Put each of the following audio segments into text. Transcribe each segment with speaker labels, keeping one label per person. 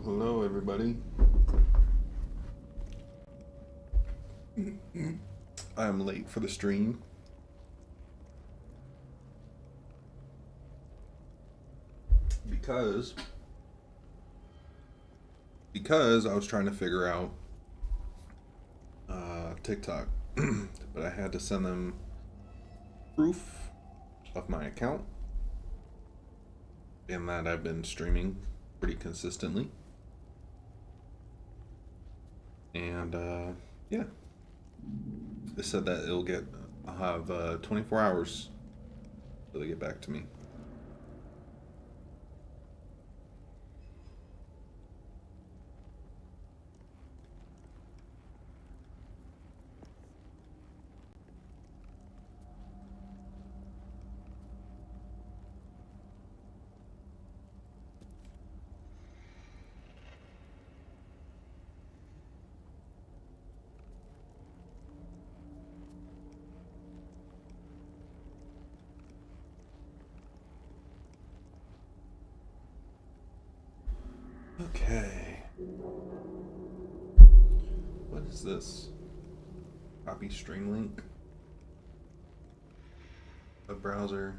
Speaker 1: Hello, everybody. I'm late for the stream because I was trying to figure out TikTok, but I had to send them proof of my account and that I've been streaming pretty consistently. And yeah, they said that I'll have 24 hours till they get back to me. Okay. What is this? Copy stream link. A browser.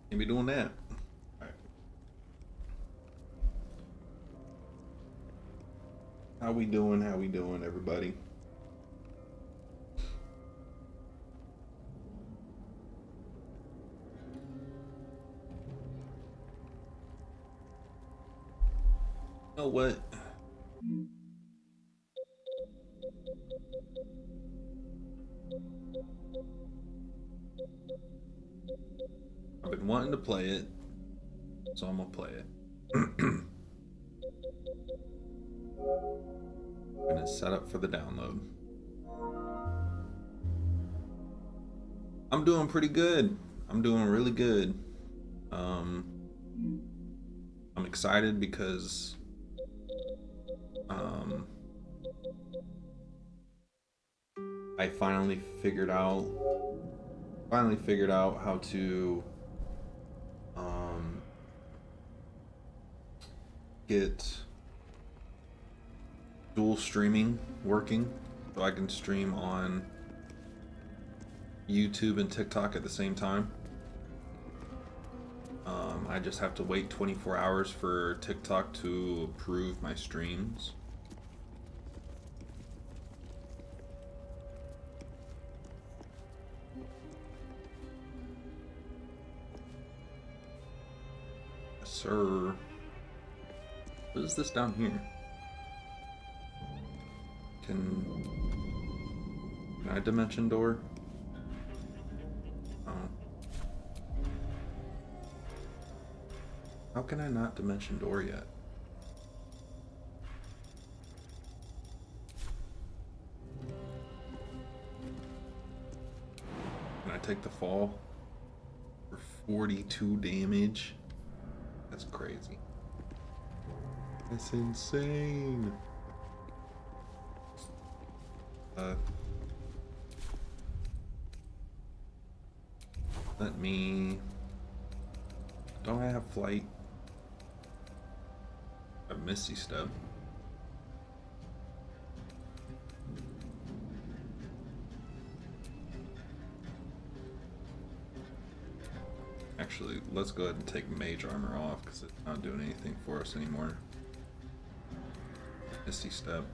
Speaker 1: Can't be doing that. Alright. How we doing, everybody? You know what? I've been wanting to play it, so I'm gonna play it. I'm gonna set up for the download. I'm doing pretty good. I'm doing really good. I'm excited because I finally figured out how to get dual streaming working, so I can stream on YouTube and TikTok at the same time. I just have to wait 24 hours for TikTok to approve my streams. Yes, sir. What is this down here? Can I dimension door? Oh. How can I not dimension door yet? Can I take the fall for 42 damage? That's crazy. That's insane. Let me... Don't I have flight? A Misty Step. Actually, let's go ahead and take Mage Armor off because it's not doing anything for us anymore. Misty Step.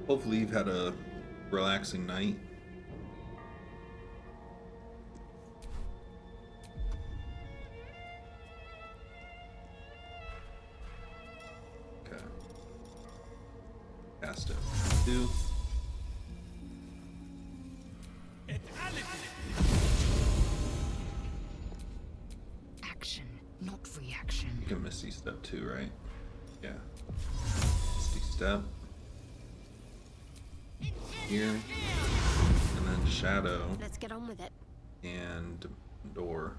Speaker 1: Hopefully you've had a relaxing night. Okay. Cast it. 2.
Speaker 2: Action. reaction.
Speaker 1: You can Misty Step too, right? Yeah. Misty Step. Here. And then Shadow.
Speaker 3: Let's get on with it.
Speaker 1: And Door.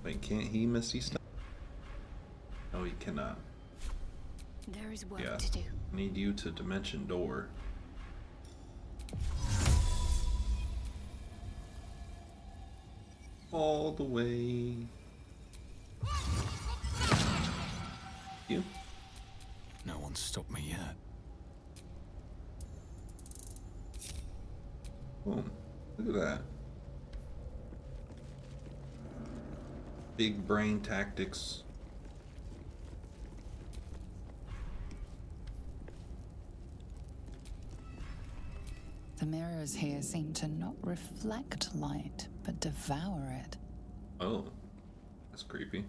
Speaker 1: Wait, can't he Misty Step? No, he cannot.
Speaker 3: There is work
Speaker 1: Yeah.
Speaker 3: to do.
Speaker 1: Need you to Dimension Door. All the way. You?
Speaker 4: No one's stopped me yet.
Speaker 1: Boom. Look at that. Big brain tactics.
Speaker 2: The mirrors here seem to not reflect light, but devour it.
Speaker 1: Oh, that's creepy.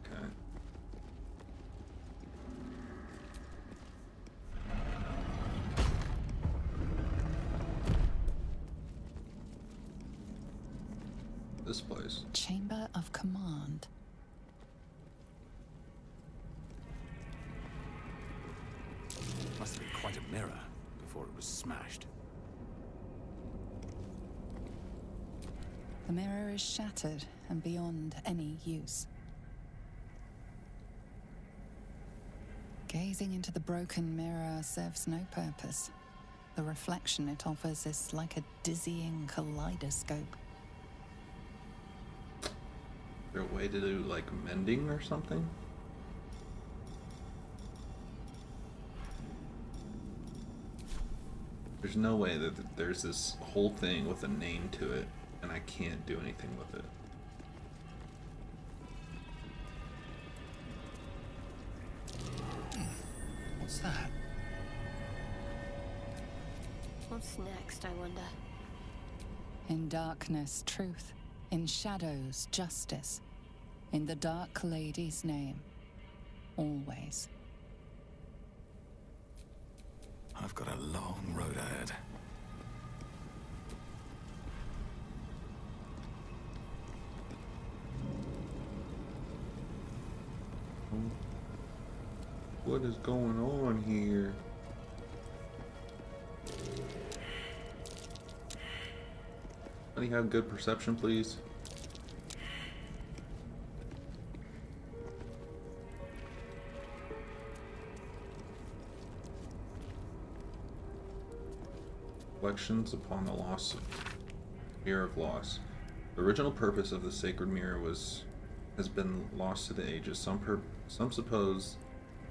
Speaker 1: Okay. This place.
Speaker 2: Chamber of Command.
Speaker 4: Must have been quite a mirror before it was smashed.
Speaker 2: The mirror is shattered and beyond any use. Gazing into the broken mirror serves no purpose. The reflection it offers is like a dizzying kaleidoscope.
Speaker 1: Is there a way to do like mending or something? There's no way that there's this whole thing with a name to it and I can't do anything with it.
Speaker 4: What's that?
Speaker 3: What's next, I wonder?
Speaker 2: In darkness, truth. In shadows, justice. In the Dark Lady's name. Always.
Speaker 4: I've got a long road ahead.
Speaker 1: What is going on here? Anybody have good perception, please? Reflections upon the loss of Mirror of Loss. The original purpose of the sacred mirror has been lost to the ages. Some suppose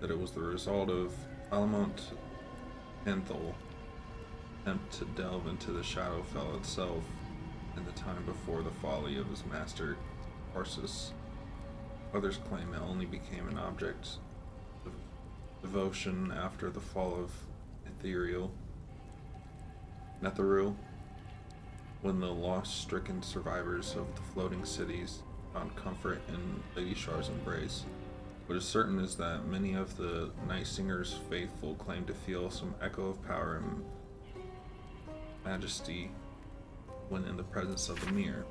Speaker 1: that it was the result of Alamont Penthal attempt to delve into the Shadowfell itself in the time before the folly of his master Arceus. Others claim it only became an object of devotion after the fall of Netheril, when the lost-stricken survivors of the floating cities found comfort in Lady Shar's embrace. What is certain is that many of the Night Singer's faithful claim to feel some echo of power and majesty when in the presence of the mirror.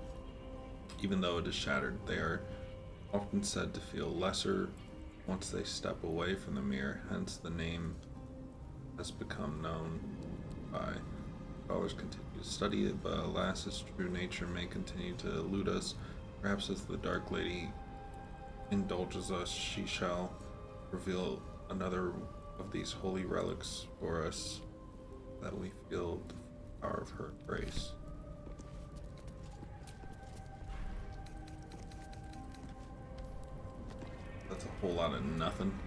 Speaker 1: Even though it is shattered, they are often said to feel lesser once they step away from the mirror, hence the name has become known by. Scholars continue to study it, but alas, its true nature may continue to elude us. Perhaps as the Dark Lady indulges us, she shall reveal another of these holy relics for us, that we feel the power of her grace. That's a whole lot of nothing.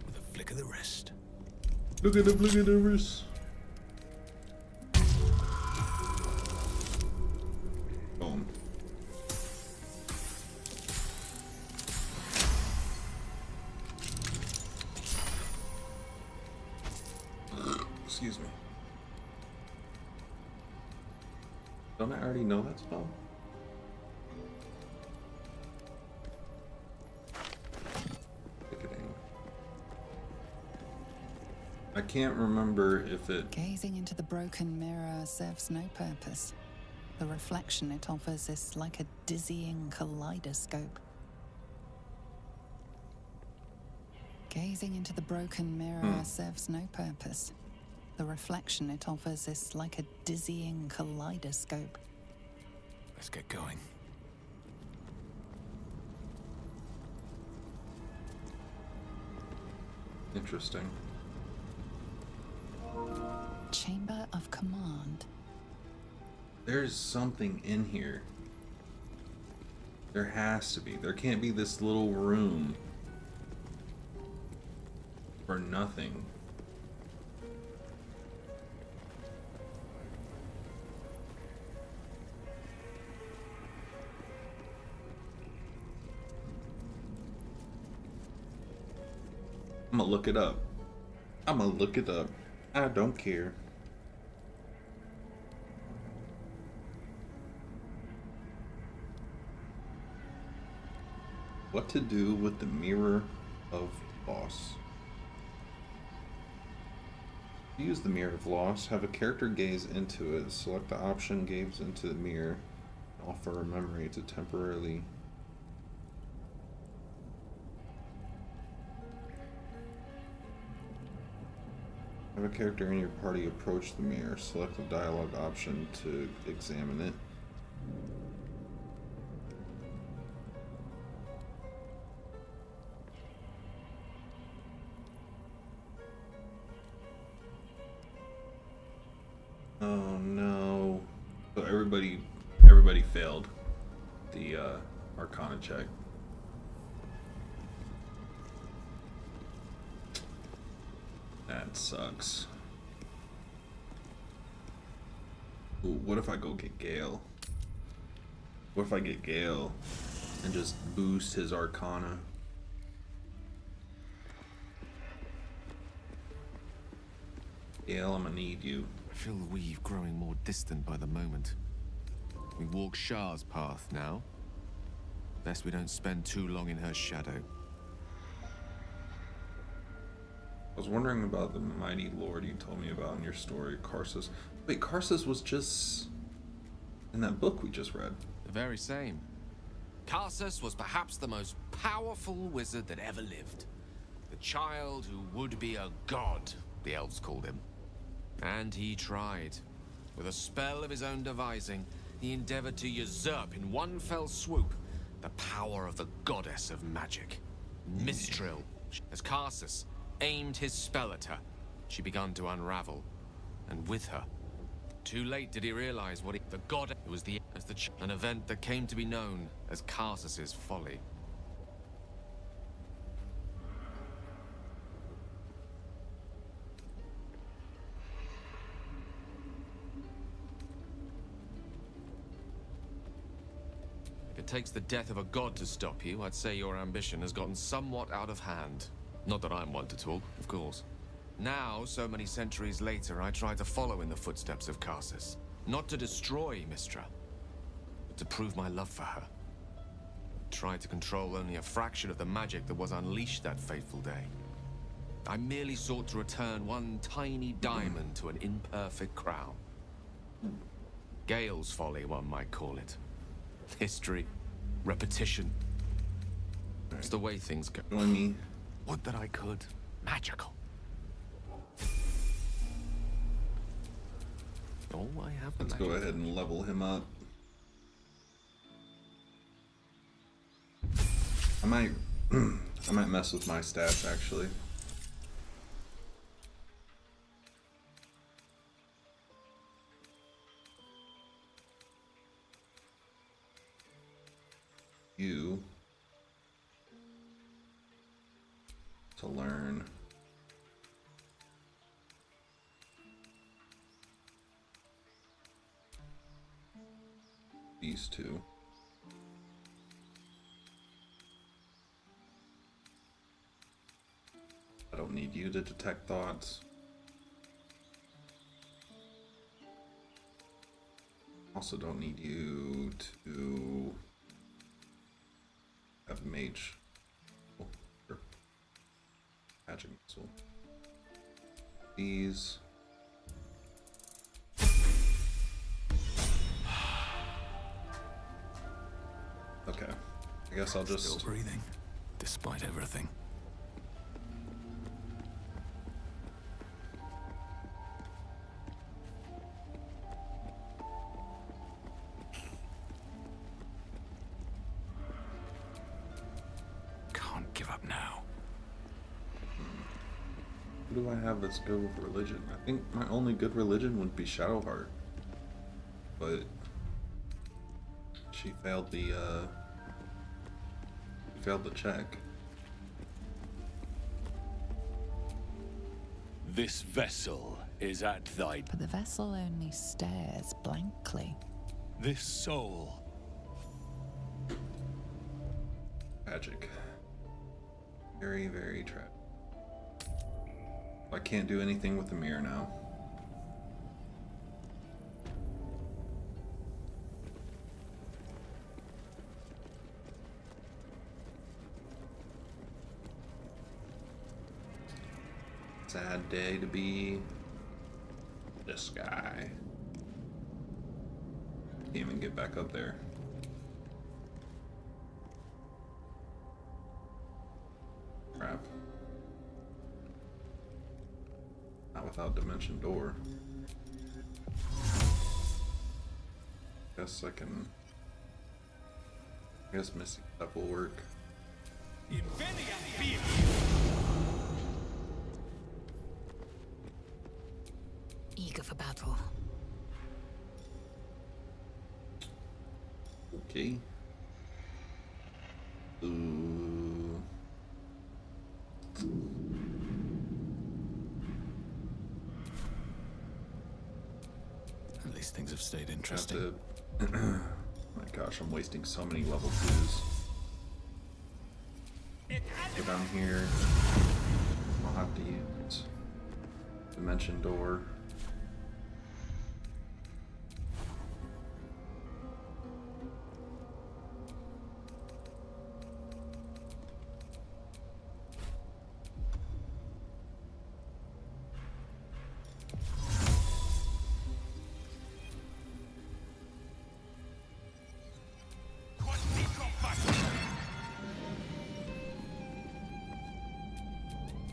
Speaker 4: With a flick of the wrist.
Speaker 1: Look at the wrist. Boom. Excuse me. Don't I already know that spell? Picketing. I can't remember if it...
Speaker 2: Gazing into the broken mirror serves no purpose. The reflection it offers is like a dizzying kaleidoscope. Gazing into the broken mirror serves no purpose. The reflection it offers is like a dizzying kaleidoscope.
Speaker 4: Let's get going.
Speaker 1: Interesting.
Speaker 2: Chamber of Command.
Speaker 1: There's something in here. There has to be. There can't be this little room for nothing. I'm gonna look it up. I'm gonna look it up. I don't care. What to do with the Mirror of Loss? Use the Mirror of Loss. Have a character gaze into it. Select the option gaze into the mirror. Offer a memory to temporarily... Have a character in your party approach the mirror. Select the dialogue option to examine it. Oh no. So everybody failed the Arcana check. That sucks. Ooh, what if I go get Gale? What if I get Gale and just boost his Arcana? Gale, I'm gonna need you.
Speaker 4: I feel the weave growing more distant by the moment. We walk Shah's path now. Best we don't spend too long in her shadow.
Speaker 1: I was wondering about the mighty lord you told me about in your story, Karsus. Wait, Karsus was just in that book we just read.
Speaker 5: The very same. Karsus was perhaps the most powerful wizard that ever lived. The child who would be a god, the elves called him. And he tried. With a spell of his own devising, he endeavored to usurp in one fell swoop the power of the goddess of magic, Mistral. As Karsus aimed his spell at her, she began to unravel, and with her. Too late did he realize the god was an event that came to be known as Karsus's folly. If it takes the death of a god to stop you, I'd say your ambition has gotten somewhat out of hand. Not that I'm one to talk, of course. Now, so many centuries later, I try to follow in the footsteps of Karsus. Not to destroy Mystra, but to prove my love for her. Try to control only a fraction of the magic that was unleashed that fateful day. I merely sought to return one tiny diamond to an imperfect crown. Gale's folly, one might call it. History, repetition. It's the way things go.
Speaker 1: Join me.
Speaker 4: Would that I could. Magical. Oh, I have the
Speaker 1: Let's
Speaker 4: magic.
Speaker 1: go ahead and level him up. I might mess with my stats actually. You to learn these two. I don't need you to detect thoughts. Also don't need you to have mage. Oh, sure. Magic missile. These. Okay. I guess I'll just.
Speaker 6: Still breathing, despite everything. Can't give up now.
Speaker 1: What do I have that's good with religion? I think my only good religion would be Shadowheart. But she failed the check.
Speaker 7: This vessel is at thy...
Speaker 2: But the vessel only stares blankly.
Speaker 7: This soul.
Speaker 1: Tragic. Very, very tragic. I can't do anything with the mirror now. Sad day to be this guy. Can't even get back up there. Crap. Not without Dimension Door. Guess I can. I guess Misty Step will work.
Speaker 2: Eager for battle.
Speaker 1: Okay. Ooh.
Speaker 6: At least things have stayed
Speaker 1: Have
Speaker 6: interesting.
Speaker 1: to. My gosh, I'm wasting so many level 2s. Go down here. I'll have to use Dimension Door.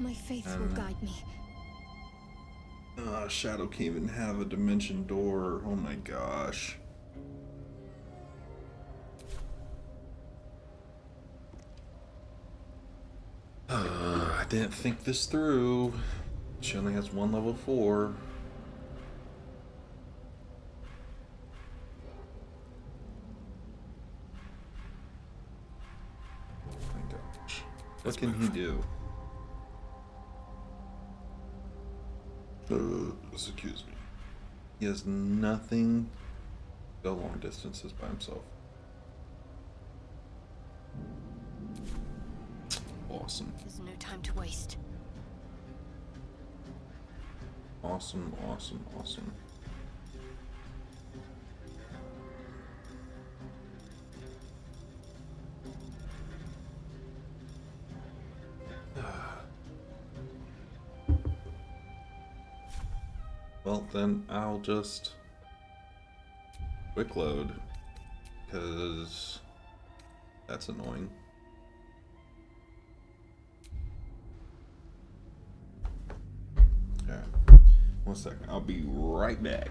Speaker 3: My faith will guide me.
Speaker 1: Shadow can't even have a Dimension Door. Oh my gosh. I didn't think this through. She only has one level 4. Oh my gosh. What can he do? Excuse me. He has nothing. Go long distances by himself. Awesome.
Speaker 3: There's no time to waste.
Speaker 1: Awesome, awesome, awesome. Well, then I'll just quick load, because that's annoying. Alright, 1 second, I'll be right back.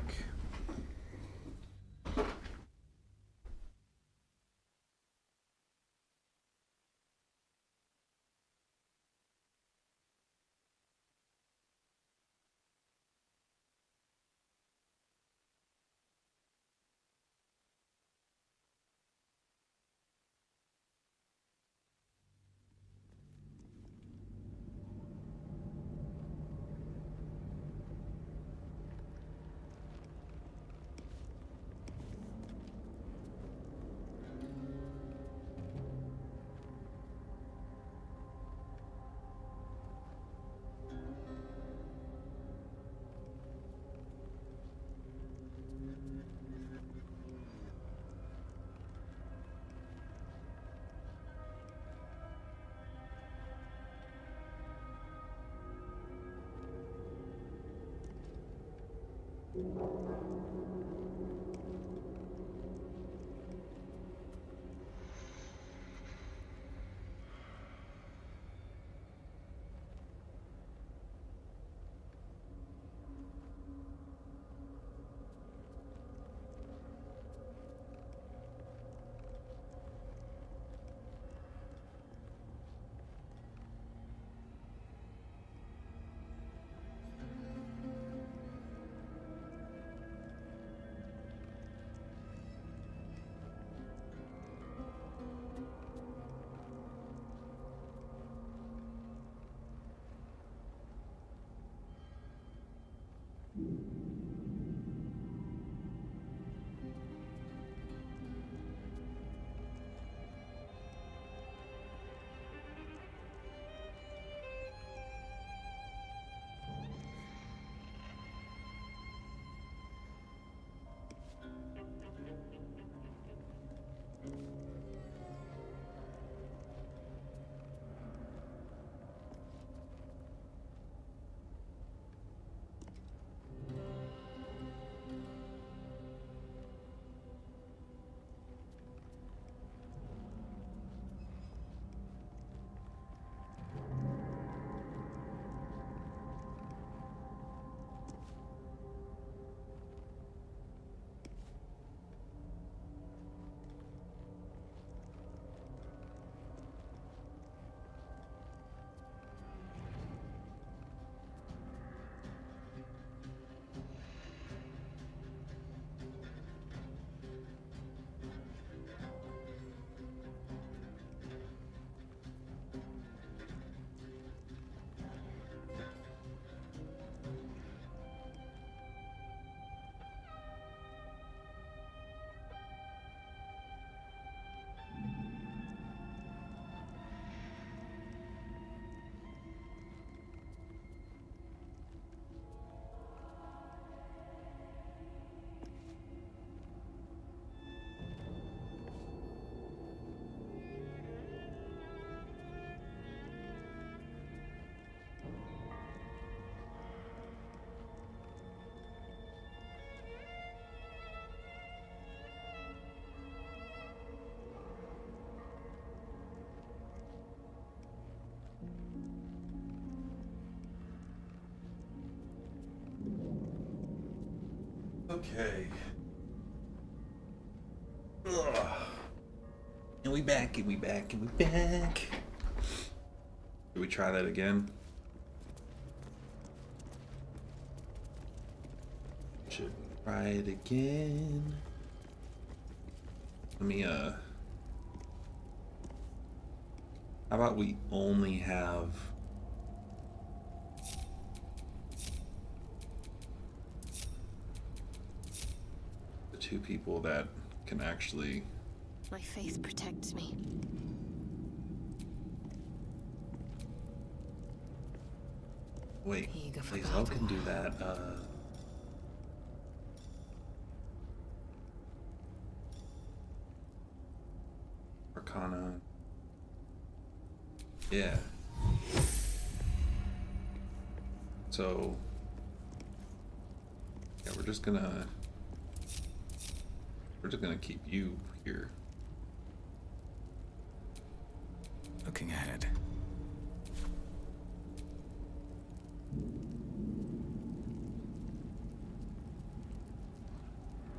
Speaker 1: Okay. Ugh. And we back, and we back, and we back. Should we try that again? Should we try it again? Let me, how about we only have the two people that can actually...
Speaker 3: My faith protects me.
Speaker 1: Wait,
Speaker 3: Eager for
Speaker 1: Lae'zel
Speaker 3: battle.
Speaker 1: can do that, Arcana. Yeah. So, yeah, we're just gonna keep you here.
Speaker 6: Looking ahead.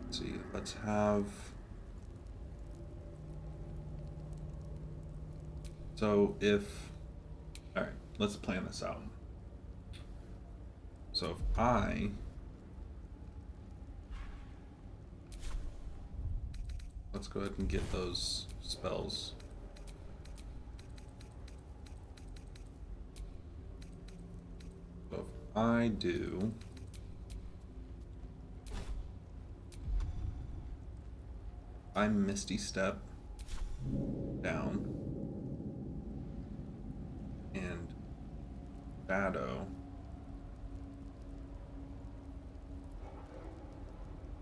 Speaker 1: Let's see, let's have... So if... Alright, let's plan this out. So if I... Let's go ahead and get those spells. So if I do... I Misty Step down and Shadow.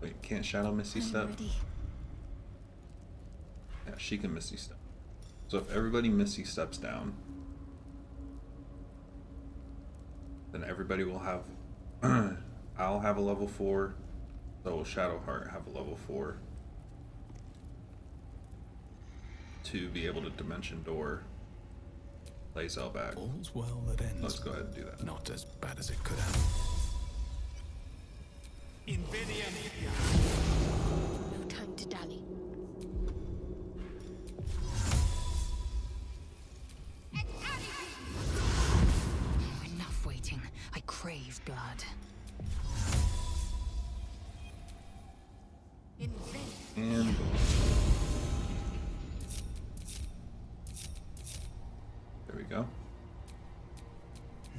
Speaker 1: Wait, can't Shadow Misty
Speaker 3: I'm
Speaker 1: Step?
Speaker 3: ready.
Speaker 1: Yeah, she can Misty Step. So if everybody Misty Steps down, then everybody will have I'll have a level 4, So Shadowheart have a level 4 to be able to dimension door Lae'zel back.
Speaker 6: All's well that ends.
Speaker 1: Let's go ahead and do that.
Speaker 6: Not as bad as it could have.
Speaker 3: No time to dally.
Speaker 2: Enough waiting. I crave blood.
Speaker 1: And there we go.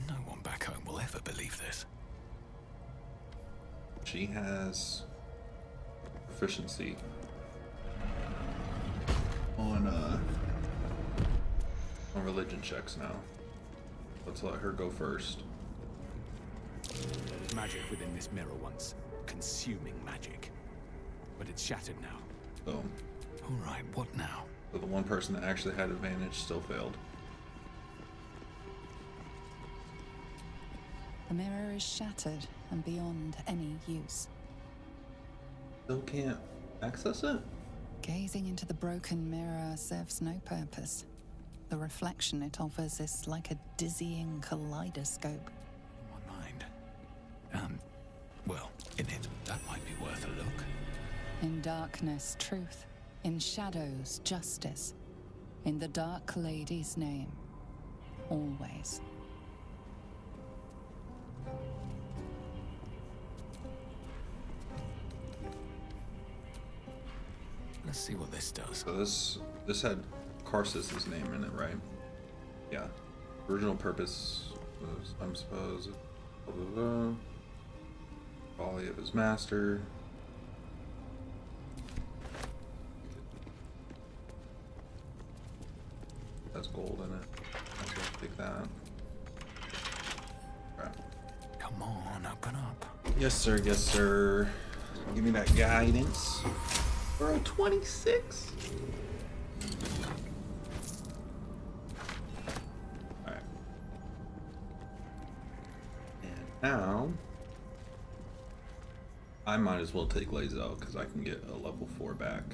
Speaker 6: No one back home will ever believe this.
Speaker 1: She has proficiency on religion checks now. Let's let her go first.
Speaker 7: Magic within this mirror once. Consuming magic. But it's shattered now.
Speaker 1: Boom.
Speaker 6: All right, what now?
Speaker 1: So the one person that actually had advantage still failed.
Speaker 2: The mirror is shattered and beyond any use.
Speaker 1: Still can't access it?
Speaker 2: Gazing into the broken mirror serves no purpose. The reflection it offers is like a dizzying kaleidoscope.
Speaker 6: My mind. Well, in it. That might be worth a look.
Speaker 2: In darkness, truth. In shadows, justice. In the Dark Lady's name. Always.
Speaker 6: Let's see what this does.
Speaker 1: So this had Karsus' name in it, right? Yeah. Original purpose was, I'm supposed, blah, blah, blah. Folly of his master. That's gold in it. I'll just take that. Right.
Speaker 6: Come on, open up.
Speaker 1: Yes, sir. Yes, sir. Give me that guidance. We're at 26. Alright. And now, I might as well take Lae'zel because I can get a level 4 back.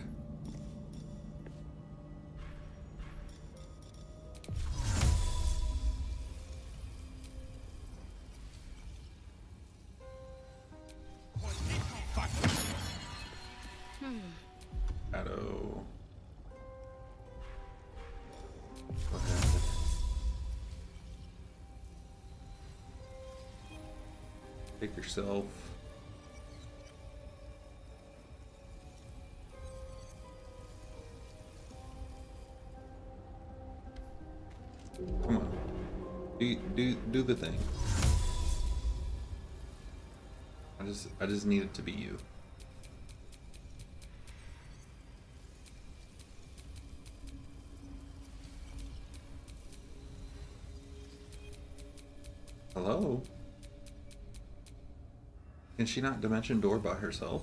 Speaker 1: Shadow. Okay. Take yourself. Come on. Do the thing. I just need it to be you. Hello? Can she not dimension door by herself?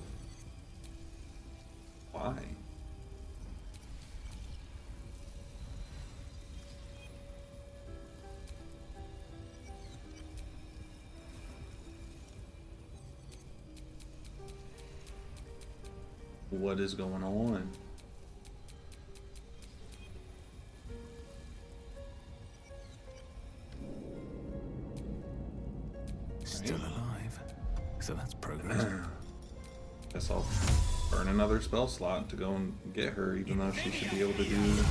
Speaker 1: Why? What is going on?
Speaker 6: Still alive. So that's progress.
Speaker 1: Guess I'll burn another spell slot to go and get her, even though she should be able to do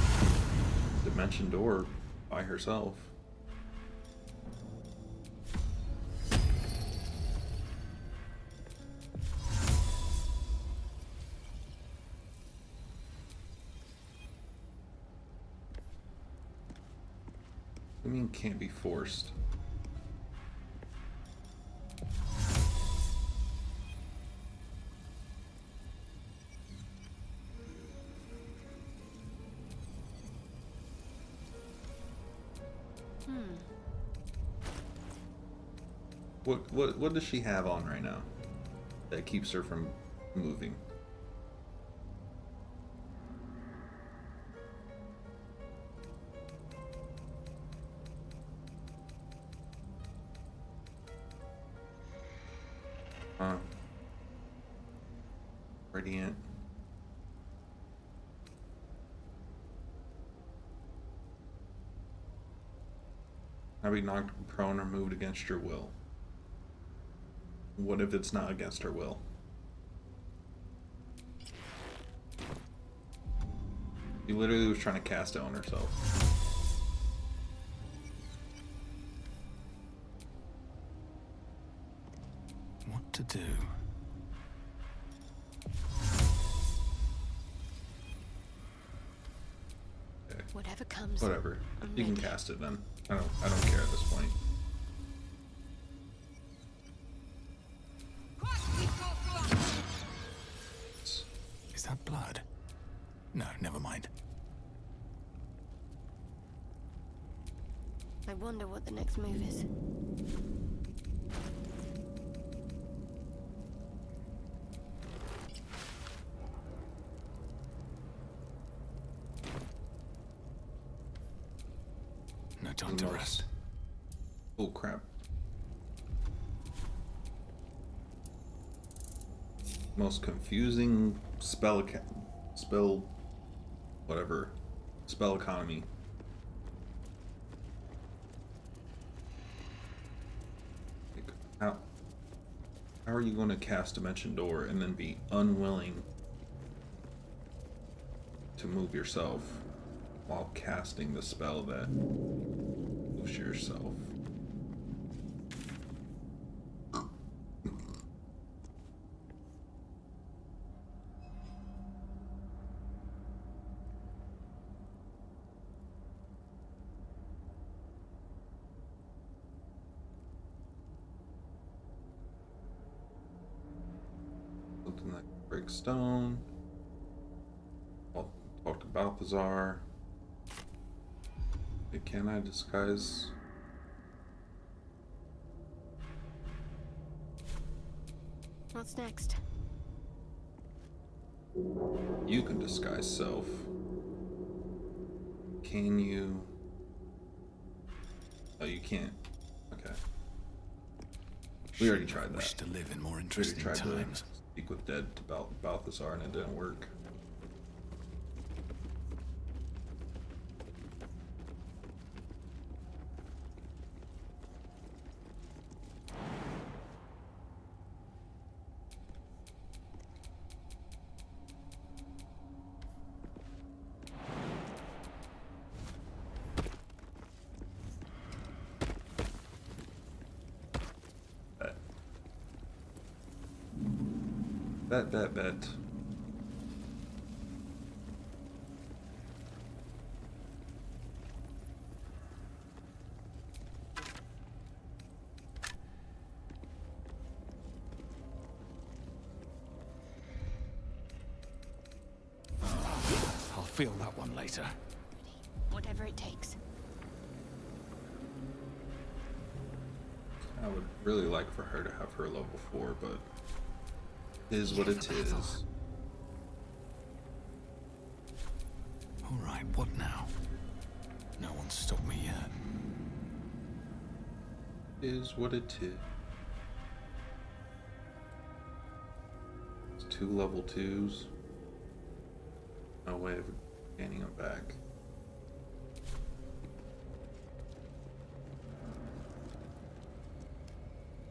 Speaker 1: Dimension Door by herself. I mean, can't be forced. What does she have on right now that keeps her from moving? Radiant. Now be knocked prone or moved against your will. What if it's not against her will? She literally was trying to cast it on herself.
Speaker 6: What to do?
Speaker 1: Okay.
Speaker 3: Whatever comes.
Speaker 1: Whatever.
Speaker 3: I'm
Speaker 1: You can
Speaker 3: ready.
Speaker 1: cast it then. I don't care at this point.
Speaker 6: Is that blood? No, never mind.
Speaker 3: I wonder what the next move is.
Speaker 6: No time to
Speaker 1: Most-
Speaker 6: rest.
Speaker 1: Oh crap. Most confusing spell whatever. Spell economy. Like, how are you going to cast Dimension Door and then be unwilling to move yourself while casting the spell that moves yourself? Something like break stone. I'll talk to Balthazar. Hey, can I disguise?
Speaker 3: What's next?
Speaker 1: You can disguise self. Can you? Oh, you can't. Okay. We already tried
Speaker 6: Wish
Speaker 1: that.
Speaker 6: to live in more
Speaker 1: We already
Speaker 6: interesting
Speaker 1: tried
Speaker 6: times.
Speaker 1: to speak with dead to Balthazar and it didn't work. Bet.
Speaker 6: I'll feel that one later.
Speaker 3: Whatever it takes.
Speaker 1: I would really like for her to have her level 4, but is what it is.
Speaker 6: All right, what now? No one's stopped me yet.
Speaker 1: Is what it is. It's 2 level 2s. No way of gaining them back.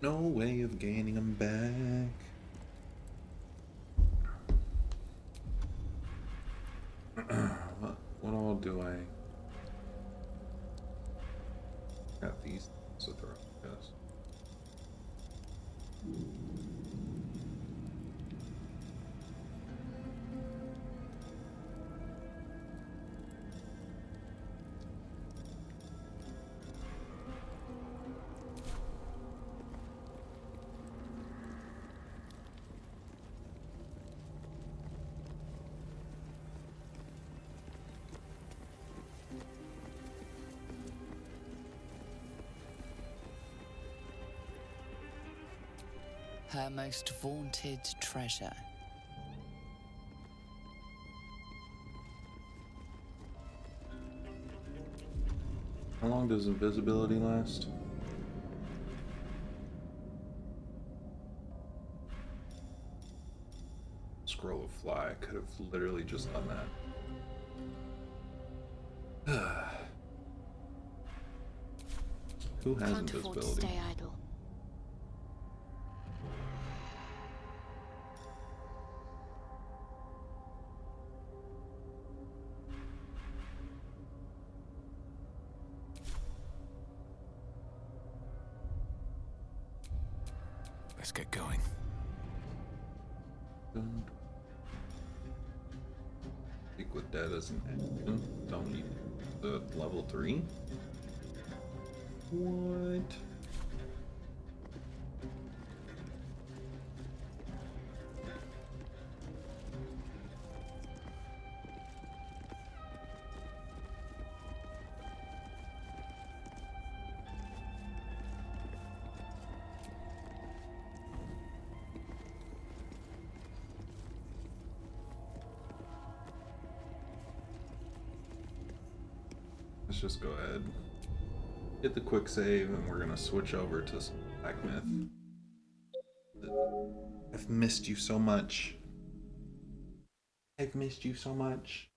Speaker 1: No way of gaining them back. What all do I got these to throw, I guess.
Speaker 2: Her most vaunted treasure.
Speaker 1: How long does invisibility last? Scroll fly. I could have literally just done that. Who has
Speaker 3: Can't afford to
Speaker 1: invisibility?
Speaker 3: stay idle.
Speaker 6: Let's get going.
Speaker 1: Speak with dead as an action. Don't need the level 3. What? Let's just go ahead. Hit the quick save and we're gonna switch over to some Black Myth. I've missed you so much. I've missed you so much.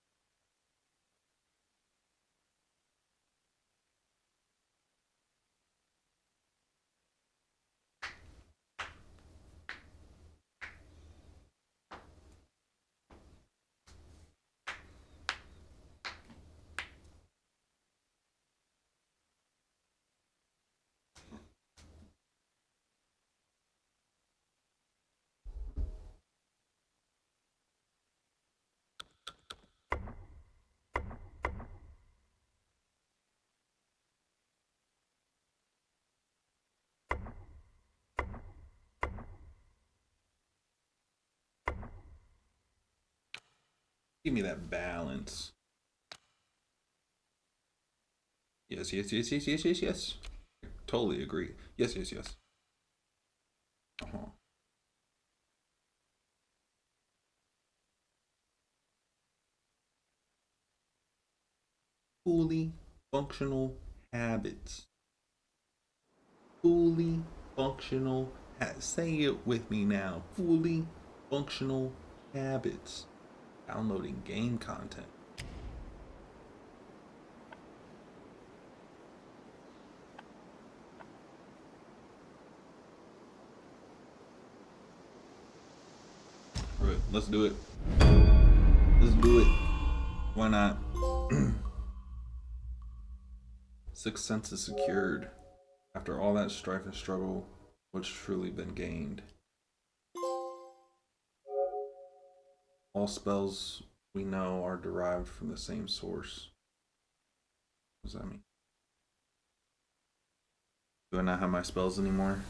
Speaker 1: Give me that balance. Yes, yes, yes, yes, yes, yes, yes. Totally agree. Yes, yes, yes. Fully functional habits. Fully functional. Say it with me now. Fully functional habits. Downloading game content. Right, let's do it. Let's do it. Why not? Sixth sense is secured. After all that strife and struggle, what's truly been gained? All spells we know are derived from the same source. What does that mean? Do I not have my spells anymore?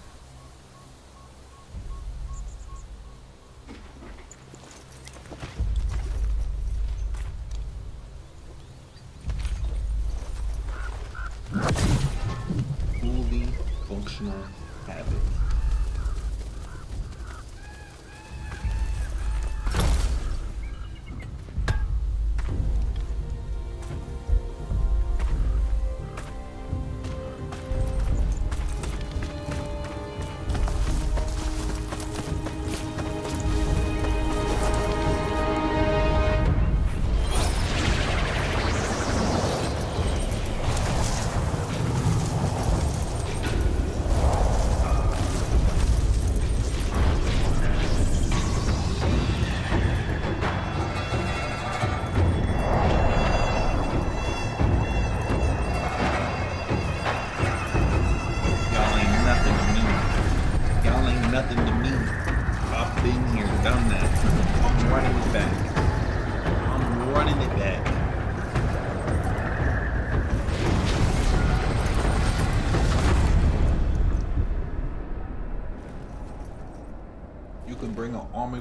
Speaker 1: Fully functional habit.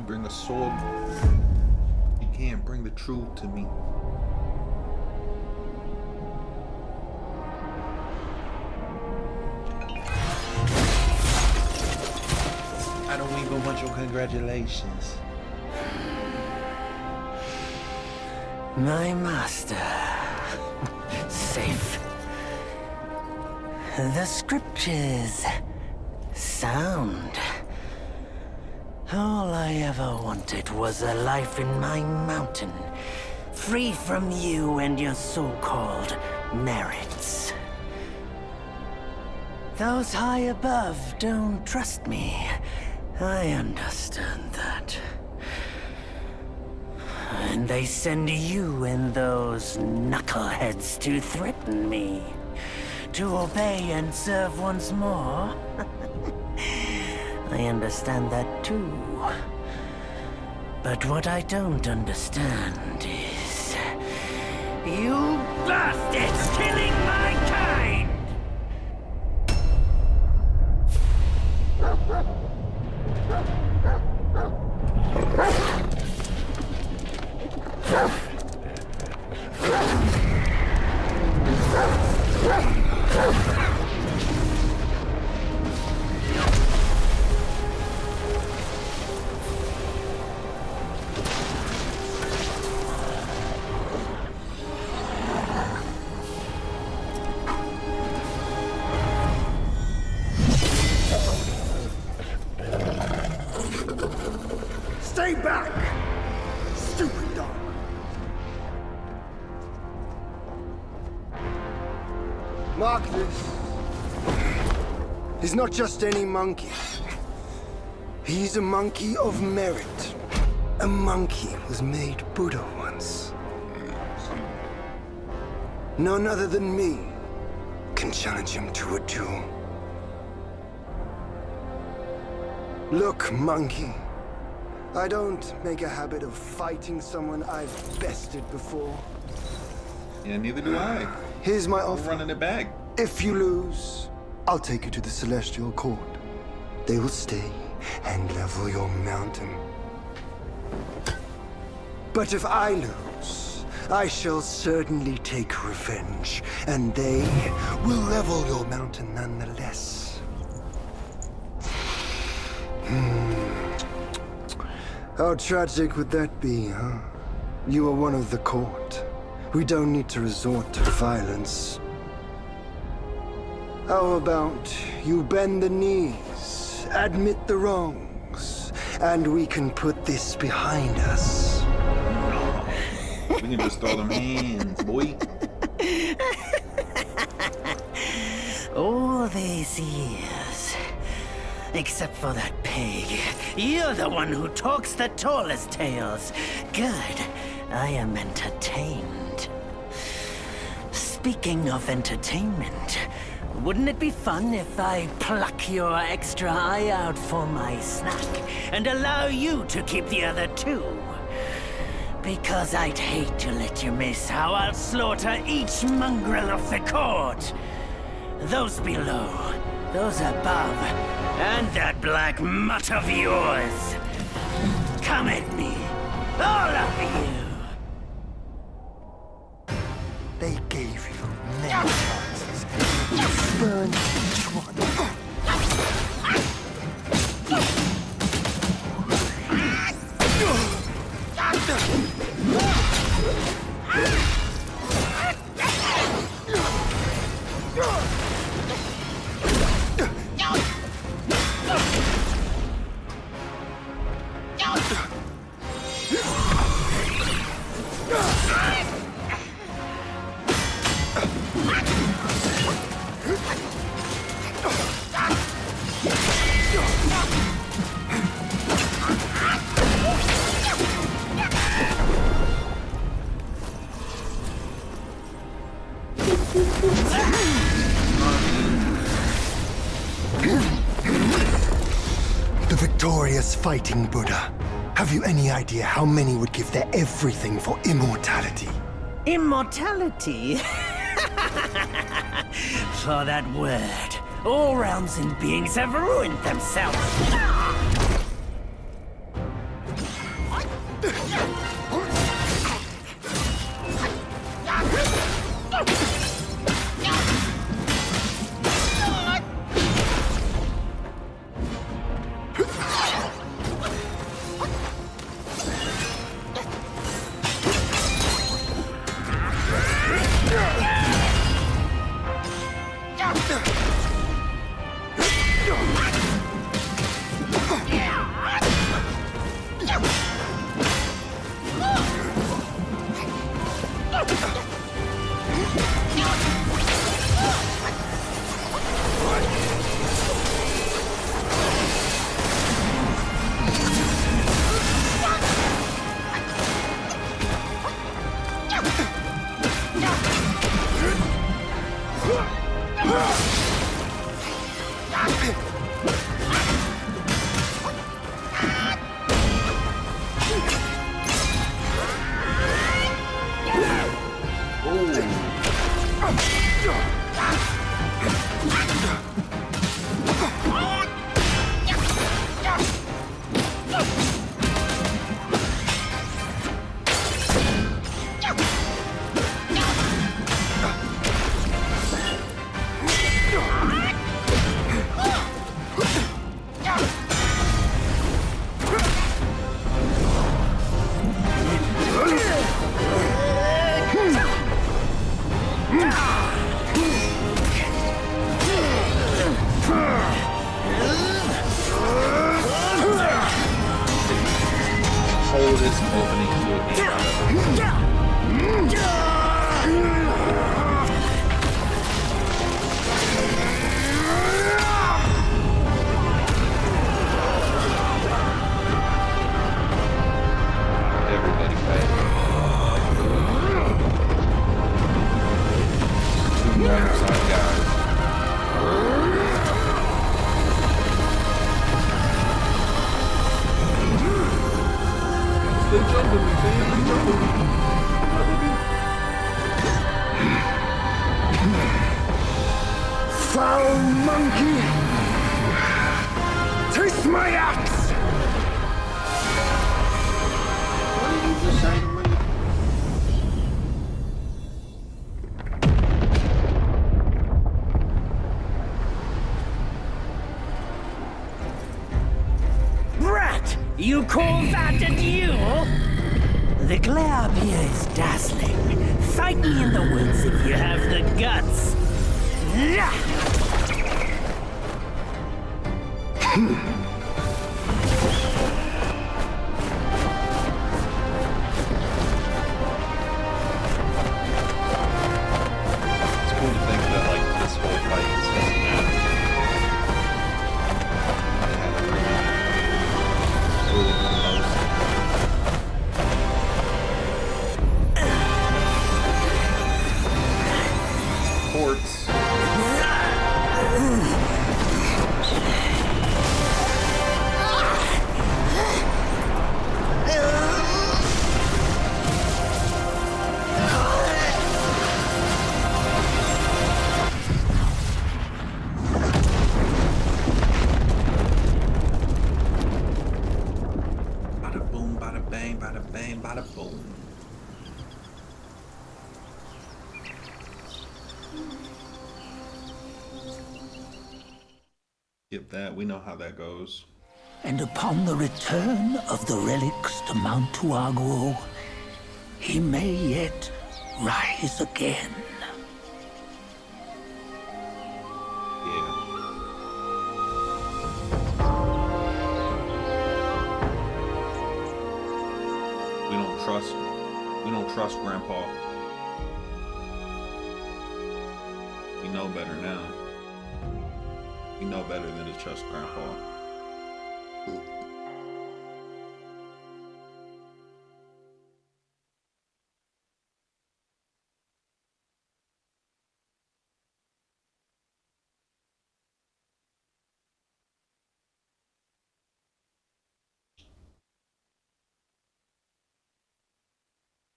Speaker 1: Bring a sword. You can't bring the truth to me. I don't even want your congratulations.
Speaker 8: My master. Safe. The scriptures. Sound. All I ever wanted was a life in my mountain, free from you and your so-called merits. Those high above don't trust me. I understand that. And they send you and those knuckleheads to threaten me. To obey and serve once more. I understand that too. But what I don't understand is... you bastards killing my kind!
Speaker 9: Stay back! Stupid dog! Mark this. He's not just any monkey. He's a monkey of merit. A monkey was made Buddha once. None other than me can challenge him to a duel. Look, monkey. I don't make a habit of fighting someone I've bested before.
Speaker 1: Yeah, neither do I.
Speaker 9: Here's my
Speaker 1: We're
Speaker 9: offer.
Speaker 1: running it back.
Speaker 9: If you lose, I'll take you to the Celestial Court. They will stay and level your mountain. But if I lose, I shall certainly take revenge, and they will level your mountain nonetheless. How tragic would that be, huh? You are one of the court. We don't need to resort to violence. How about you bend the knees, admit the wrongs, and we can put this behind us.
Speaker 1: We can just throw them hands, boy.
Speaker 8: All these years, except for that pig, you're the one who talks the tallest tales. Good, I am entertained. Speaking of entertainment, wouldn't it be fun if I pluck your extra eye out for my snack and allow you to keep the other two? Because I'd hate to let you miss how I'll slaughter each mongrel of the court. Those below, those above, and that black mutt of yours. Come at me, all of you.
Speaker 9: They gave you many chances. You spurned each one. The victorious fighting Buddha. Have you any idea how many would give their everything for immortality?
Speaker 8: Immortality? For that word, all realms and beings have ruined themselves.
Speaker 1: Oldest opening to a game I've ever seen. Everybody pay. Two alongside guys. They jumping me, man. They jumping me.
Speaker 9: Foul monkey! Taste my axe!
Speaker 1: What did you just say to me?
Speaker 8: Brat! You call that a duel? The glare up here is dazzling. Fight me in the woods if you have the guts.
Speaker 1: It's cool to think that like this whole fight is just an act. They had a really close. Ports. Bada boom, bada bang, bada bang, bada boom. Get that, we know how that goes.
Speaker 8: And upon the return of the relics to Mount Tuaguo, he may yet rise again.
Speaker 1: Yeah. We don't trust Grandpa. We know better now. We know better than to trust Grandpa.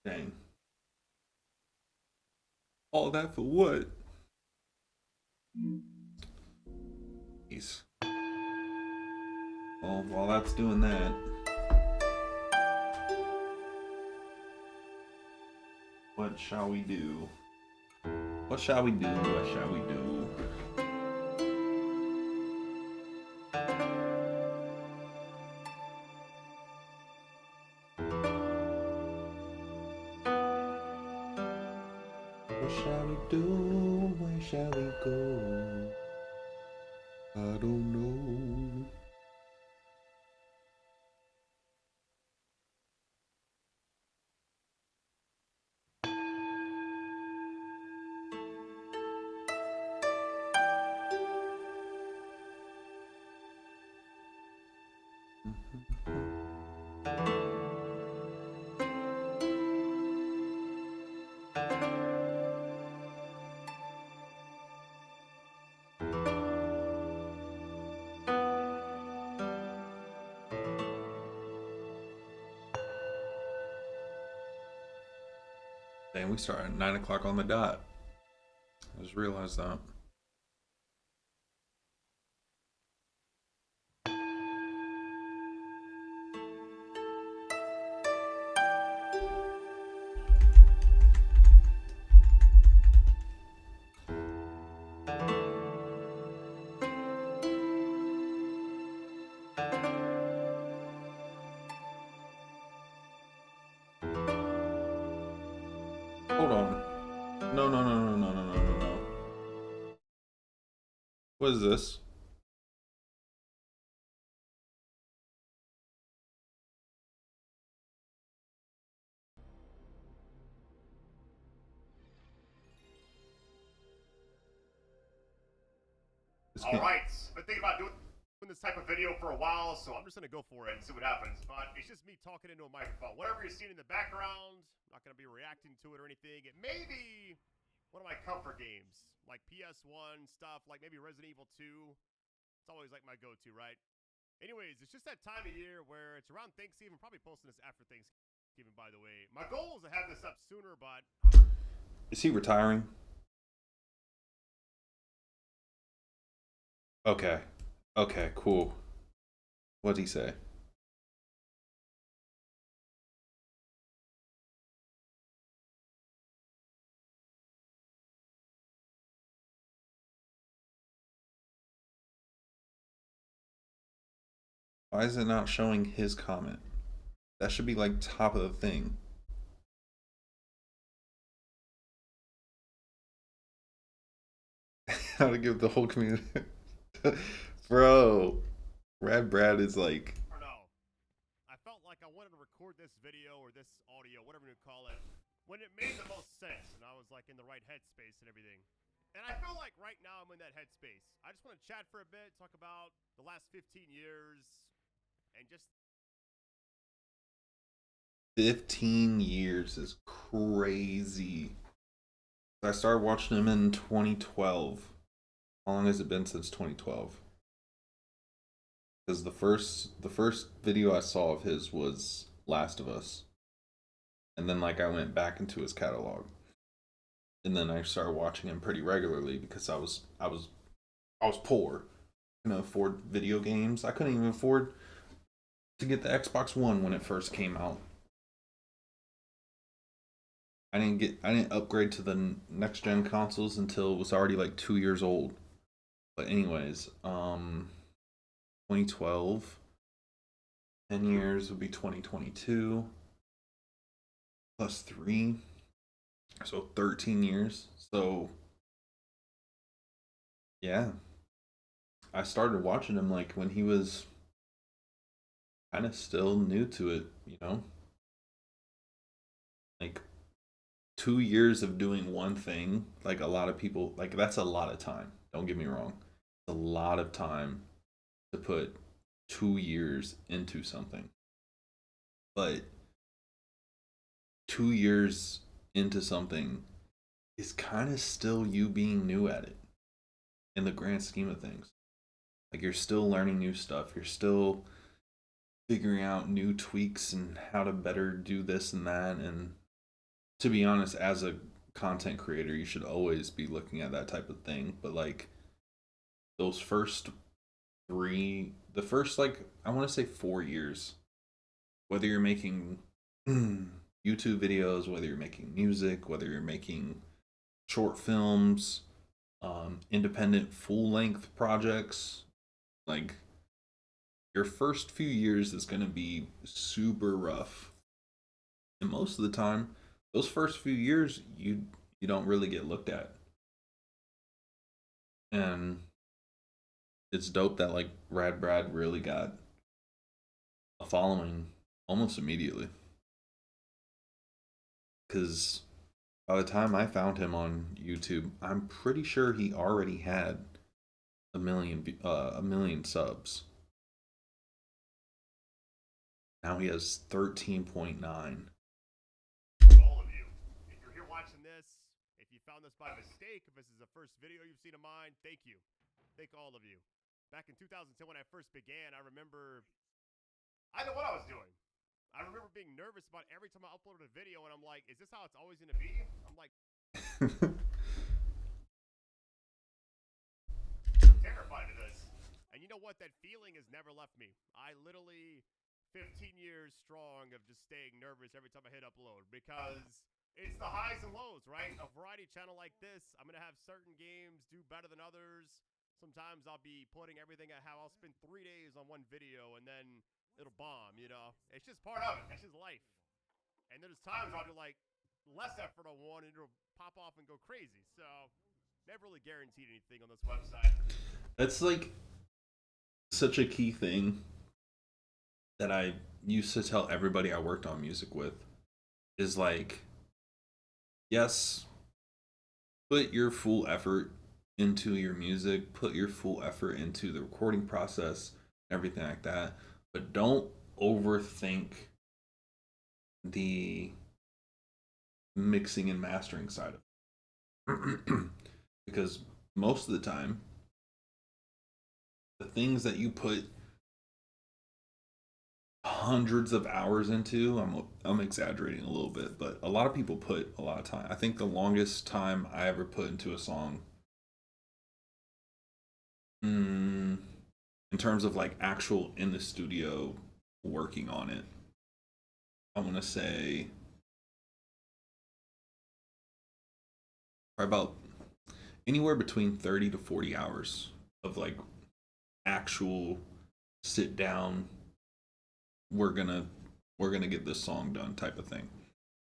Speaker 1: Dang. All that for what? Jeez. Well, while that's doing that, what shall we do? What shall we do? What shall we do? What shall we do? Where shall we go? I don't know. And we start at 9 o'clock on the dot. I just realized that. Hold on. No, no, no, no, no, no, no, no, no. What is this?
Speaker 10: All right, been thinking about doing this type of video for a while, so I'm just gonna go for it and see what happens. But it's just me talking into a microphone. Whatever you're seeing in the background, I'm not gonna be reacting to it or anything. It may be one of my comfort games, like PS1 stuff, like maybe Resident Evil 2. It's always like my go-to, right? Anyways, it's just that time of year where it's around Thanksgiving. Probably posting this after Thanksgiving, by the way. My goal is to have this up sooner, but
Speaker 1: Is he retiring? Okay. Okay, cool. What'd he say? Why is it not showing his comment? That should be like top of the thing. How to give the whole community. Bro, Rad Brad is like.
Speaker 10: or no. I felt like I wanted to record this video or this audio, whatever you call it, when it made the most sense and I was like in the right headspace and everything. And I feel like right now I'm in that headspace. I just want to chat for a bit, talk about the last 15 years, and just
Speaker 1: 15 years is crazy. I started watching him in 2012. How long has it been since 2012? Because the first video I saw of his was Last of Us. And then like I went back into his catalog. And then I started watching him pretty regularly because I was poor. I couldn't afford video games. I couldn't even afford to get the Xbox One when it first came out. I didn't upgrade to the next gen consoles until it was already like 2 years old. But anyways, 2012, 10 years would be 2022 plus 3, so 13 years. So yeah, I started watching him like when he was kind of still new to it, you know, like 2 years of doing one thing. Like a lot of people, like that's a lot of time. Don't get me wrong. It's a lot of time to put 2 years into something. But 2 years into something is kind of still you being new at it in the grand scheme of things. Like you're still learning new stuff. You're still figuring out new tweaks and how to better do this and that. And to be honest, as a content creator, you should always be looking at that type of thing. But like those first like I want to say 4 years, whether you're making YouTube videos, whether you're making music, whether you're making short films, independent full-length projects, like your first few years is going to be super rough. And most of the time, those first few years you don't really get looked at. And it's dope that like Rad Brad really got a following almost immediately. Because by the time I found him on YouTube, I'm pretty sure he already had a million subs. Now he has 13.9.
Speaker 10: all of you. If you're here watching this, if you found this by mistake, if this is the first video you've seen of mine, thank you. Thank all of you. Back in 2010 when I first began, I remember I didn't know what I was doing. I remember being nervous about every time I uploaded a video, and I'm like, is this how it's always gonna be? I'm like terrified of this. And you know what? That feeling has never left me. I literally 15 years strong of just staying nervous every time I hit upload because it's the highs and lows, right? A variety channel like this, I'm gonna have certain games do better than others. Sometimes I'll be putting everything at how I'll spend 3 days on one video and then it'll bomb, you know? It's just part of it. It's just life. And there's times I'll do like less effort on one and it'll pop off and go crazy. So never really guaranteed anything on this website.
Speaker 1: That's like such a key thing that I used to tell everybody I worked on music with is like, yes, put your full effort into your music, put your full effort into the recording process, everything like that, but don't overthink the mixing and mastering side of it. Because most of the time, the things that you put hundreds of hours into, I'm exaggerating a little bit, but a lot of people put a lot of time. I think the longest time I ever put into a song, in terms of like actual in the studio working on it, I want to say probably about anywhere between 30 to 40 hours of like actual sit down, we're gonna get this song done type of thing.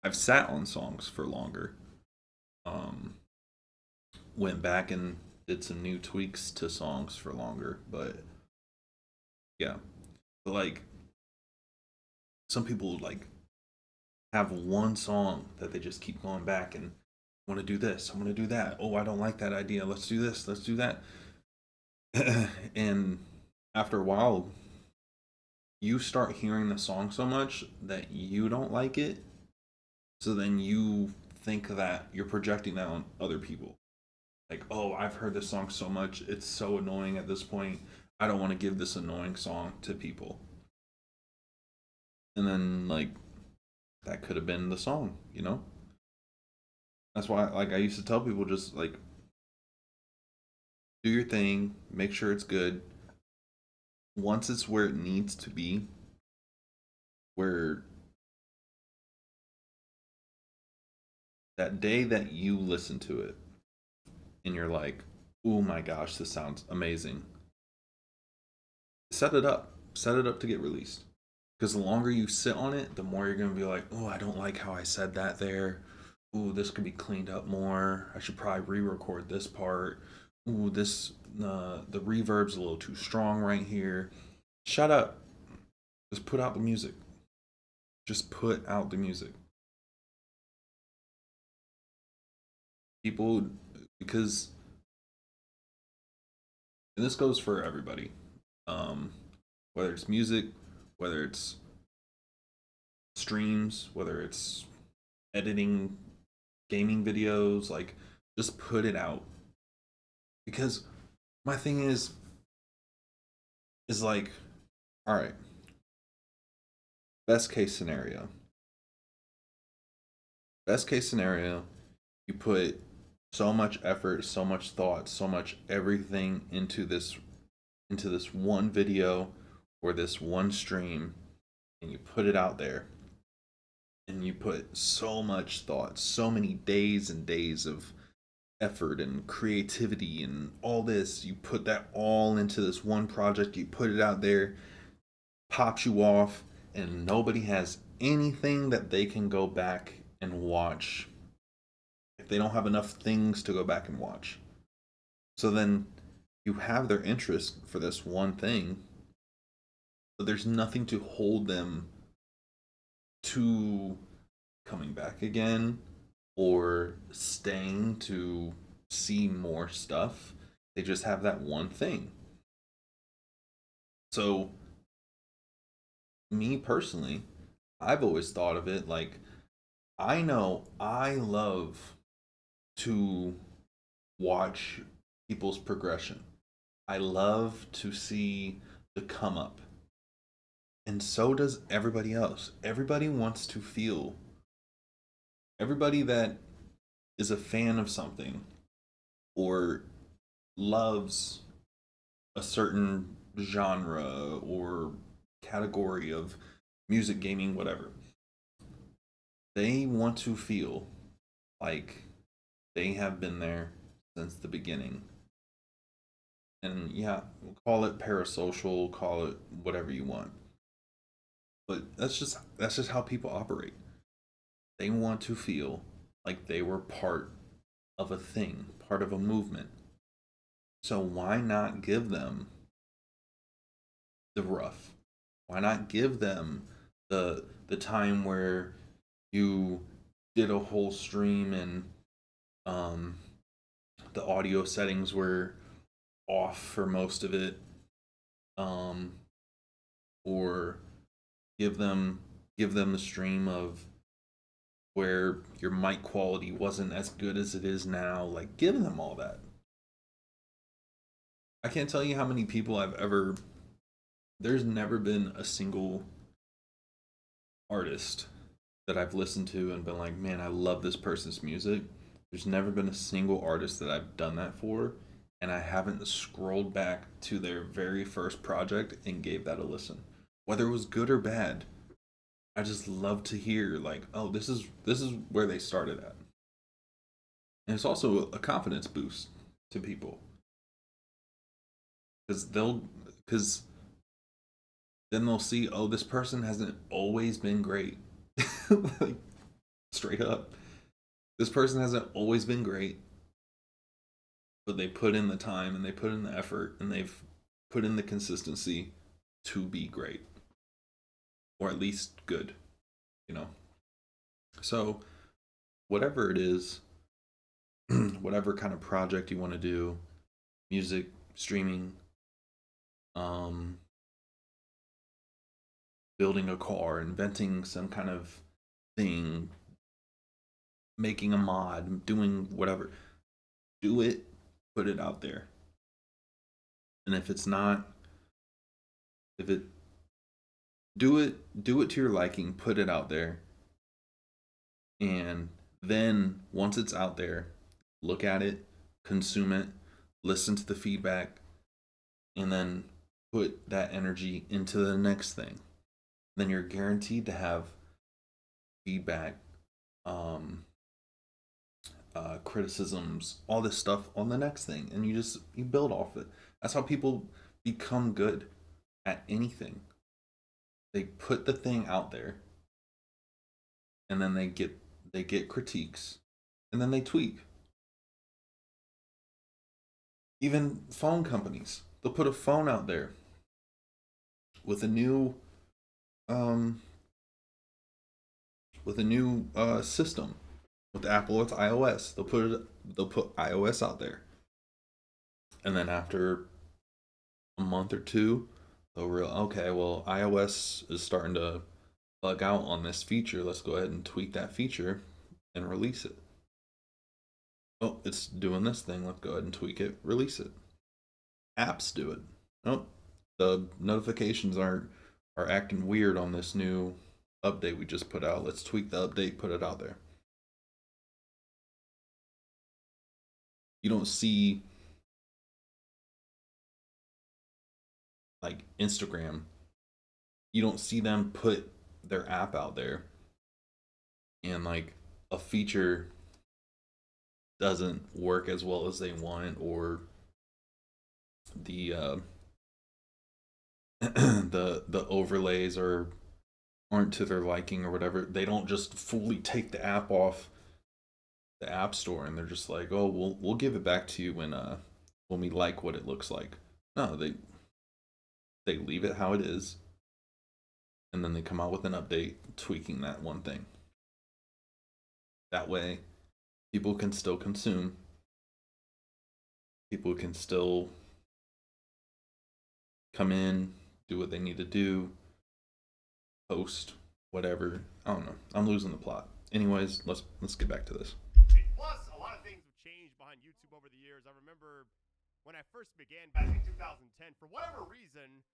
Speaker 1: I've sat on songs for longer, went back and did some new tweaks to songs for longer, but yeah. But like some people like have one song that they just keep going back and want to do this, I want to do that, oh I don't like that idea, let's do this, let's do that. And after a while you start hearing the song so much that you don't like it, so then you think that you're projecting that on other people. Like, oh, I've heard this song so much, it's so annoying at this point, I don't want to give this annoying song to people. And then like that could have been the song, you know? That's why like I used to tell people, just like do your thing, make sure it's good. Once it's where it needs to be, where that day that you listen to it and you're like, oh my gosh, this sounds amazing, set it up to get released. Because the longer you sit on it, the more you're going to be like, oh, I don't like how I said that there. Ooh, this could be cleaned up more. I should probably re-record this part. Ooh, this the reverb's a little too strong right here. Shut up. Just put out the music. Just put out the music. People, because, and this goes for everybody, whether it's music, whether it's streams, whether it's editing gaming videos, like just put it out. Because my thing is like, all right, best case scenario, you put so much effort, so much thought, so much everything into this one video or this one stream, and you put it out there, and you put so much thought, so many days and days of effort and creativity and all this, you put that all into this one project, you put it out there, pops you off, and nobody has anything that they can go back and watch. If they don't have enough things to go back and watch, so then you have their interest for this one thing, but there's nothing to hold them to coming back again or staying to see more stuff. They just have that one thing. So me personally, I've always thought of it like, I know I love to watch people's progression. I love to see the come up. And so does everybody else. Everybody wants to feel. Everybody that is a fan of something or loves a certain genre or category of music, gaming, whatever, they want to feel like they have been there since the beginning. And yeah, call it parasocial, call it whatever you want. But that's just how people operate. They want to feel like they were part of a thing, part of a movement. So why not give them the rough? Why not give them the time where you did a whole stream and the audio settings were off for most of it, or give them the stream of where your mic quality wasn't as good as it is now. Like, give them all that. I can't tell you how many people there's never been a single artist that I've listened to and been like, man, I love this person's music. There's never been a single artist that I've done that for, and I haven't scrolled back to their very first project and gave that a listen. Whether it was good or bad, I just love to hear, like, oh, this is where they started at. And it's also a confidence boost to people. Because then they'll see, oh, this person hasn't always been great. Like, straight up. This person hasn't always been great. But they put in the time and they put in the effort and they've put in the consistency to be great. Or at least good, you know? So, whatever it is, whatever kind of project you want to do, music, streaming, building a car, inventing some kind of thing, making a mod, doing whatever, do it, put it out there. And if it's not, do it to your liking, put it out there. And then once it's out there, look at it, consume it, listen to the feedback, and then put that energy into the next thing. Then you're guaranteed to have feedback, criticisms, all this stuff on the next thing, and you build off it. That's how people become good at anything. They put the thing out there, and then they get critiques, and then they tweak. Even phone companies, they'll put a phone out there with a new system. With Apple, it's iOS. They'll put iOS out there, and then after a month or two, okay, well, iOS is starting to bug out on this feature. Let's go ahead and tweak that feature and release it. Oh, it's doing this thing. Let's go ahead and tweak it, release it. Apps do it. Oh, the notifications are acting weird on this new update we just put out. Let's tweak the update, put it out there. You don't see, like, Instagram. You don't see them put their app out there and, like, a feature doesn't work as well as they want, or the the overlays aren't to their liking or whatever. They don't just fully take the app off the app store and they're just like, oh, we'll give it back to you when we like what it looks like. No, they leave it how it is, and then they come out with an update tweaking that one thing. That way people can still consume, people can still come in, do what they need to do, post, whatever. I don't know. I'm losing the plot. Anyways, let's get back to this.
Speaker 10: Plus, a lot of things have changed behind YouTube over the years. I remember when I first began back in 2010, for whatever reason,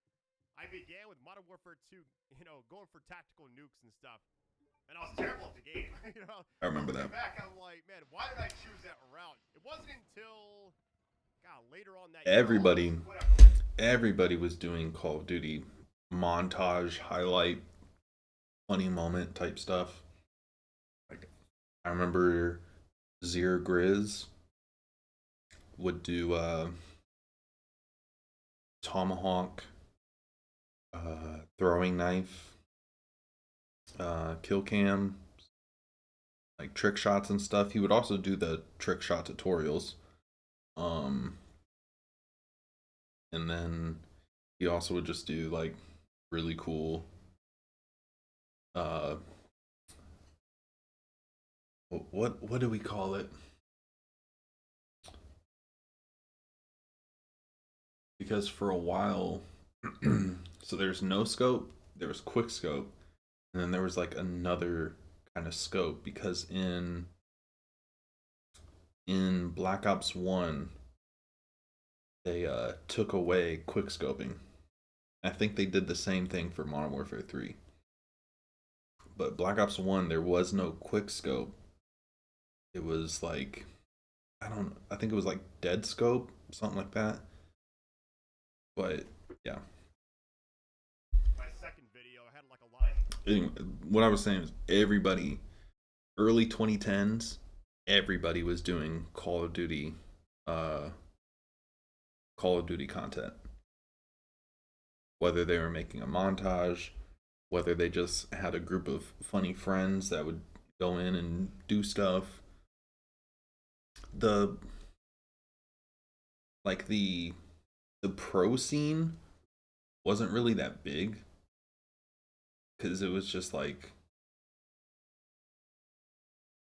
Speaker 10: I began with Modern Warfare 2, you know, going for tactical nukes and stuff. And I was terrible at the game, you know?
Speaker 1: I remember that.
Speaker 10: Looking back, I'm like, man, why did I choose that route? It wasn't until, God, later on that year,
Speaker 1: Everybody was doing Call of Duty montage, highlight, funny moment type stuff. Like, I remember Zero Grizz would do tomahawk, throwing knife, kill cam, like trick shots and stuff. He would also do the trick shot tutorials. And then he also would just do like really cool what do we call it? Because for a while so there's no scope, there was quick scope, and then there was like another kind of scope, because in Black Ops 1 they took away quick scoping. I think they did the same thing for Modern Warfare 3. But Black Ops 1, there was no quick scope. It was like, I think it was like dead scope, something like that. But yeah.
Speaker 10: my second video, I had like a lot of...
Speaker 1: Anyway, what I was saying is everybody, early 2010s, everybody was doing Call of Duty content. Whether they were making a montage, whether they just had a group of funny friends that would go in and do stuff. The pro scene wasn't really that big, because it was just like,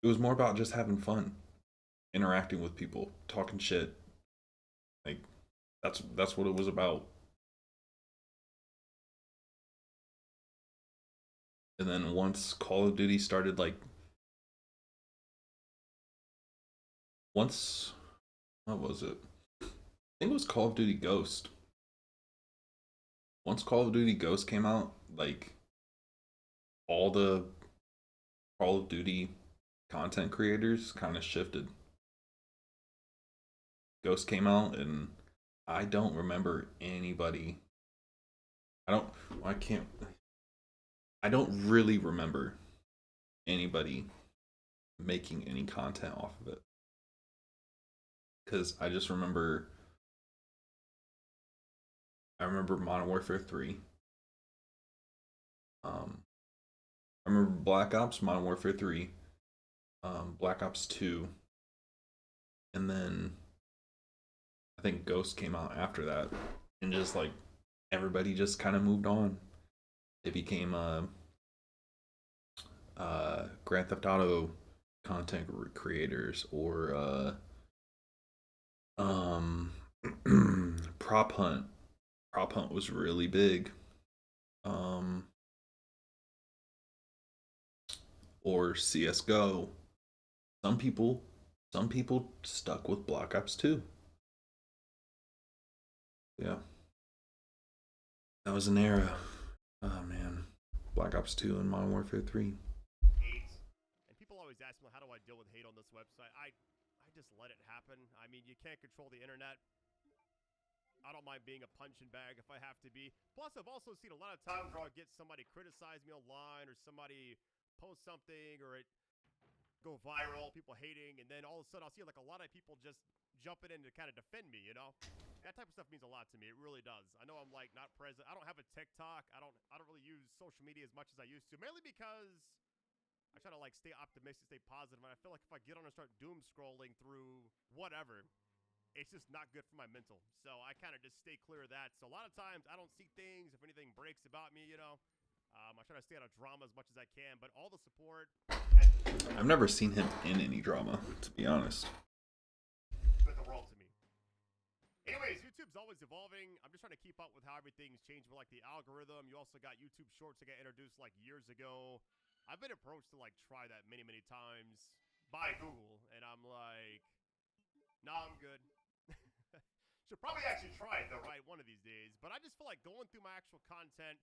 Speaker 1: it was more about just having fun, interacting with people, talking shit. Like, that's what it was about. And then once Call of Duty started, like, what was it? I think it was Call of Duty Ghost. Once Call of Duty Ghost came out, like, all the Call of Duty content creators kind of shifted. Ghost came out, and I don't remember anybody. I don't really remember anybody making any content off of it. Because I just remember... I remember Modern Warfare 3. I remember Black Ops, Modern Warfare 3. Black Ops 2. And then... I think Ghost came out after that. And just, like, everybody just kind of moved on. They became Grand Theft Auto content creators, or Prop Hunt. Prop Hunt was really big. Or CS:GO. Some people stuck with Black Ops 2. Yeah. That was an era. Oh man. Black Ops 2 and Modern Warfare 3.
Speaker 10: hate. And people always ask me, how do I deal with hate on this website? I just let it happen. I mean, you can't control the internet. I don't mind being a punching bag if I have to be. Plus, I've also seen a lot of times where I'll get somebody criticize me online, or somebody post something, or it go viral, people hating, and then all of a sudden I'll see like a lot of people just jumping in to kind of defend me, you know? That type of stuff means a lot to me. It really does. I know I'm like not present. I don't have a TikTok. I don't really use social media as much as I used to, mainly because I try to like stay optimistic, stay positive, and I feel like if I get on and start doom scrolling through whatever, it's just not good for my mental. So I kind of just stay clear of that. So a lot of times I don't see things. If anything breaks about me, you know, I try to stay out of drama as much as I can. But all the support.
Speaker 1: I've never seen him in any drama, to be honest.
Speaker 10: With the world to me. Anyways, YouTube's always evolving. I'm just trying to keep up with how everything's changing with like the algorithm. You also got YouTube Shorts that got introduced like years ago. I've been approached to like try that many times by Google, and I'm like, nah, I'm good. Should probably actually try it though, right, one of these days. But I just feel like going through my actual content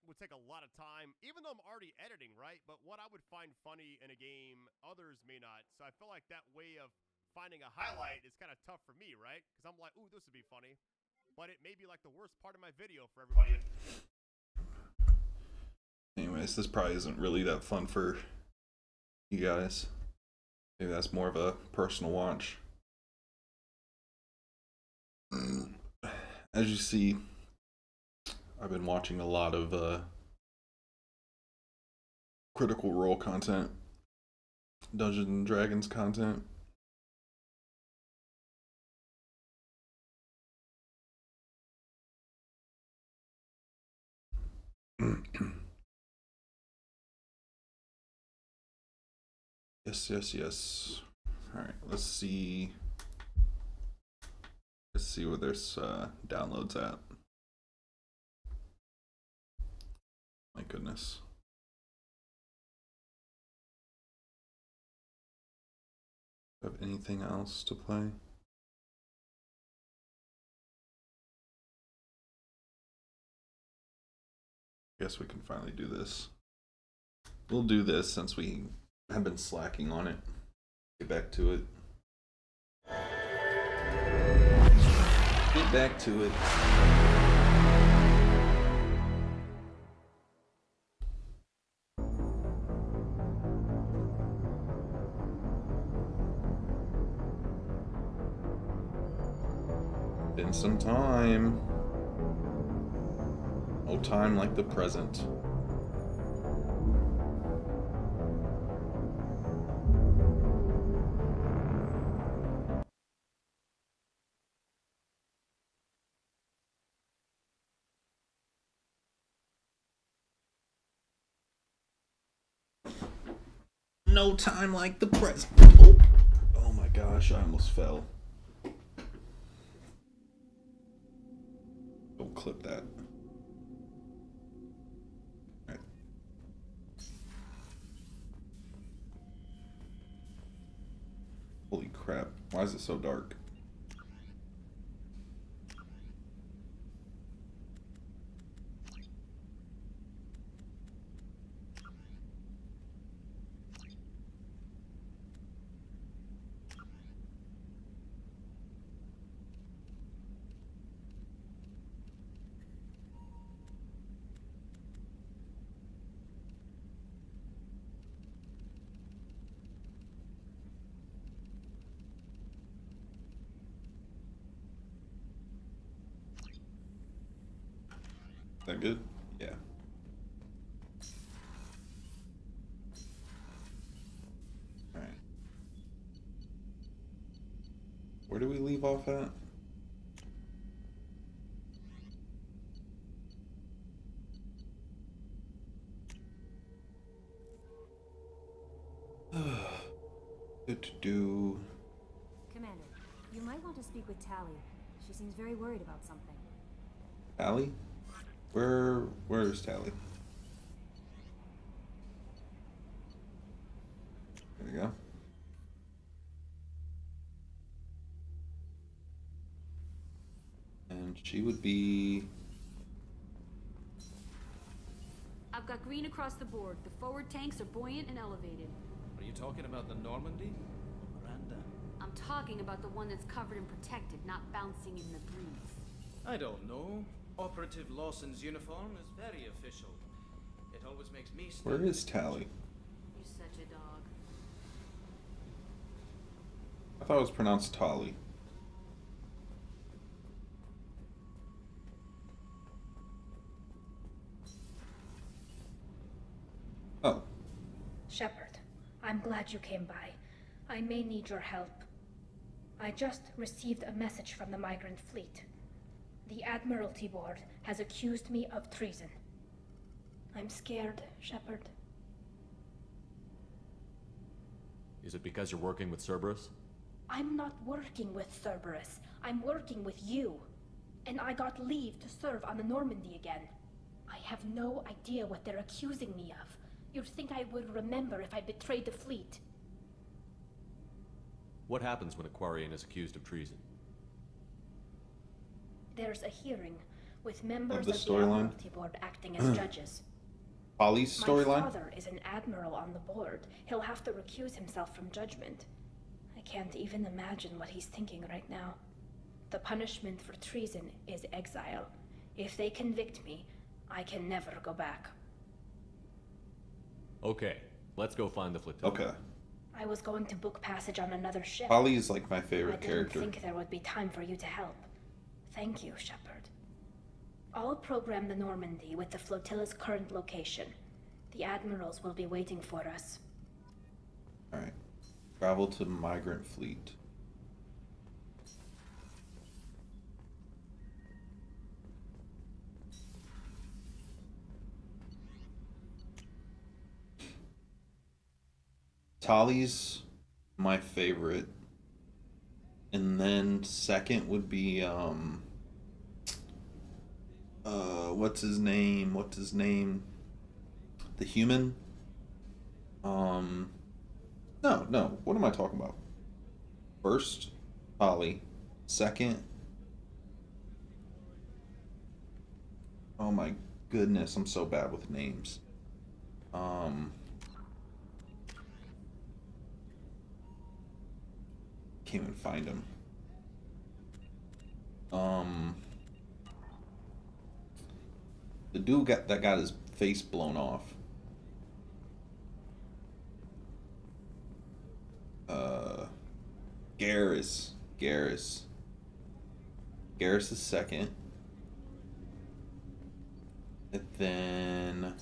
Speaker 10: would take a lot of time, even though I'm already editing, right? But what I would find funny in a game, others may not. So I feel like that way of finding a highlight is kind of tough for me, right? Because I'm like, ooh, this would be funny. But it may be like the worst part of my video for everybody.
Speaker 1: Anyways, this probably isn't really that fun for you guys. Maybe that's more of a personal watch. As you see, I've been watching a lot of Critical Role content, Dungeons and Dragons content. Yes. Alright, let's see. Let's see where this downloads at. My goodness. Have anything else to play? Guess we can finally do this. We'll do this since we have been slacking on it. Get back to it. Get back to it. Been some time. No time like the present. No time like the present. Oh my gosh, I almost fell. Don't clip that. Alright. Holy crap. Why is it so dark? Is that good? Yeah. Alright. Where do we leave off at? Good to do.
Speaker 11: Commander, you might want to speak with Tally. She seems very worried about something.
Speaker 1: Tally? Where's Tally? There we go. And she would be...
Speaker 11: I've got green across the board. The forward tanks are buoyant and elevated.
Speaker 12: Are you talking about the Normandy? Miranda?
Speaker 11: I'm talking about the one that's covered and protected, not bouncing in the breeze.
Speaker 12: I don't know. Operative Lawson's uniform is very official. It always makes me stop.
Speaker 1: Where is Tally?
Speaker 11: You're such a dog.
Speaker 1: I thought it was pronounced Tolly. Oh.
Speaker 13: Shepard, I'm glad you came by. I may need your help. I just received a message from the migrant fleet. The Admiralty Board has accused me of treason. I'm scared, Shepard.
Speaker 14: Is it because you're working with Cerberus?
Speaker 13: I'm not working with Cerberus. I'm working with you. And I got leave to serve on the Normandy again. I have no idea what they're accusing me of. You'd think I would remember if I betrayed the fleet.
Speaker 14: What happens when a Quarian is accused of treason?
Speaker 13: There's a hearing with members
Speaker 1: the
Speaker 13: of the
Speaker 1: storyline?
Speaker 13: Admiralty Board acting as judges.
Speaker 1: Polly's
Speaker 13: My
Speaker 1: storyline?
Speaker 13: father is an admiral on the board. He'll have to recuse himself from judgment. I can't even imagine what he's thinking right now. The punishment for treason is exile. If they convict me, I can never go back.
Speaker 14: Okay, let's go find the flotilla.
Speaker 1: Okay.
Speaker 13: I was going to book passage on another ship.
Speaker 1: Polly is like my favorite
Speaker 13: I didn't
Speaker 1: character.
Speaker 13: think there would be time for you to help. Thank you, Shepard. I'll program the Normandy with the flotilla's current location. The admirals will be waiting for us.
Speaker 1: Alright. Travel to Migrant Fleet. Tali's my favorite. And then second would be what's his name? The human? No, what am I talking about? First, Tali. Second, oh my goodness, I'm so bad with names. Can't even find him. The dude that got his face blown off. Garrus is second. And then...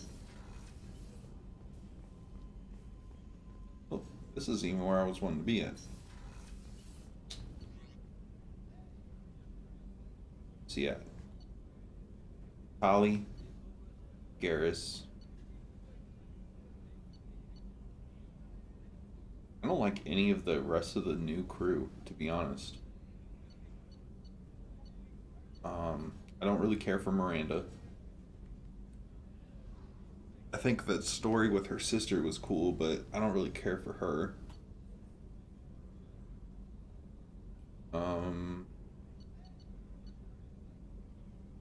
Speaker 1: Oh, this is even where I was wanting to be at. So yeah. Tali, Garrus. I don't like any of the rest of the new crew, to be honest. I don't really care for Miranda. I think that story with her sister was cool, but I don't really care for her.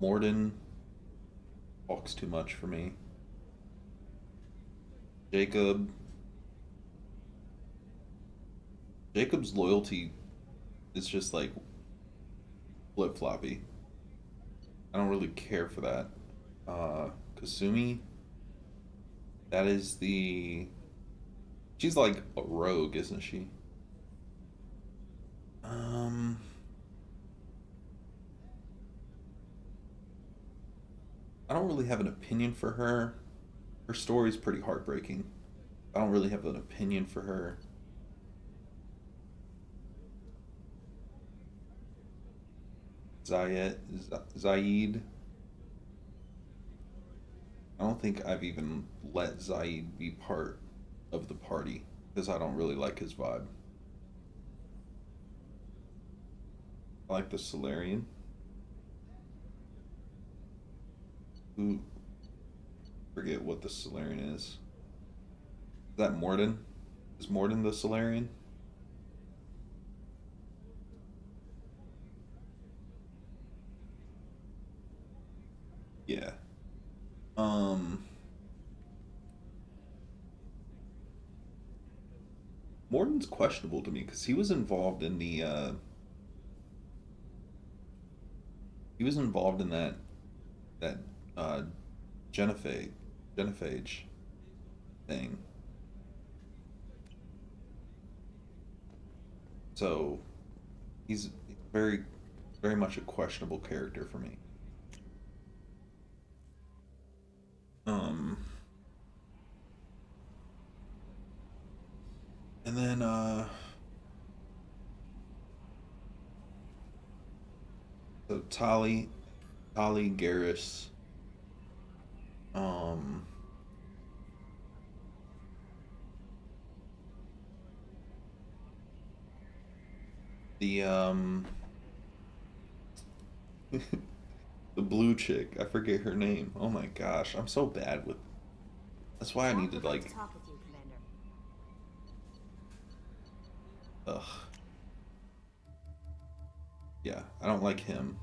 Speaker 1: Mordin talks too much for me. Jacob's loyalty is just like flip-floppy. I don't really care for that. Kasumi, that is she's like a rogue, isn't she? I don't really have an opinion for her. Her story's pretty heartbreaking. I don't really have an opinion for her. Zaid. I don't think I've even let Zaid be part of the party because I don't really like his vibe. I like the Solarian. Who? Forget what the Solarian is. Is that Mordin? Is Mordin the Solarian? Yeah. Mordin's questionable to me because he was involved in the genophage thing. So he's very much a questionable character for me. And then so Tali, Garrus, the the blue chick, I forget her name. Oh my gosh, I'm so bad with. That's why I need to like.
Speaker 11: Talk with you, Commander.
Speaker 1: Ugh. Yeah, I don't like him.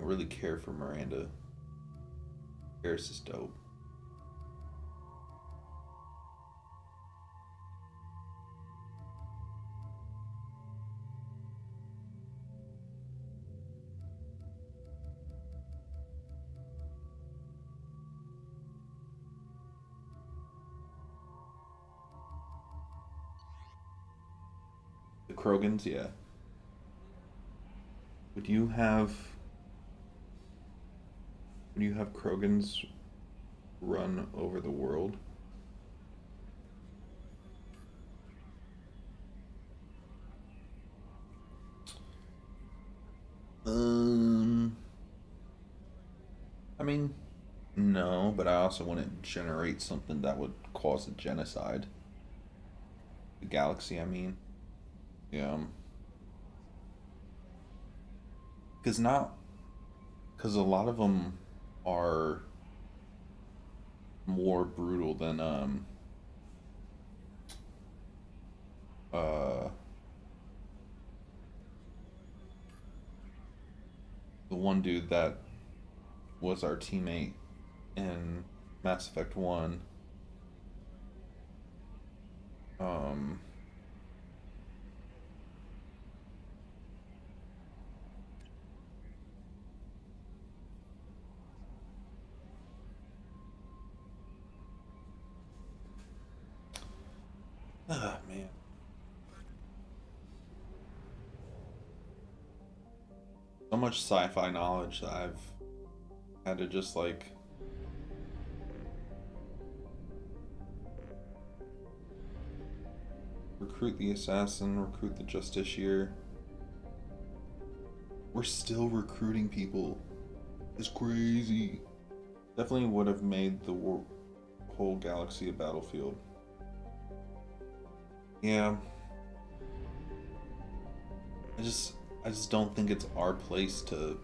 Speaker 1: really care for Miranda. Paris is dope. The Krogans, yeah. Would you have Krogans run over the world? I mean, no, but I also wouldn't generate something that would cause a genocide. The galaxy, I mean. Yeah. Because a lot of them are more brutal than the one dude that was our teammate in Mass Effect 1. Ah, man. So much sci-fi knowledge that I've had to just like recruit the assassin, recruit the justiciar. We're still recruiting people. It's crazy. Definitely would have made the whole galaxy a battlefield. Yeah. I just don't think it's our place to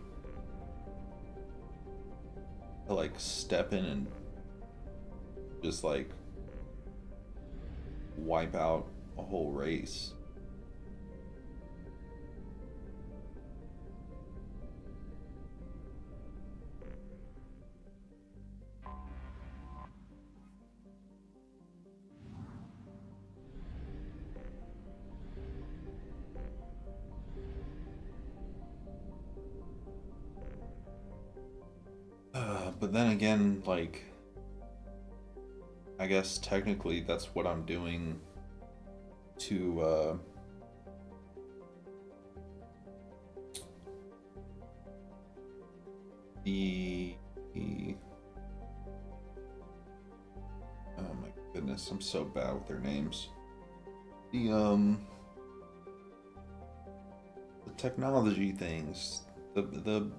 Speaker 1: like step in and just like wipe out a whole race. But then again, like, I guess technically that's what I'm doing to, oh my goodness, I'm so bad with their names. The technology things, the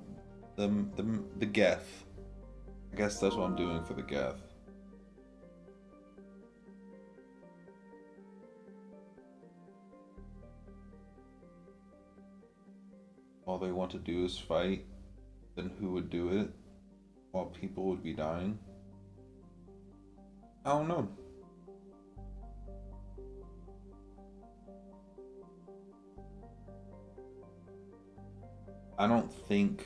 Speaker 1: Geth. I guess that's what I'm doing for the Geth. All they want to do is fight, then who would do it while people would be dying? I don't know. I don't think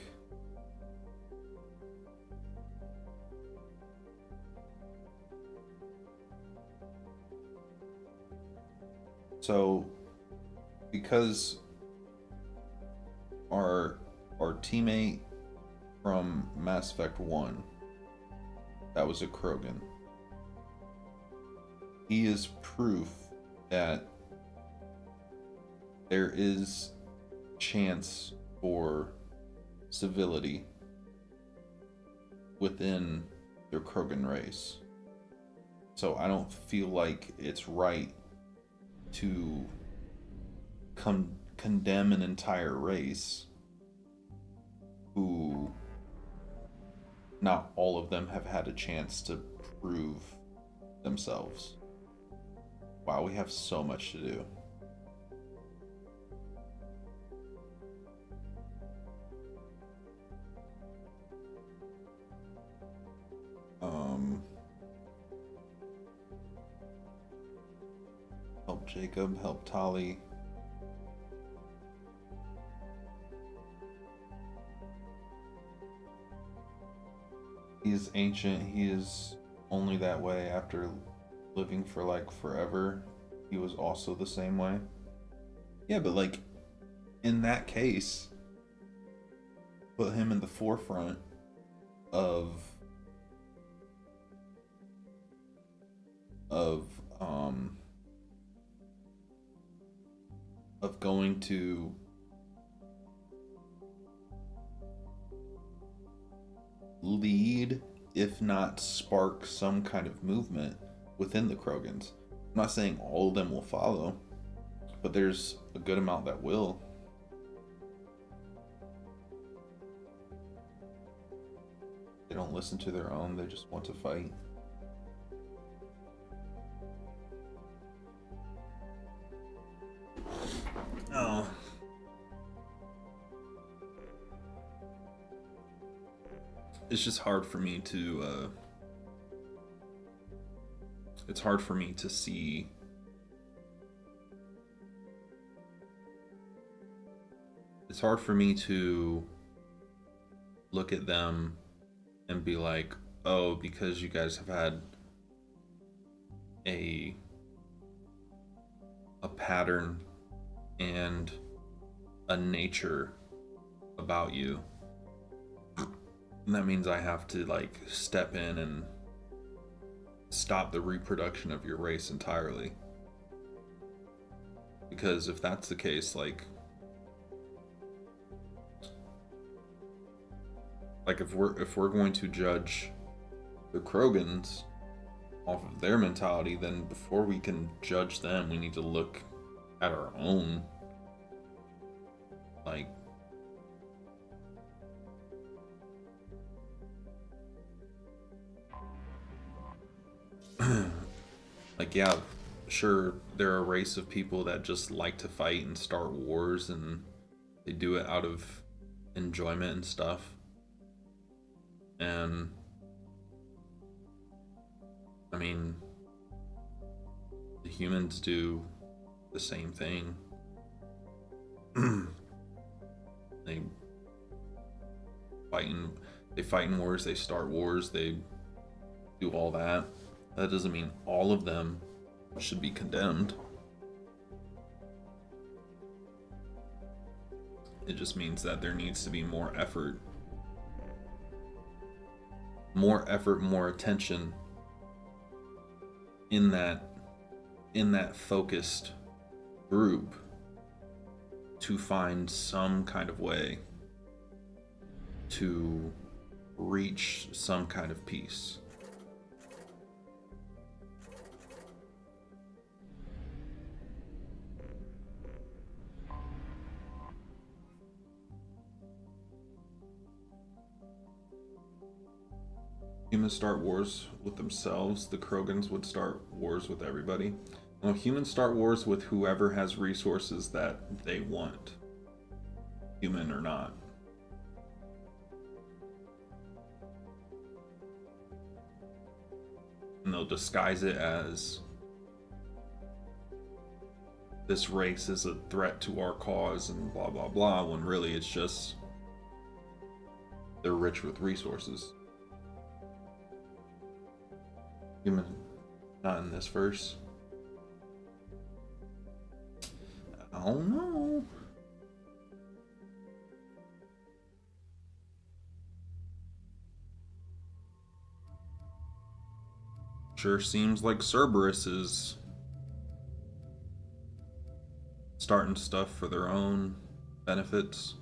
Speaker 1: so, because our teammate from Mass Effect 1, that was a Krogan, he is proof that there is chance for civility within their Krogan race. So I don't feel like it's right to condemn an entire race who not all of them have had a chance to prove themselves. Wow, we have so much to do. Help Jacob, help Tali. he's ancient, he is only that way after living for like forever. He was also the same way. Yeah, but like in that case, put him in the forefront of going to lead, if not spark, some kind of movement within the Krogans. I'm not saying all of them will follow, but there's a good amount that will. They don't listen to their own, they just want to fight. Oh. It's just hard for me to it's hard for me to see it's hard for me to look at them and be like, oh, because you guys have had a pattern and a nature about you, and that means I have to like step in and stop the reproduction of your race entirely. Because if that's the case, like if we're going to judge the Krogans off of their mentality, then before we can judge them, we need to look at our own. Like, like, yeah, sure, they're a race of people that just like to fight and start wars, and they do it out of enjoyment and stuff. And I mean, the humans do the same thing. They fight in wars, they start wars, they do all that. That doesn't mean all of them should be condemned. It just means that there needs to be more effort, more attention in that focused group to find some kind of way to reach some kind of peace. Humans start wars with themselves, the Krogans would start wars with everybody. No, humans start wars with whoever has resources that they want, human or not. And they'll disguise it as this race is a threat to our cause and blah blah blah, when really it's just they're rich with resources. Human, not in this verse. I don't know. Sure seems like Cerberus is starting stuff for their own benefits.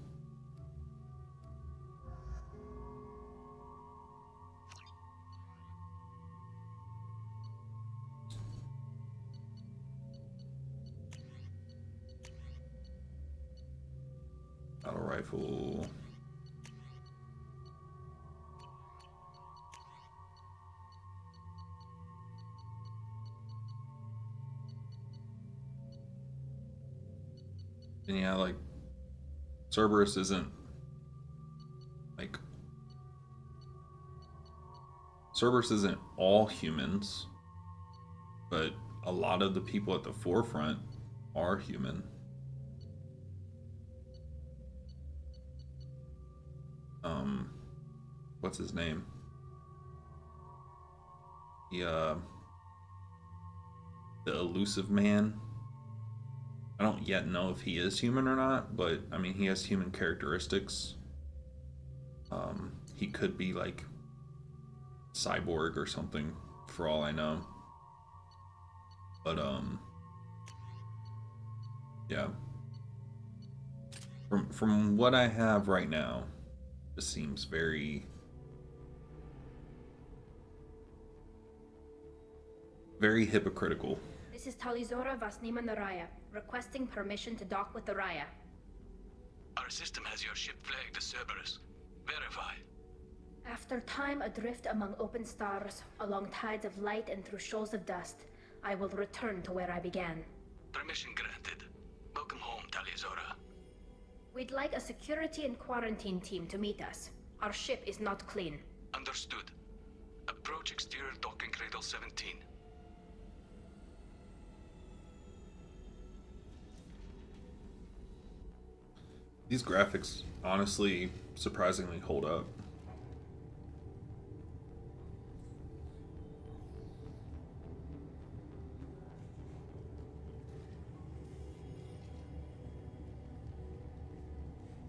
Speaker 1: Battle rifle. And yeah, like, Cerberus isn't, like, Cerberus isn't all humans, but a lot of the people at the forefront are human. What's his name? the elusive man. I don't yet know if he is human or not, but I mean, he has human characteristics. He could be like cyborg or something for all I know. But yeah. From what I have right now, it seems very hypocritical.
Speaker 13: This is Talizora Vasnima Naraya, requesting permission to dock with the Raya.
Speaker 6: Our system has your ship flagged as Cerberus. Verify.
Speaker 13: After time adrift among open stars, along tides of light and through shoals of dust, I will return to where I began.
Speaker 6: Permission granted. Welcome home, Talizora.
Speaker 13: We'd like a security and quarantine team to meet us. Our ship is not clean.
Speaker 6: Understood. Approach exterior docking cradle 17.
Speaker 1: These graphics honestly surprisingly hold up.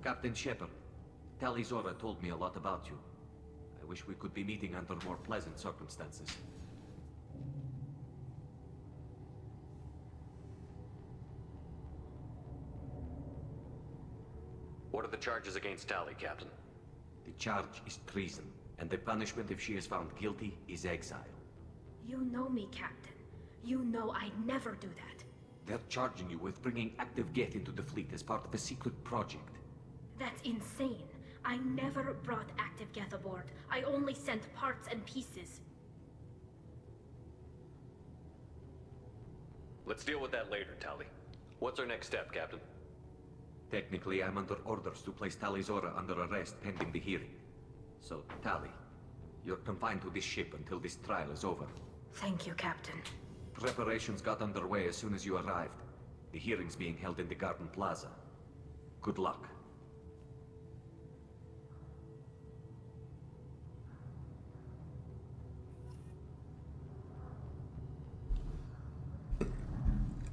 Speaker 15: Captain Shepard, Talizora told me a lot about you. I wish we could be meeting under more pleasant circumstances.
Speaker 14: What are the charges against Tali, Captain?
Speaker 15: The charge is treason, and the punishment if she is found guilty is exile.
Speaker 13: You know me, Captain. You know I'd never do that.
Speaker 15: They're charging you with bringing active Geth into the fleet as part of a secret project.
Speaker 13: That's insane. I never brought active Geth aboard. I only sent parts and pieces.
Speaker 14: Let's deal with that later, Tali. What's our next step, Captain?
Speaker 15: Technically, I'm under orders to place Talizora under arrest pending the hearing. So, Tali, you're confined to this ship until this trial is over.
Speaker 13: Thank you, Captain.
Speaker 15: Preparations got underway as soon as you arrived. The hearing's being held in the Garden Plaza. Good luck.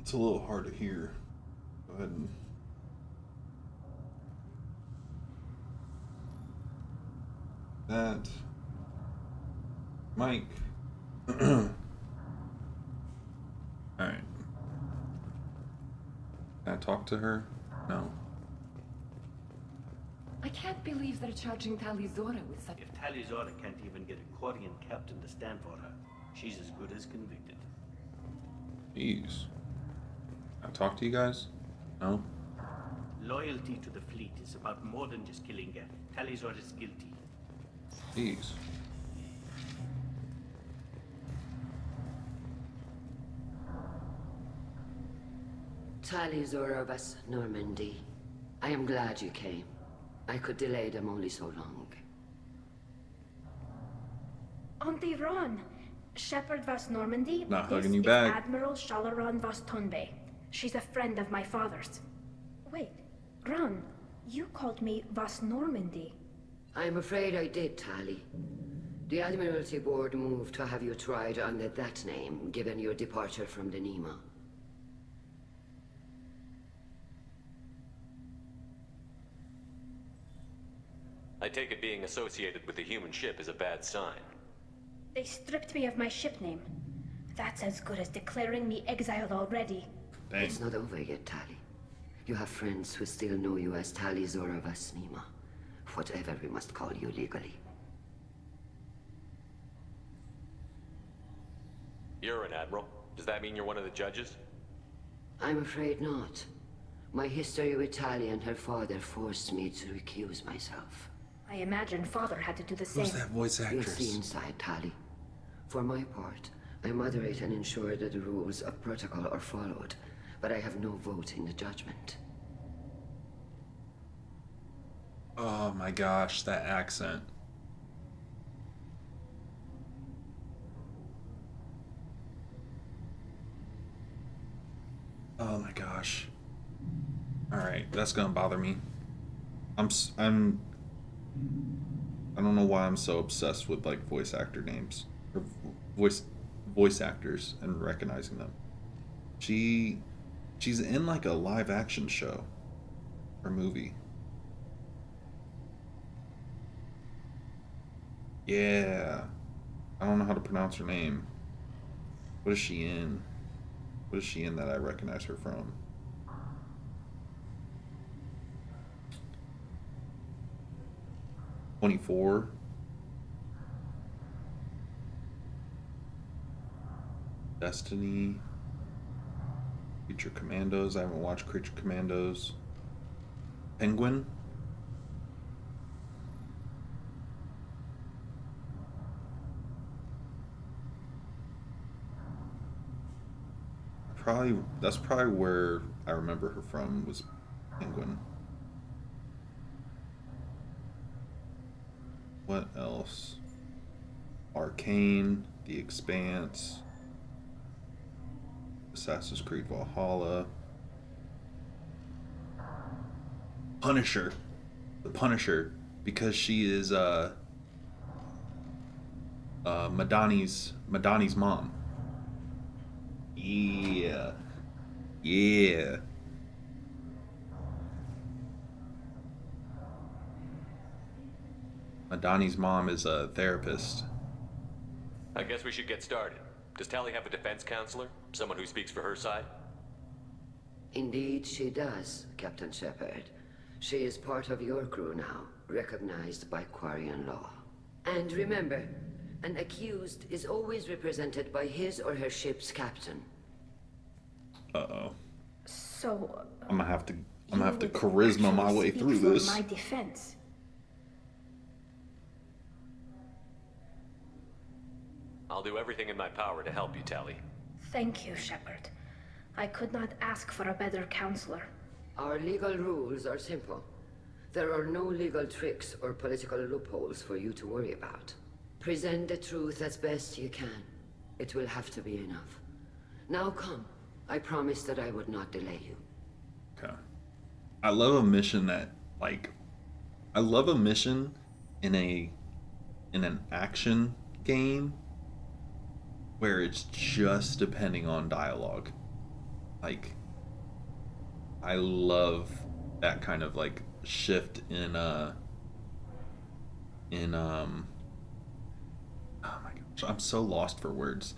Speaker 1: It's a little hard to hear. Go ahead and... that... Mike. Alright. Can I talk to her? No.
Speaker 16: I can't believe they're charging Talizora with such...
Speaker 17: If Talizora can't even get a Quarian captain to stand for her, she's as good as convicted.
Speaker 1: Jeez. Can I talk to you guys? No?
Speaker 17: Loyalty to the fleet is about more than just killing Geth. Talizora is guilty.
Speaker 1: Jeez.
Speaker 16: Talizora Vas Normandy. I am glad you came. I could delay them only so long.
Speaker 13: Auntie Ron! Shepard Vas Normandy.
Speaker 1: Not
Speaker 13: this
Speaker 1: hugging you
Speaker 13: is
Speaker 1: back.
Speaker 13: Admiral Shalaran Vas Tonbe. She's a friend of my father's. Wait, Ron, you called me Vas Normandy.
Speaker 16: I'm afraid I did, Tali. The Admiralty Board moved to have you tried under that name, given your departure from the Nima.
Speaker 14: I take it being associated with the human ship is a bad sign.
Speaker 13: They stripped me of my ship name. That's as good as declaring me exiled already.
Speaker 1: Dang.
Speaker 16: It's not over yet, Tali. You have friends who still know you as Talizora Vas Nima. Whatever we must call you legally.
Speaker 14: You're an admiral. Does that mean you're one of the judges?
Speaker 16: I'm afraid not. My history with Tali and her father forced me to recuse myself.
Speaker 13: I imagine father had to do the same.
Speaker 1: Who's that voice
Speaker 16: You'll
Speaker 1: actress?
Speaker 16: see inside, Tali. For my part, I moderate and ensure that the rules of protocol are followed, but I have no vote in the judgment.
Speaker 1: Oh my gosh, that accent. Oh my gosh. All right, that's gonna bother me. I don't know why I'm so obsessed with like voice actor names or voice voice actors and recognizing them. She's in like a live action show or movie. Yeah. I don't know how to pronounce her name. What is she in? What is she in that I recognize her from? "24". Destiny. Creature Commandos. I haven't watched Creature Commandos. Penguin. That's probably where I remember her from, was Penguin. What else? Arcane, The Expanse, Assassin's Creed Valhalla, Punisher. The Punisher, because she is Madani's mom. Yeah. Yeah. Madani's mom is a therapist.
Speaker 14: I guess we should get started. Does Tali have a defense counselor? Someone who speaks for her side?
Speaker 16: Indeed, she does, Captain Shepard. She is part of your crew now, recognized by Quarian law. And remember, an accused is always represented by his or her ship's captain.
Speaker 1: Uh-oh.
Speaker 13: So...
Speaker 1: I'm gonna have to charisma my way through this.
Speaker 13: My defense.
Speaker 14: I'll do everything in my power to help you, Tali.
Speaker 13: Thank you, Shepard. I could not ask for a better counselor.
Speaker 16: Our legal rules are simple. There are no legal tricks or political loopholes for you to worry about. Present the truth as best you can. It will have to be enough. Now come. I promised that I would not delay you.
Speaker 1: Okay. I love a mission that, like, I love a mission in an action game where it's just depending on dialogue. Like, I love that kind of like shift in oh my gosh, I'm so lost for words.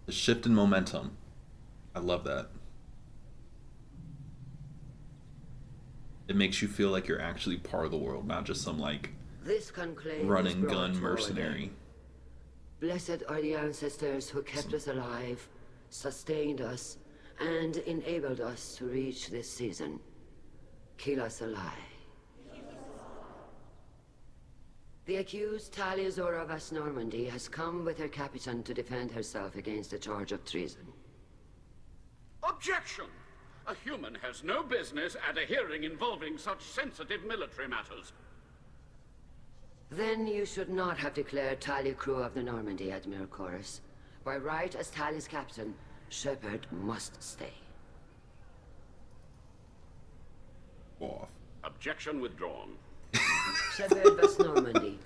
Speaker 1: The shift in momentum. I love that. It makes you feel like you're actually part of the world, not just some like
Speaker 16: This conclave
Speaker 1: run
Speaker 16: is
Speaker 1: and
Speaker 16: brought
Speaker 1: gun
Speaker 16: to
Speaker 1: mercenary.
Speaker 16: order. Blessed are the ancestors who kept us alive, sustained us, and enabled us to reach this season. Keep us alive. The accused Tali Zora Vas Normandy has come with her captain to defend herself against the charge of treason.
Speaker 18: Objection! A human has no business at a hearing involving such sensitive military matters.
Speaker 16: Then you should not have declared Tali crew of the Normandy, Admiral Chorus. By right as Tali's captain, Shepard must stay.
Speaker 1: Off.
Speaker 18: Objection withdrawn.
Speaker 16: Shepard Vas Normandy,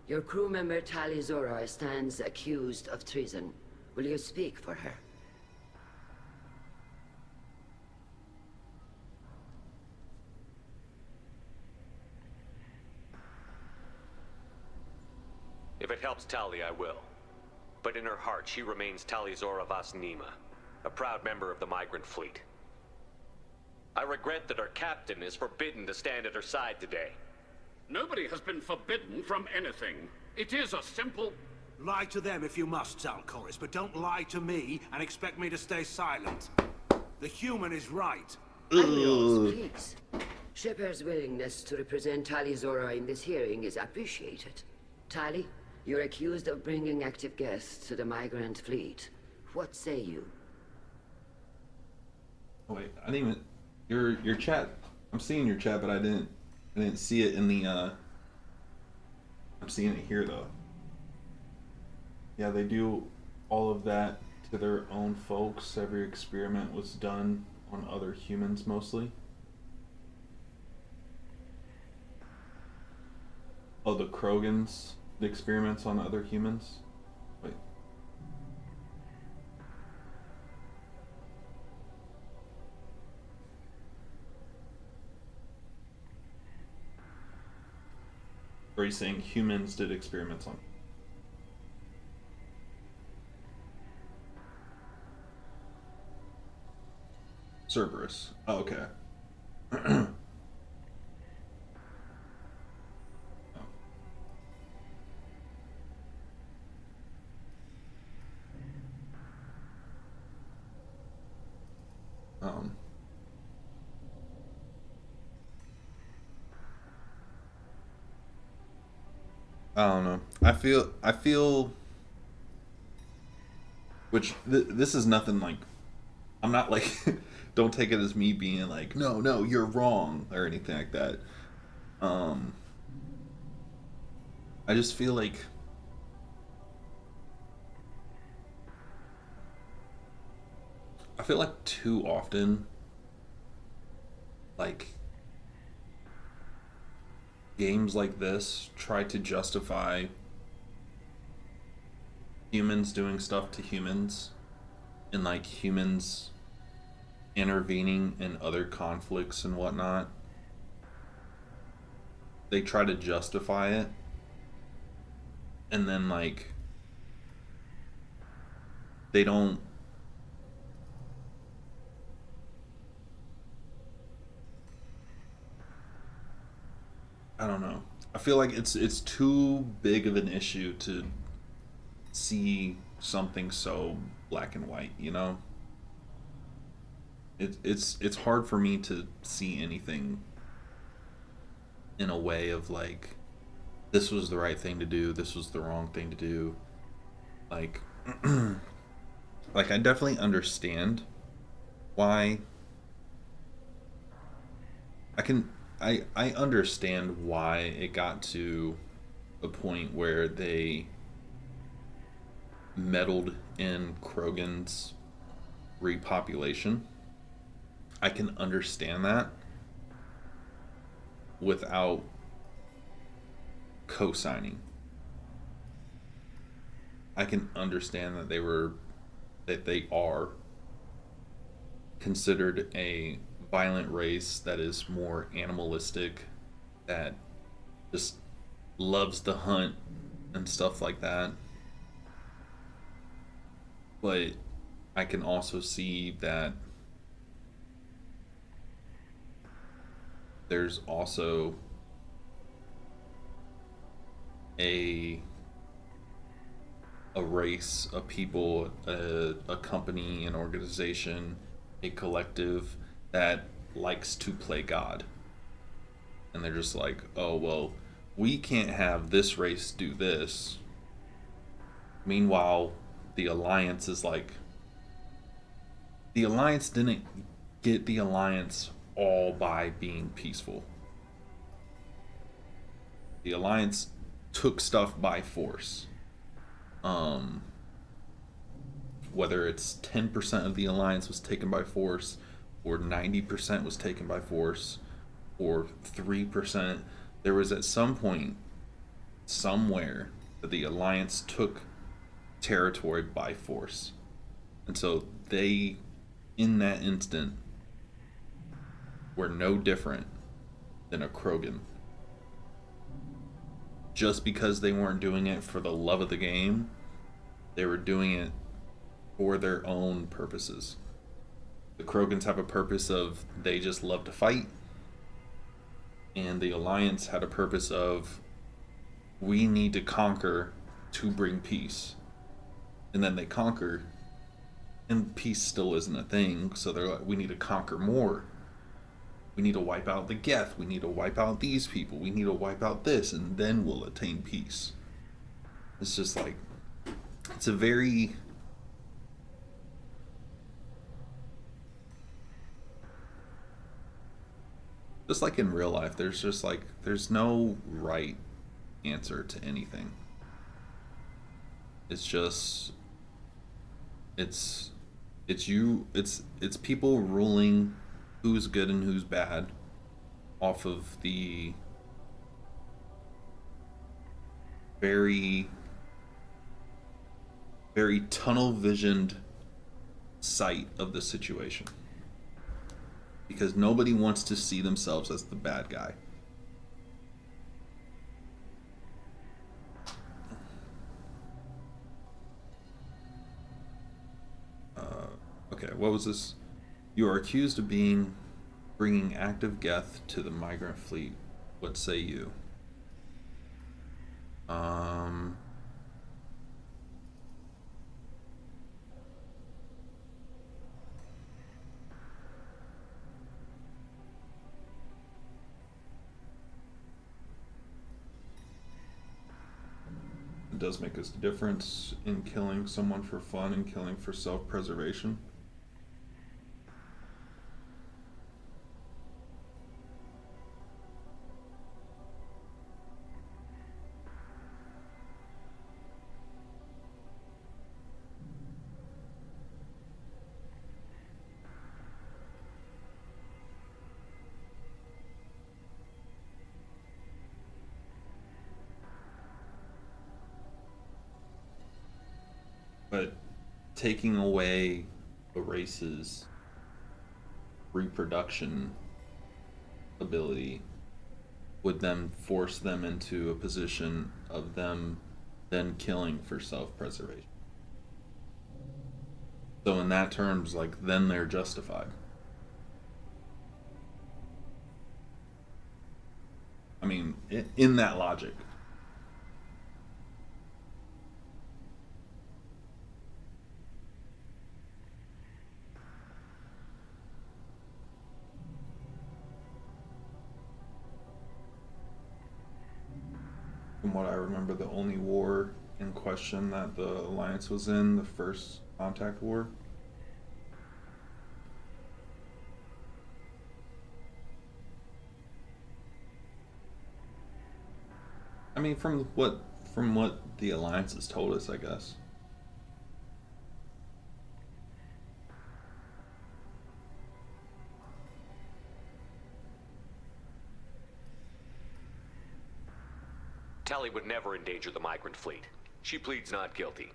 Speaker 16: your crew member Tali Zora stands accused of treason. Will you speak for her?
Speaker 14: If it helps Tali, I will. But in her heart, she remains Tali Zora Vas Nima, a proud member of the migrant fleet. I regret that her captain is forbidden to stand at her side today.
Speaker 18: Nobody has been forbidden from anything. It is a simple...
Speaker 19: Lie to them if you must, Zalcoris, but don't lie to me and expect me to stay silent. The human is right.
Speaker 16: Admirals, please. Shepard's willingness to represent Tali Zora in this hearing is appreciated. Tali, you're accused of bringing active guests to the migrant fleet. What say you?
Speaker 1: Oh, wait, I didn't even... Your chat... I'm seeing your chat, but I didn't see it in the, I'm seeing it here, though. Yeah, they do all of that to their own folks. Every experiment was done on other humans, mostly. Oh, the Krogans, the experiments on other humans? Wait. Or are you saying humans did experiments on? Cerberus. Oh, okay. I don't know. I feel which this is nothing like, I'm not like don't take it as me being like no you're wrong or anything like that. I just feel like too often, like, games like this try to justify humans doing stuff to humans and like humans intervening in other conflicts and whatnot. They try to justify it, and then like they don't I don't know. I feel like it's too big of an issue to see something so black and white, you know? It's hard for me to see anything in a way of like, this was the right thing to do, this was the wrong thing to do. Like like I definitely understand why I understand why it got to a point where they meddled in Krogan's repopulation. I can understand that without co-signing. I can understand that they are considered a violent race that is more animalistic, that just loves to hunt and stuff like that. But I can also see that there's also a race, a people, a company, an organization, a collective that likes to play God. And they're just like, oh, well, we can't have this race do this. Meanwhile, the Alliance is like, the Alliance didn't get the Alliance all by being peaceful. The Alliance took stuff by force. Whether it's 10% of the Alliance was taken by force, or 90% was taken by force, or 3%, there was at some point, somewhere, that the Alliance took territory by force. And so they, in that instant, were no different than a Krogan. Just because they weren't doing it for the love of the game, they were doing it for their own purposes. The Krogans have a purpose of, they just love to fight. And the Alliance had a purpose of, we need to conquer to bring peace. And then they conquer, and peace still isn't a thing, so they're like, we need to conquer more. We need to wipe out the Geth, we need to wipe out these people, we need to wipe out this, and then we'll attain peace. It's just like, it's a very... just like in real life, there's just like, there's no right answer to anything. It's just, it's people ruling who's good and who's bad off of the very, very tunnel visioned sight of the situation. Because nobody wants to see themselves as the bad guy. Okay, what was this? You are accused of bringing active Geth to the migrant fleet. What say you? It does make a difference in killing someone for fun and killing for self-preservation. But taking away the race's reproduction ability would then force them into a position of them then killing for self-preservation. So in that terms, like, then they're justified. I mean, in that logic. From what I remember, the only war in question that the Alliance was in, the first Contact War. I mean, from what the Alliance has told us, I guess.
Speaker 14: Tali would never endanger the migrant fleet. She pleads not guilty.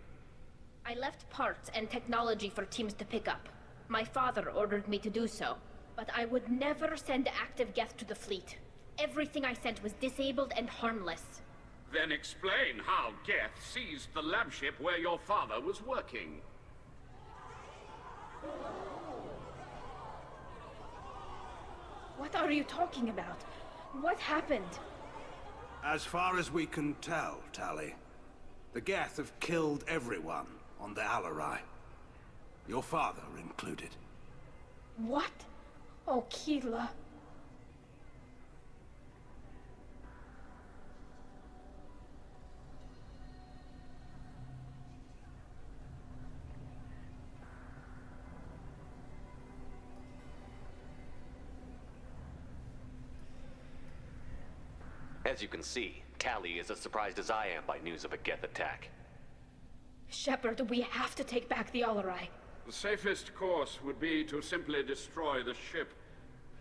Speaker 13: I left parts and technology for teams to pick up. My father ordered me to do so, but I would never send active Geth to the fleet. Everything I sent was disabled and harmless.
Speaker 18: Then explain how Geth seized the lab ship where your father was working.
Speaker 13: What are you talking about? What happened?
Speaker 19: As far as we can tell, Tali, the Geth have killed everyone on the Alarai. Your father included.
Speaker 13: What? Oh, Keela.
Speaker 14: As you can see, Tali is as surprised as I am by news of a Geth attack.
Speaker 13: Shepard, we have to take back the Alarai.
Speaker 18: The safest course would be to simply destroy the ship.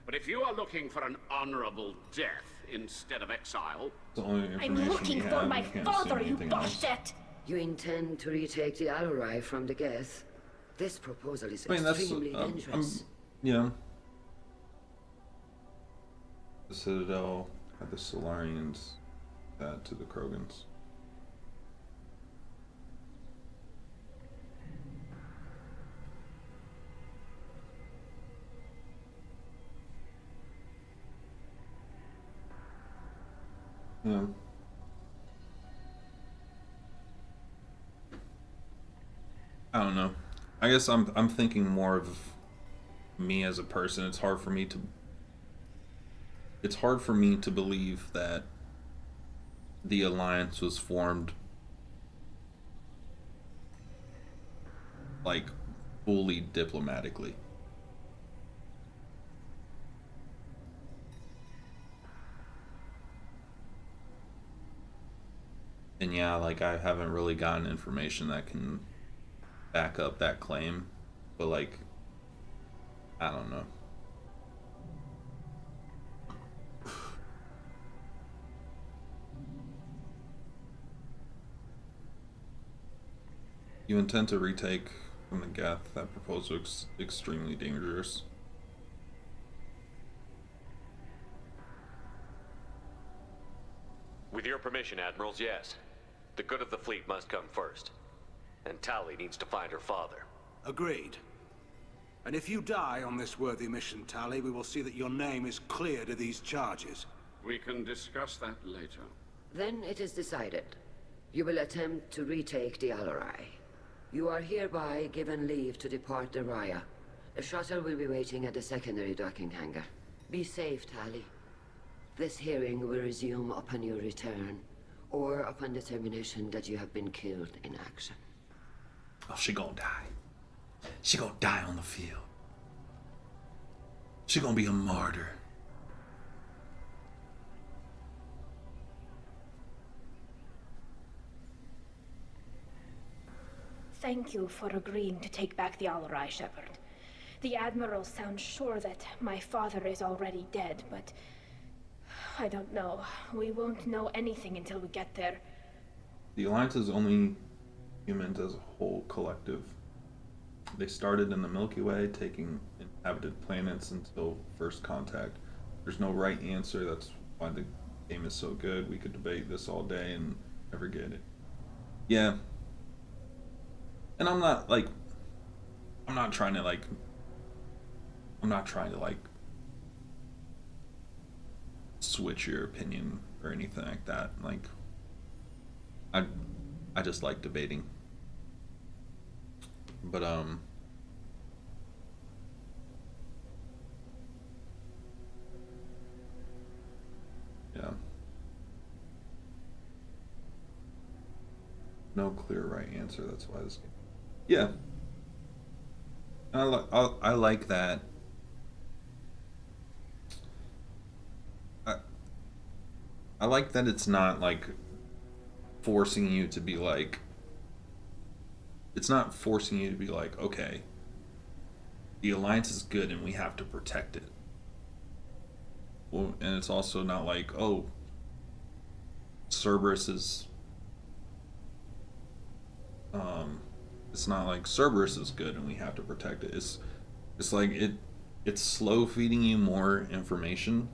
Speaker 18: But if you are looking for an honorable death instead of exile...
Speaker 13: I'm looking for my father, you bastet!
Speaker 16: You intend to retake the Alarai from the Geth? This proposal is
Speaker 1: I mean,
Speaker 16: extremely dangerous.
Speaker 1: Yeah. The Citadel had the Solarians that to the Krogans. Yeah. I don't know. I guess I'm thinking more of me as a person. It's hard for me to believe that the Alliance was formed like fully diplomatically. And yeah, like, I haven't really gotten information that can back up that claim, but like, I don't know. You intend to retake from the Geth? That proposal is extremely dangerous.
Speaker 14: With your permission, Admirals, yes. The good of the fleet must come first. And Tali needs to find her father.
Speaker 19: Agreed. And if you die on this worthy mission, Tali, we will see that your name is cleared of these charges.
Speaker 18: We can discuss that later.
Speaker 16: Then it is decided. You will attempt to retake the Alarai. You are hereby given leave to depart the Raya. A shuttle will be waiting at the secondary docking hangar. Be safe, Tali. This hearing will resume upon your return, or upon determination that you have been killed in action.
Speaker 1: Oh, she gonna die. She gonna die on the field. She gonna be a martyr.
Speaker 13: Thank you for agreeing to take back the Alarai, Shepard. The Admiral sounds sure that my father is already dead, but I don't know. We won't know anything until we get there.
Speaker 1: The Alliance is only humans as a whole collective. They started in the Milky Way, taking inhabited planets until first contact. There's no right answer. That's why the game is so good. We could debate this all day and never get it. Yeah. And I'm not trying to switch your opinion or anything like that. Like, I just like debating. But yeah. No clear right answer. That's why this game. Yeah. I like that. I like that it's not like forcing you to be like. It's not forcing you to be like, okay, the Alliance is good and we have to protect it. Well, and it's also not like, oh, Cerberus is. It's not like Cerberus is good and we have to protect it. It's like it's slow feeding you more information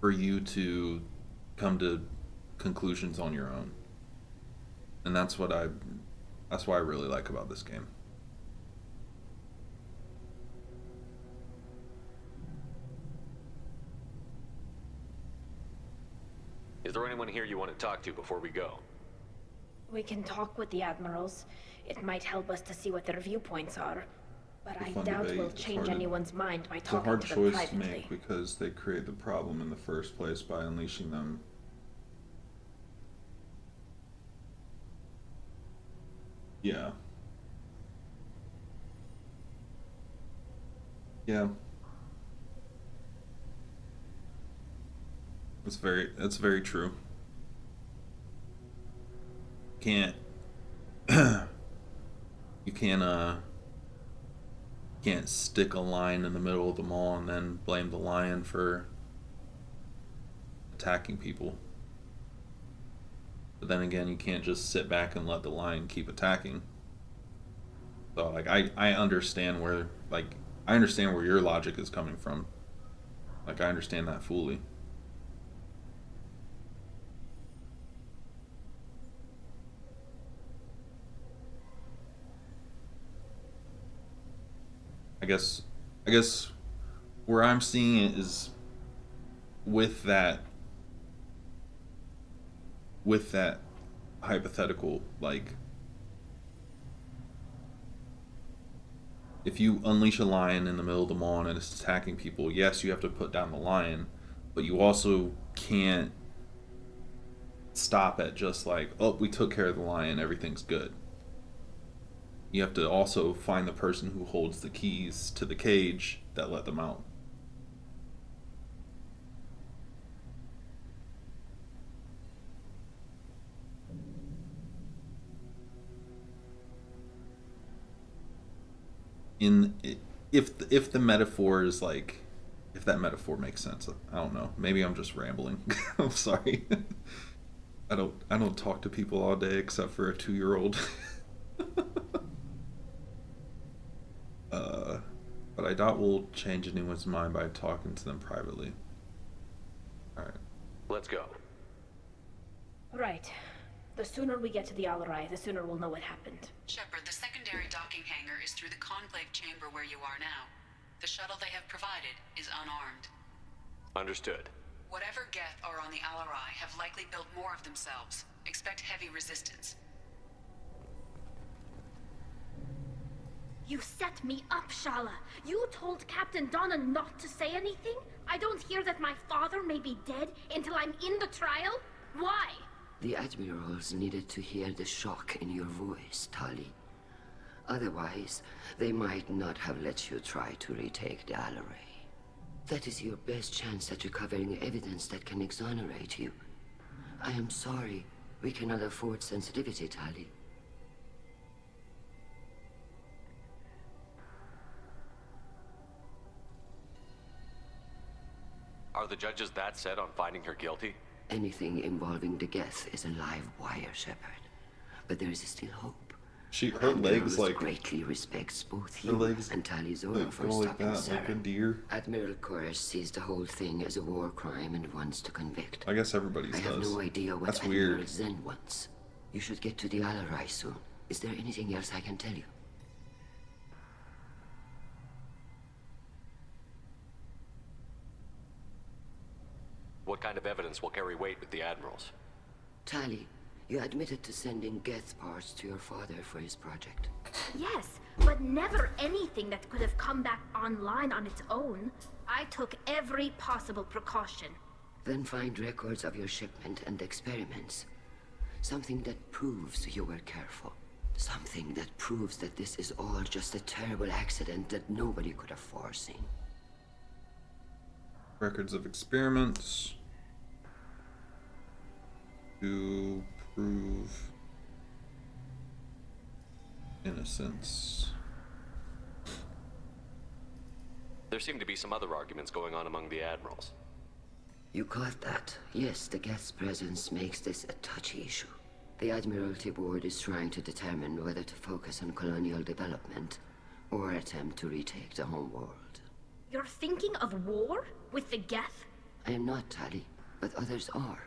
Speaker 1: for you to come to conclusions on your own. And that's what I really like about this game.
Speaker 14: Is there anyone here you want to talk to before we go?
Speaker 13: We can talk with the Admirals. It might help us to see what their viewpoints are. But I doubt we'll change anyone's mind by talking to them privately.
Speaker 1: It's a hard choice to make because they create the problem in the first place by unleashing them. Yeah. Yeah. That's very true. You can't stick a lion in the middle of the mall and then blame the lion for attacking people. But then again, you can't just sit back and let the lion keep attacking. So like I understand where your logic is coming from. Like I understand that fully. I guess where I'm seeing it is with that hypothetical, like if you unleash a lion in the middle of the mall and it's attacking people, yes, you have to put down the lion, but you also can't stop at just like, oh, we took care of the lion, everything's good. You have to also find the person who holds the keys to the cage that let them out. If the metaphor is like, if that metaphor makes sense, I don't know. Maybe I'm just rambling. I'm sorry. I don't talk to people all day except for a 2-year-old. But I doubt we'll change anyone's mind by talking to them privately. Alright.
Speaker 14: Let's go.
Speaker 13: Right. The sooner we get to the Alarai, the sooner we'll know what happened.
Speaker 2: Shepard, the secondary docking docking hangar is through the conclave chamber where you are now. The shuttle they have provided is unarmed.
Speaker 14: Understood.
Speaker 2: Whatever Geth are on the Alarai have likely built more of themselves. Expect heavy resistance.
Speaker 13: You set me up, Shala. You told Captain Donna not to say anything? I don't hear that my father may be dead until I'm in the trial? Why?
Speaker 16: The admirals needed to hear the shock in your voice, Tali. Otherwise, they might not have let you try to retake the Alarai. That is your best chance at recovering evidence that can exonerate you. I am sorry. We cannot afford sensitivity, Tali.
Speaker 14: Are the judges that set on finding her guilty?
Speaker 16: Anything involving the Geth is a live wire, Shepard. But there is still hope.
Speaker 1: Her legs like
Speaker 16: greatly respects both
Speaker 1: her
Speaker 16: you
Speaker 1: legs
Speaker 16: and Talizora
Speaker 1: like,
Speaker 16: for
Speaker 1: go like
Speaker 16: stopping
Speaker 1: that,
Speaker 16: Sarah.
Speaker 1: like a deer.
Speaker 16: Admiral Koresh sees the whole thing as a war crime and wants to convict.
Speaker 1: I guess everybody
Speaker 16: I
Speaker 1: does.
Speaker 16: have no idea what
Speaker 1: That's
Speaker 16: Admiral
Speaker 1: weird.
Speaker 16: Zen wants. You should get to the Alarai soon. Is there anything else I can tell you?
Speaker 14: What kind of evidence will carry weight with the admirals?
Speaker 16: Tali, you admitted to sending Geth parts to your father for his project.
Speaker 13: Yes, but never anything that could have come back online on its own. I took every possible precaution.
Speaker 16: Then find records of your shipment and experiments. Something that proves you were careful. Something that proves that this is all just a terrible accident that nobody could have foreseen.
Speaker 1: Records of experiments to prove innocence.
Speaker 14: There seem to be some other arguments going on among the admirals.
Speaker 16: You caught that? Yes, the Geth's presence makes this a touchy issue. The Admiralty Board is trying to determine whether to focus on colonial development or attempt to retake the homeworld.
Speaker 13: You're thinking of war? With the Geth?
Speaker 16: I am not, Tali, but others are.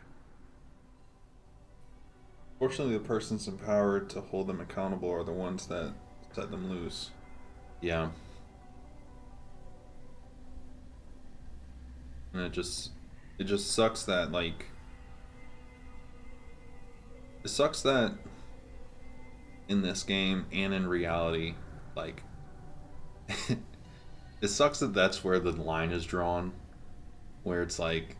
Speaker 1: Fortunately, the persons empowered to hold them accountable are the ones that set them loose. Yeah. And it just sucks that, like, it sucks that in this game and in reality, like, it sucks that that's where the line is drawn, where it's like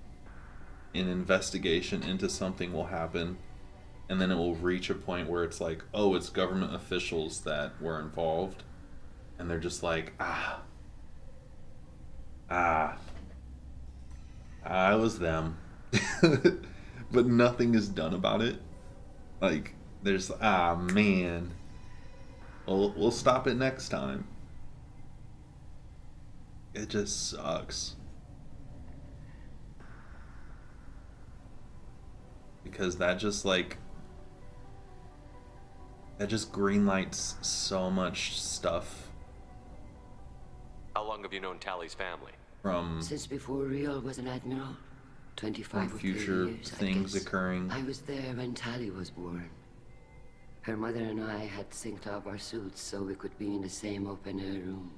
Speaker 1: an investigation into something will happen, and then it will reach a point where it's like, oh, it's government officials that were involved, and they're just like, it was them. But nothing is done about it. Like, there's, man. We'll stop it next time. It just sucks. Because that just, like, that just greenlights so much stuff.
Speaker 14: How long have you known Tali's family?
Speaker 16: Since before Riel was an admiral, 25
Speaker 1: from
Speaker 16: or 30
Speaker 1: future
Speaker 16: years,
Speaker 1: things
Speaker 16: I guess.
Speaker 1: occurring.
Speaker 16: I was there when Tali was born. Her mother and I had synced up our suits so we could be in the same open-air room.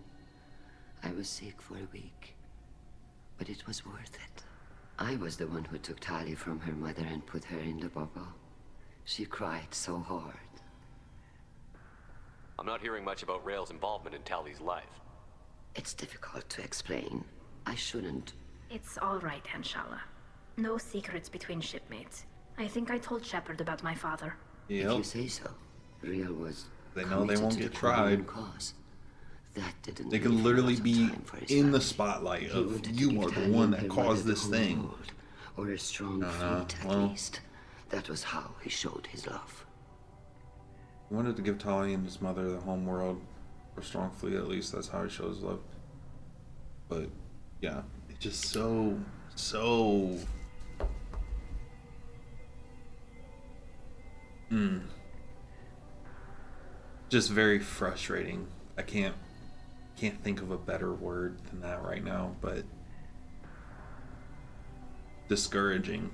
Speaker 16: I was sick for a week, but it was worth it. I was the one who took Tali from her mother and put her in the bubble. She cried so hard.
Speaker 14: I'm not hearing much about Rael's involvement in Tali's life.
Speaker 16: It's difficult to explain. I shouldn't.
Speaker 13: It's all right, Anshala. No secrets between shipmates. I think I told Shepard about my father.
Speaker 1: Yep.
Speaker 16: If you say so. Riel was
Speaker 1: They know they
Speaker 16: committed
Speaker 1: won't
Speaker 16: to
Speaker 1: get
Speaker 16: the Colonial
Speaker 1: tried.
Speaker 16: Cause. That didn't
Speaker 1: They
Speaker 16: leave
Speaker 1: can
Speaker 16: him
Speaker 1: literally
Speaker 16: a lot of
Speaker 1: be
Speaker 16: time for his
Speaker 1: in
Speaker 16: family.
Speaker 1: the spotlight
Speaker 16: He
Speaker 1: of,
Speaker 16: wanted to
Speaker 1: you
Speaker 16: give
Speaker 1: are the
Speaker 16: Tali
Speaker 1: one
Speaker 16: and
Speaker 1: that
Speaker 16: her
Speaker 1: caused
Speaker 16: mother
Speaker 1: this
Speaker 16: the
Speaker 1: thing.
Speaker 16: homeworld, or a strong fleet at least. That was how he showed his love.
Speaker 1: He wanted to give Tali and his mother the home world, or strong fleet at least. That's how he shows love. But yeah, it's just so just very frustrating. I can't think of a better word than that right now, but discouraging.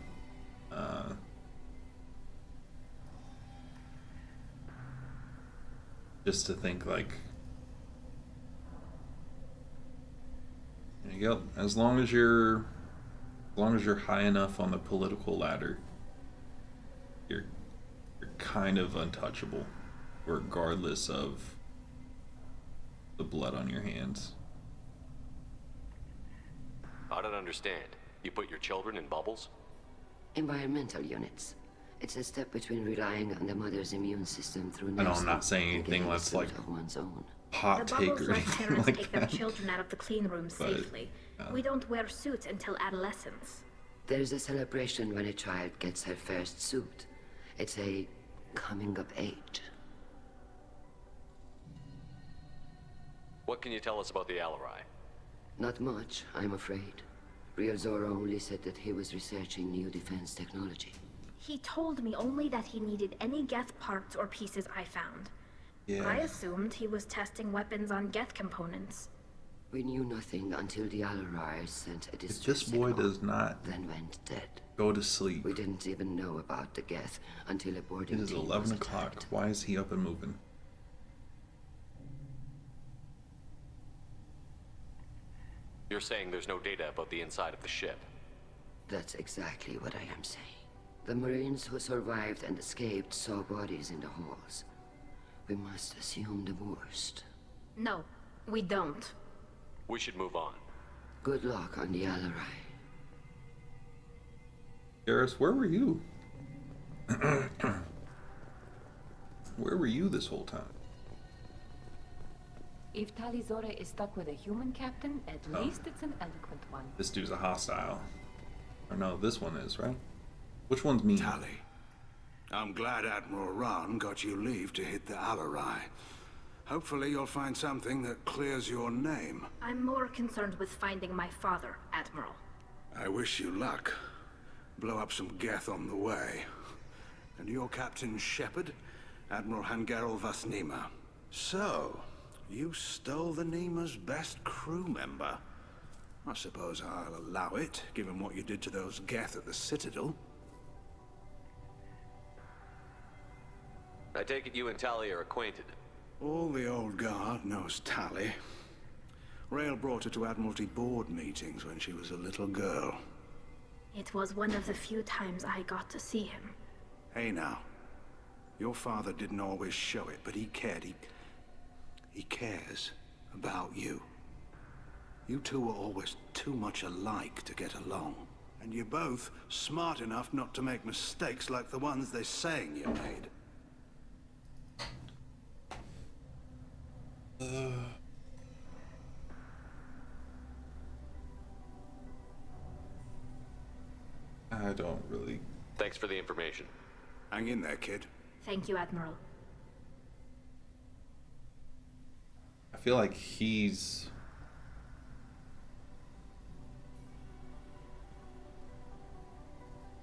Speaker 1: Just to think, like, There you go. As long as you're high enough on the political ladder, you're kind of untouchable, regardless of the blood on your hands.
Speaker 14: I don't understand. You put your children in bubbles?
Speaker 16: Environmental units. It's a step between relying on the mother's immune system through
Speaker 1: I know I'm
Speaker 16: nursing
Speaker 1: not saying
Speaker 16: and
Speaker 1: anything
Speaker 16: getting a
Speaker 1: that's
Speaker 16: suit
Speaker 1: like
Speaker 16: of one's own.
Speaker 1: hot
Speaker 13: The
Speaker 1: take
Speaker 13: bubbles
Speaker 1: or
Speaker 13: let
Speaker 1: anything
Speaker 13: parents
Speaker 1: like
Speaker 13: take their
Speaker 1: that.
Speaker 13: children out of the clean room safely. We don't wear suits until adolescence.
Speaker 16: There's a celebration when a child gets her first suit. It's a coming of age.
Speaker 14: What can you tell us about the Alarai?
Speaker 16: Not much, I'm afraid. Real Zora only said that he was researching new defense technology.
Speaker 13: He told me only that he needed any Geth parts or pieces I found.
Speaker 1: Yeah.
Speaker 13: I assumed he was testing weapons on Geth components.
Speaker 16: We knew nothing until the Alarai sent a
Speaker 1: If
Speaker 16: distress
Speaker 1: this boy
Speaker 16: signal,
Speaker 1: does not
Speaker 16: then went dead.
Speaker 1: go to sleep,
Speaker 16: We didn't even know about the Geth until a boarding
Speaker 1: it is
Speaker 16: team
Speaker 1: 11
Speaker 16: was
Speaker 1: o'clock.
Speaker 16: attacked.
Speaker 1: Why is he up and moving?
Speaker 14: You're saying there's no data about the inside of the ship.
Speaker 16: That's exactly what I am saying. The Marines who survived and escaped saw bodies in the halls. We must assume the worst.
Speaker 13: No, we don't.
Speaker 14: We should move on.
Speaker 16: Good luck on the Alarai.
Speaker 1: Garrus, where were you? Where were you this whole time?
Speaker 20: If Tali Zora is stuck with a human captain, at least it's an eloquent one.
Speaker 1: This dude's a hostile. Or no, this one is, right? Which one's me?
Speaker 19: Tali, I'm glad Admiral Ran got you leave to hit the Alarai. Hopefully you'll find something that clears your name.
Speaker 13: I'm more concerned with finding my father, Admiral.
Speaker 19: I wish you luck. Blow up some Geth on the way. And your Captain Shepard, Admiral Hangarel Vasnima. So, you stole the Nima's best crew member. I suppose I'll allow it, given what you did to those Geth at the Citadel.
Speaker 14: I take it you and Tali are acquainted.
Speaker 19: All the old guard knows Tali. Rael brought her to Admiralty board meetings when she was a little girl.
Speaker 13: It was one of the few times I got to see him.
Speaker 19: Hey now. Your father didn't always show it, but he cared. He cares about you. You two were always too much alike to get along. And you're both smart enough not to make mistakes like the ones they're saying you made.
Speaker 1: I don't really...
Speaker 14: Thanks for the information.
Speaker 19: Hang in there, kid.
Speaker 13: Thank you, Admiral.
Speaker 1: I feel like he's...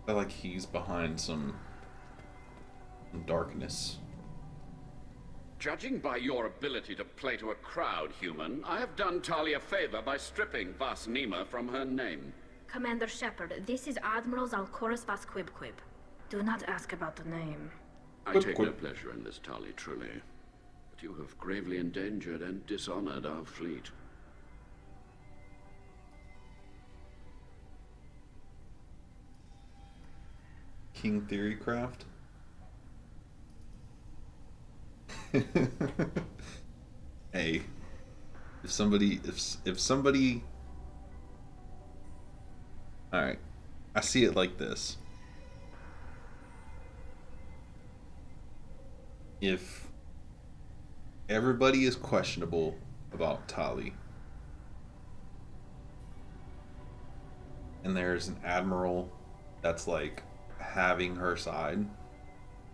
Speaker 1: I feel like he's behind some darkness.
Speaker 18: Judging by your ability to play to a crowd, human, I have done Tali a favor by stripping Vasnima from her name.
Speaker 13: Commander Shepard, this is Admiral Zalkoris Vasquibquib. Do not ask about the name.
Speaker 18: I take no pleasure in this, Tali, truly. But you have gravely endangered and dishonored our fleet.
Speaker 1: King Theorycraft? Hey, if somebody, all right, I see it like this. If everybody is questionable about Tali, and there's an admiral that's like having her side,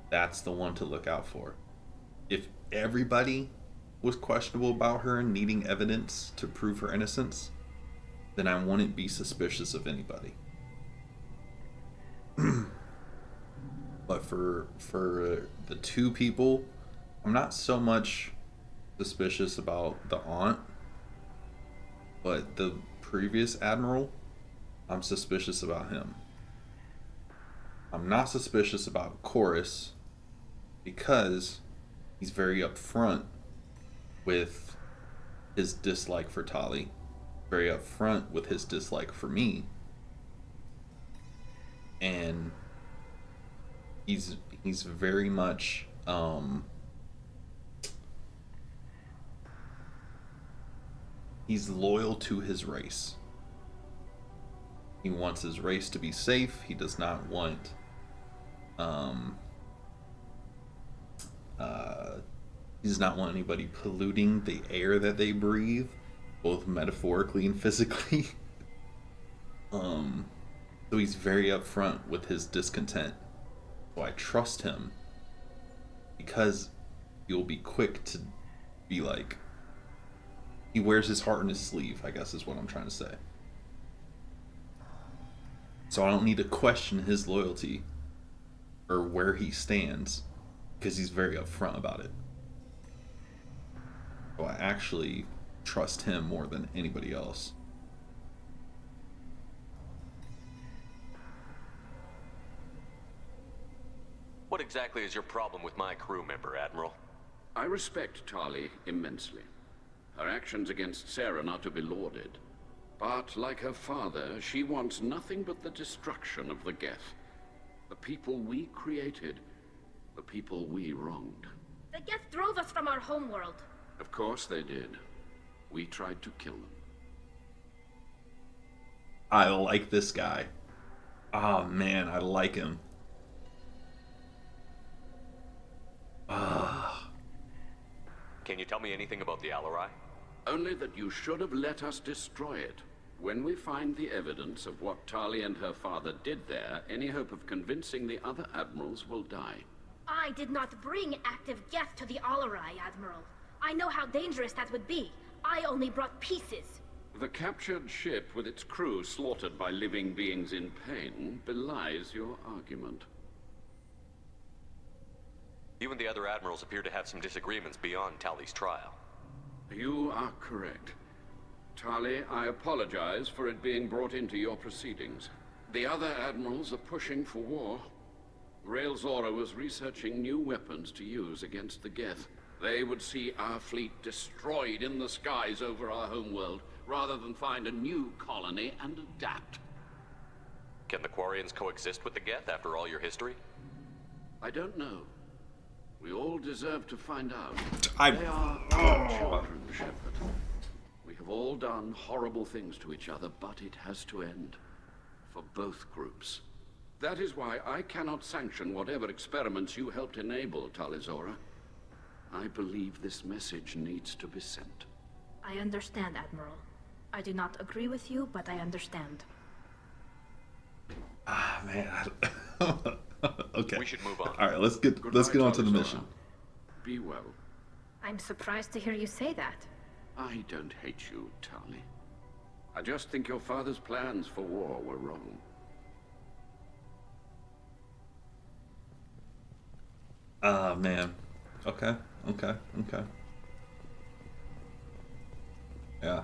Speaker 1: that's the one to look out for. If everybody was questionable about her and needing evidence to prove her innocence, then I wouldn't be suspicious of anybody. But for the two people, I'm not so much suspicious about the aunt, but the previous admiral, I'm suspicious about him. I'm not suspicious about Chorus because he's very upfront with his dislike for Tali very upfront with his dislike for me, and he's very much he's loyal to his race. He wants his race to be safe. He does not want he does not want anybody polluting the air that they breathe, both metaphorically and physically. So he's very upfront with his discontent. So I trust him because he'll be quick to be like, he wears his heart on his sleeve, I guess is what I'm trying to say. So I don't need to question his loyalty or where he stands because he's very upfront about it. So I actually trust him more than anybody else.
Speaker 14: What exactly is your problem with my crew member, Admiral?
Speaker 18: I respect Tali immensely. Her actions against Saren are to be lauded. But, like her father, she wants nothing but the destruction of the Geth. The people we created. The people we wronged.
Speaker 13: The Geth drove us from our homeworld.
Speaker 18: Of course they did. We tried to kill them.
Speaker 1: I like this guy. Oh man, I like him.
Speaker 14: Can you tell me anything about the Alarai?
Speaker 18: Only that you should have let us destroy it. When we find the evidence of what Tali and her father did there, any hope of convincing the other admirals will die.
Speaker 13: I did not bring active Geth to the Alarai, Admiral. I know how dangerous that would be. I only brought pieces.
Speaker 18: The captured ship with its crew slaughtered by living beings in pain belies your argument.
Speaker 14: You and the other admirals appear to have some disagreements beyond Tali's trial.
Speaker 18: You are correct. Tali, I apologize for it being brought into your proceedings. The other admirals are pushing for war. Rael Zora was researching new weapons to use against the Geth. They would see our fleet destroyed in the skies over our homeworld, rather than find a new colony and adapt.
Speaker 14: Can the Quarians coexist with the Geth after all your history?
Speaker 18: I don't know. We all deserve to find out.
Speaker 1: They
Speaker 18: are our children, Shepard. We have all done horrible things to each other, but it has to end. For both groups. That is why I cannot sanction whatever experiments you helped enable, Talizora. I believe this message needs to be sent.
Speaker 13: I understand, Admiral. I do not agree with you, but I understand.
Speaker 1: Ah, man. Okay.
Speaker 14: We should move on.
Speaker 1: All right, let's get on to the mission.
Speaker 18: Be well.
Speaker 13: I'm surprised to hear you say that.
Speaker 18: I don't hate you, Tali. I just think your father's plans for war were wrong.
Speaker 1: Ah, man. Okay. Yeah.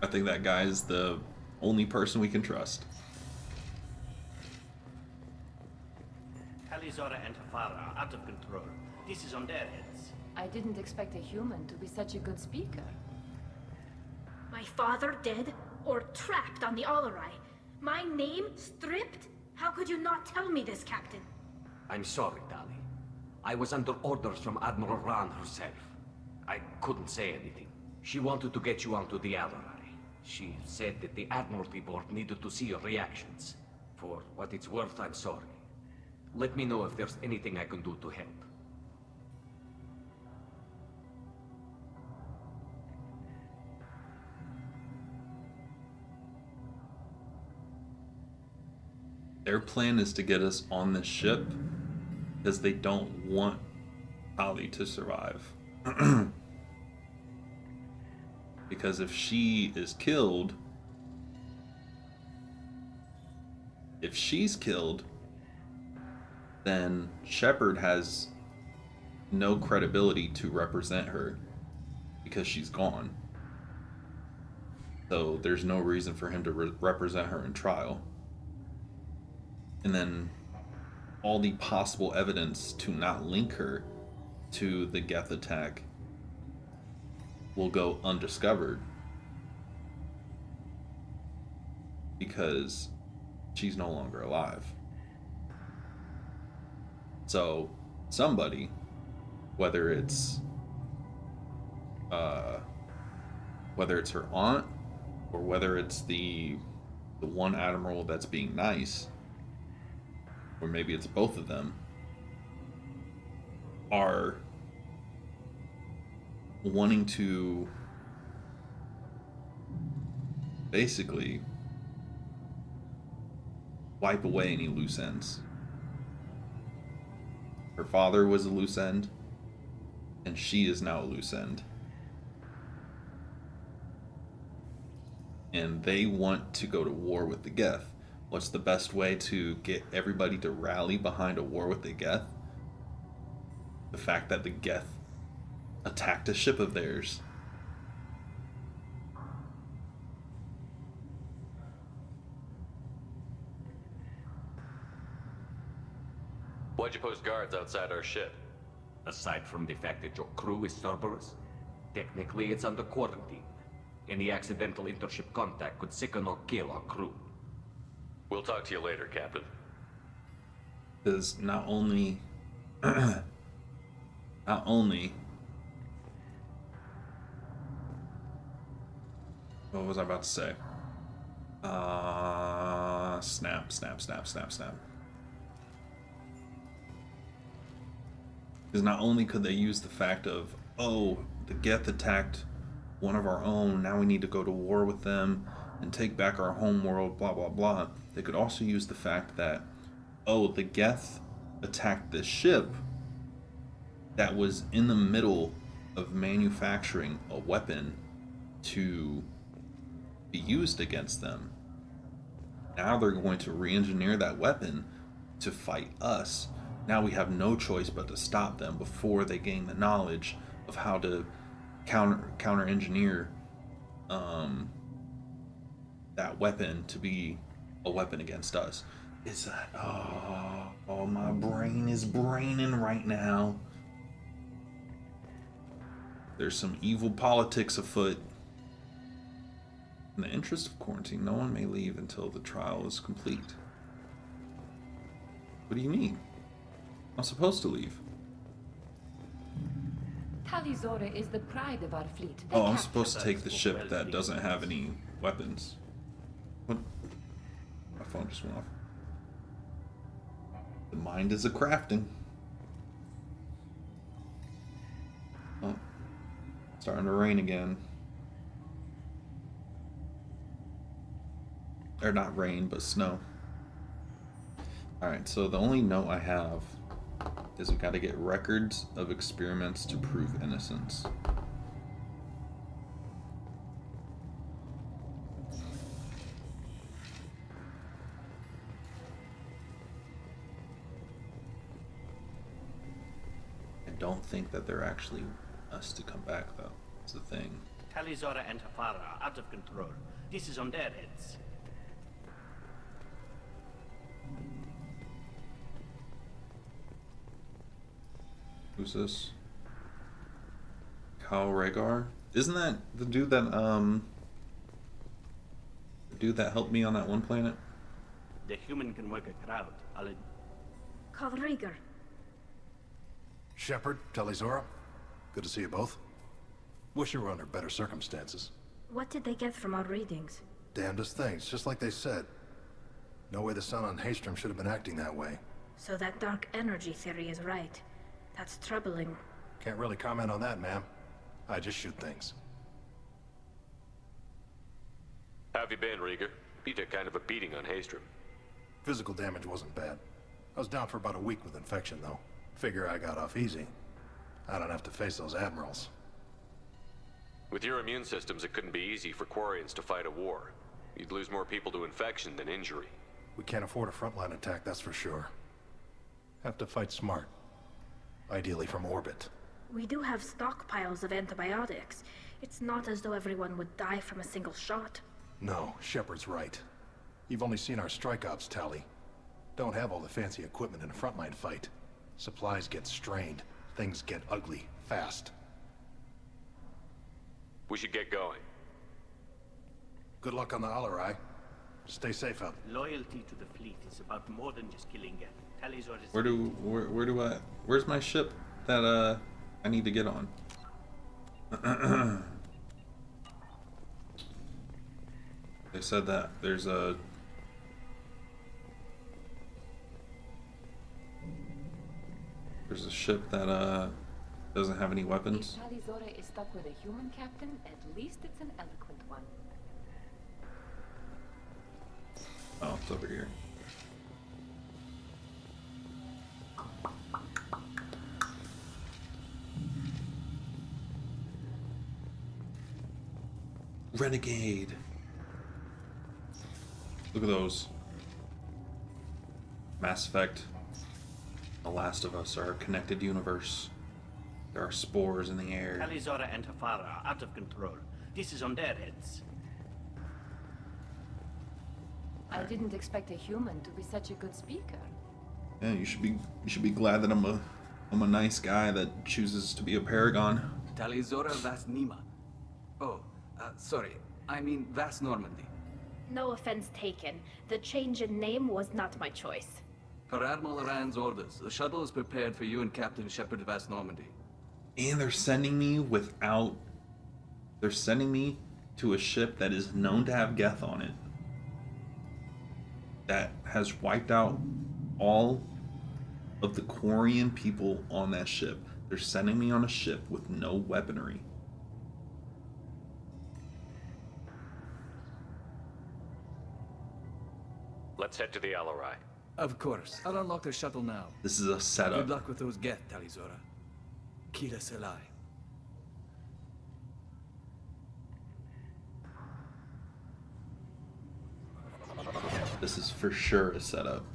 Speaker 1: I think that guy is the only person we can trust.
Speaker 17: Talizora and her father are out of control. This is on their heads.
Speaker 20: I didn't expect a human to be such a good speaker.
Speaker 13: My father dead or trapped on the Alarai? My name stripped? How could you not tell me this, Captain?
Speaker 15: I'm sorry, Tali. I was under orders from Admiral Rand herself. I couldn't say anything. She wanted to get you onto the Alarai. She said that the Admiralty Board needed to see your reactions. For what it's worth, I'm sorry. Let me know if there's anything I can do to help.
Speaker 1: Their plan is to get us on this ship because they don't want Tali to survive. Because if she is killed, if she's killed, then Shepard has no credibility to represent her because she's gone. So there's no reason for him to represent her in trial. And then all the possible evidence to not link her to the Geth attack will go undiscovered because she's no longer alive. So somebody, whether it's her aunt or whether it's the one admiral that's being nice, or maybe it's both of them, are wanting to basically wipe away any loose ends. Her father was a loose end, and she is now a loose end. And they want to go to war with the Geth. What's the best way to get everybody to rally behind a war with the Geth? The fact that the Geth attacked a ship of theirs.
Speaker 14: Why'd you post guards outside our ship?
Speaker 15: Aside from the fact that your crew is Cerberus, technically it's under quarantine. Any accidental intership contact could sicken or kill our crew.
Speaker 14: We'll talk to you later, Captain.
Speaker 1: Because not only what was I about to say? Snap. Because not only could they use the fact of, oh, the Geth attacked one of our own, now we need to go to war with them and take back our home world, blah, blah, blah. They could also use the fact that, oh, the Geth attacked this ship that was in the middle of manufacturing a weapon to be used against them. Now they're going to re-engineer that weapon to fight us. Now we have no choice but to stop them before they gain the knowledge of how to counter-engineer that weapon to be a weapon against us. Is that... Oh, my brain is braining right now. There's some evil politics afoot. In the interest of quarantine, no one may leave until the trial is complete. What do you mean? I'm supposed to leave.
Speaker 20: Talizora is the pride of our fleet.
Speaker 1: Oh, I'm supposed to take the ship that doesn't have any weapons. What? My phone just went off. The mind is a crafting. Oh, starting to rain again. Or not rain, but snow. Alright, so the only note I have is we gotta get records of experiments to prove innocence. I don't think that they're actually us to come back, though. It's the thing.
Speaker 17: Talizora and her father are out of control. This is on their heads.
Speaker 1: Who's this? Kyle Rhaegar? Isn't that the dude that helped me on that one planet?
Speaker 17: The human can work a crowd.
Speaker 13: Khal Rhaegar.
Speaker 19: Shepard, Talizora, good to see you both. Wish you were under better circumstances.
Speaker 13: What did they get from our readings?
Speaker 19: Damnedest things, just like they said. No way the sun on Haestrom should have been acting that way.
Speaker 13: So that dark energy theory is right. That's troubling.
Speaker 19: Can't really comment on that, ma'am. I just shoot things.
Speaker 14: How have you been, Rhaegar? You took kind of a beating on Haestrom.
Speaker 19: Physical damage wasn't bad. I was down for about a week with infection, though. Figure I got off easy. I don't have to face those admirals.
Speaker 14: With your immune systems, it couldn't be easy for Quarians to fight a war. You'd lose more people to infection than injury.
Speaker 19: We can't afford a frontline attack, that's for sure. Have to fight smart. Ideally from orbit.
Speaker 13: We do have stockpiles of antibiotics. It's not as though everyone would die from a single shot.
Speaker 19: No, Shepard's right. You've only seen our strike ops tally. Don't have all the fancy equipment in a frontline fight. Supplies get strained. Things get ugly, fast.
Speaker 14: We should get going.
Speaker 19: Good luck on the Alarai. Stay safe out.
Speaker 17: Loyalty to the fleet is about more than just killing Talizor is...
Speaker 1: Where's my ship that I need to get on? They said that there's a ship that doesn't have any weapons.
Speaker 20: If Talizora is stuck with a human captain, at least it's an eloquent one.
Speaker 1: Oh, it's over here. Renegade. Look at those. Mass Effect. The Last of Us are a connected universe. There are spores in the air.
Speaker 17: Talizora and Tafara are out of control. This is on their heads.
Speaker 20: I didn't expect a human to be such a good speaker.
Speaker 1: Yeah, you should be glad that I'm a nice guy that chooses to be a paragon.
Speaker 21: Talizora Vas Nima. Oh, sorry. I mean Vas Normandy.
Speaker 13: No offense taken. The change in name was not my choice.
Speaker 21: Per Admiral Rand's orders, the shuttle is prepared for you and Captain Shepard Vas Normandy.
Speaker 1: And they're sending me They're sending me to a ship that is known to have Geth on it. That has wiped out all of the Quarian people on that ship. They're sending me on a ship with no weaponry.
Speaker 14: Let's head to the Alarai.
Speaker 21: Of course. I'll unlock the shuttle now.
Speaker 1: This is a setup.
Speaker 21: Good luck with those Geth, Talizora. Kila Selai.
Speaker 1: This is for sure a setup.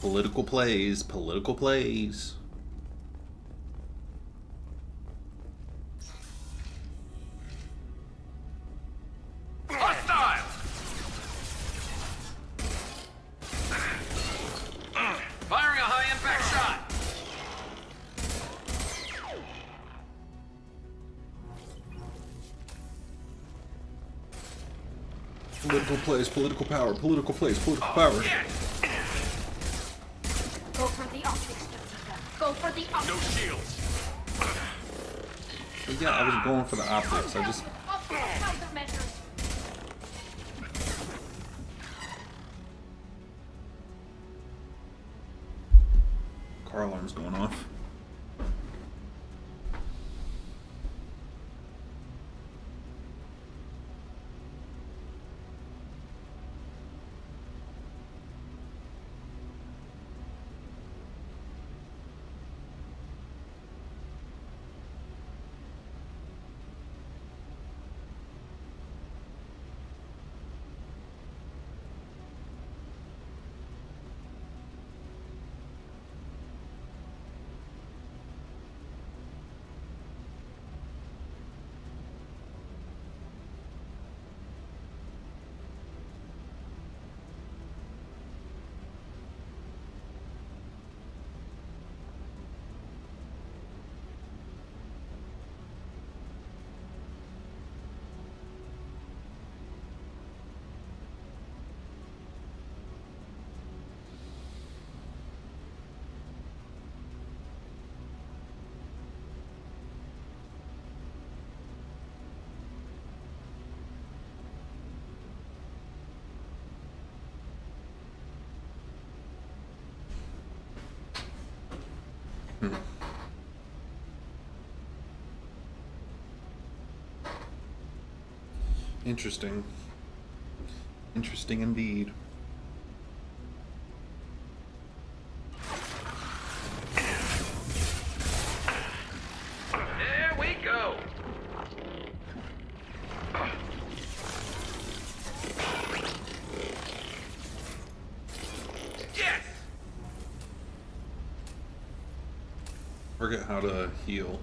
Speaker 1: Political plays, political plays.
Speaker 5: Hostile! Firing a high-impact shot!
Speaker 1: Political plays, political power, political plays, political power.
Speaker 13: Go for the optics, Jessica. Go for the optics.
Speaker 5: No shields.
Speaker 1: Yeah, I was going for the optics. I just...
Speaker 13: Countermeasures.
Speaker 1: Car alarm's going off. Interesting. Interesting indeed.
Speaker 5: There we go. Yes.
Speaker 1: Forget how to heal.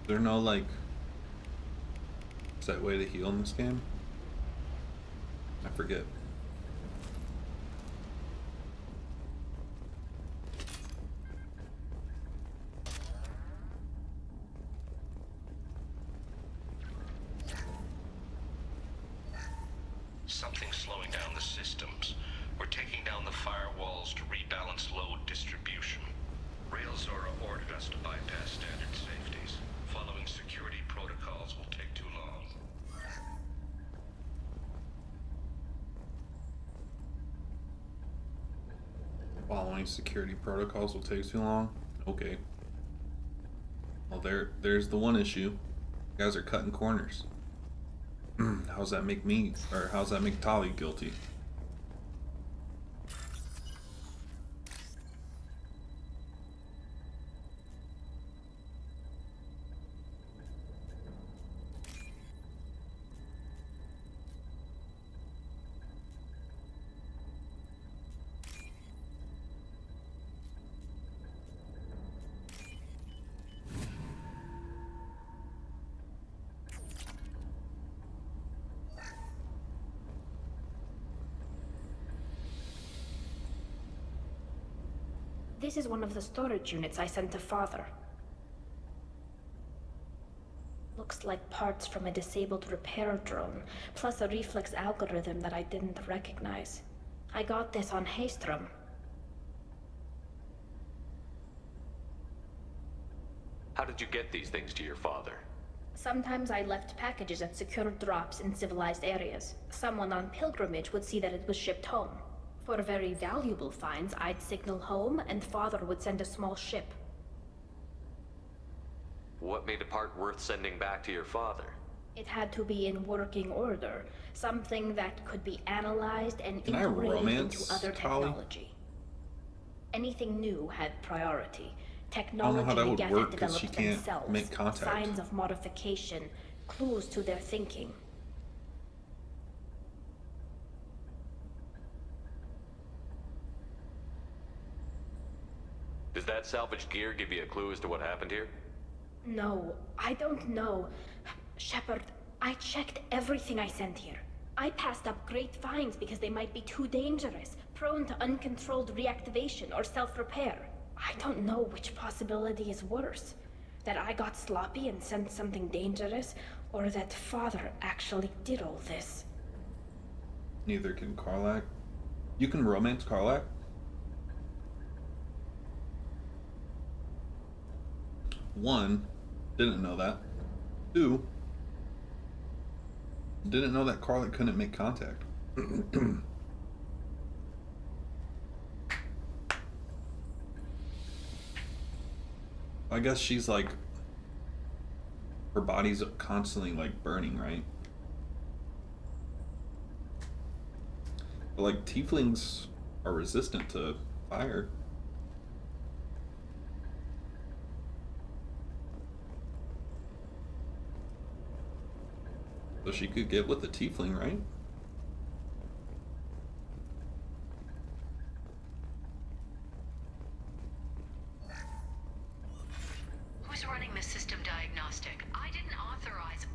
Speaker 1: There no like Is that way to heal in this game? I forget.
Speaker 4: Something's slowing down the systems. We're taking down the firewalls to rebalance load distribution. Rail Zora ordered us to bypass standard safeties. Following security protocols will take too long.
Speaker 1: Following security protocols will take too long? Okay. Well, there's the one issue. You guys are cutting corners. How's that make me, or how's that make Tali guilty?
Speaker 13: This is one of the storage units I sent to Father. Looks like parts from a disabled repair drone, plus a reflex algorithm that I didn't recognize. I got this on Haystrom.
Speaker 14: How did you get these things to your father?
Speaker 13: Sometimes I left packages at secure drops in civilized areas. Someone on pilgrimage would see that it was shipped home. For very valuable finds, I'd signal home, and Father would send a small ship.
Speaker 14: What made a part worth sending back to your father?
Speaker 13: It had to be in working order. Something that could be analyzed and
Speaker 1: Can I
Speaker 13: integrated
Speaker 1: romance
Speaker 13: into other
Speaker 1: Tali?
Speaker 13: technology. Anything new had priority.
Speaker 1: I don't know how
Speaker 13: Technology
Speaker 1: that would
Speaker 13: began
Speaker 1: work
Speaker 13: to
Speaker 1: because
Speaker 13: develop
Speaker 1: she can't
Speaker 13: themselves.
Speaker 1: make contact.
Speaker 13: Signs of modification, clues to their thinking.
Speaker 14: Does that salvaged gear give you a clue as to what happened here?
Speaker 13: No, I don't know. Shepard, I checked everything I sent here. I passed up great finds because they might be too dangerous, prone to uncontrolled reactivation or self-repair. I don't know which possibility is worse. That I got sloppy and sent something dangerous, or that Father actually did all this.
Speaker 1: Neither can Karlach. You can romance Karlach? One, didn't know that. Two, didn't know that Karlach couldn't make contact. I guess she's like, her body's constantly like burning, right? But like tieflings are resistant to fire. So she could get with the tiefling, right?
Speaker 22: Who's running the system diagnostic? I didn't authorize...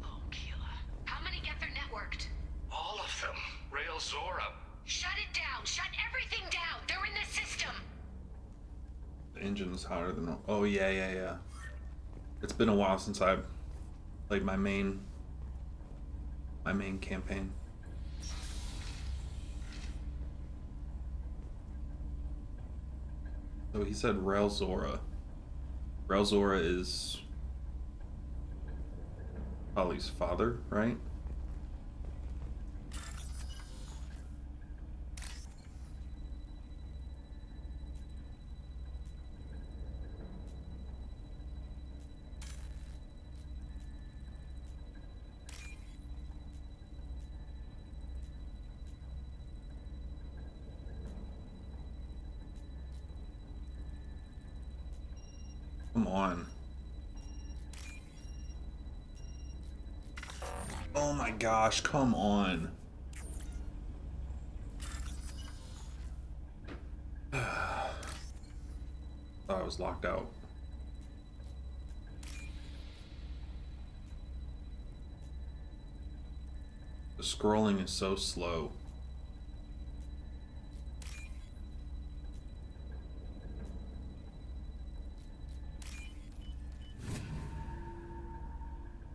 Speaker 22: Oh, Keela. How many get their networked?
Speaker 4: All of them. Rail Zora.
Speaker 22: Shut it down! Shut everything down! They're in the system!
Speaker 1: The engine's hotter than... Oh, yeah. It's been a while since I played my main campaign. So he said Rail Zora. Rail Zora is Tali's father, right? Come on. Oh my gosh, come on. Thought I was locked out. The scrolling is so slow.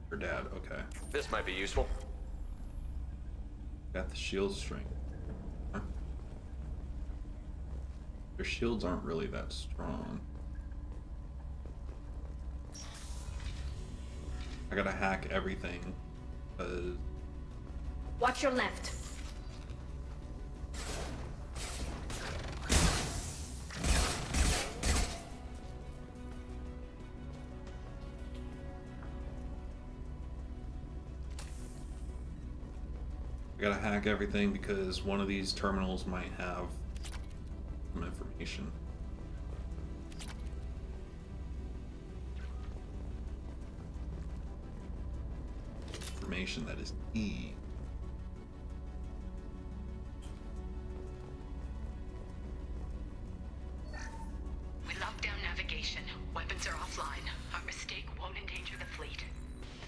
Speaker 1: Her dad, okay.
Speaker 14: This might be useful.
Speaker 1: Got the shield strength. Huh? Their shields aren't really that strong. I gotta hack everything.
Speaker 13: Watch your left.
Speaker 1: I gotta hack everything because one of these terminals might have some information. Information that is key.
Speaker 22: We locked down navigation. Weapons are offline. Our mistake won't endanger the fleet.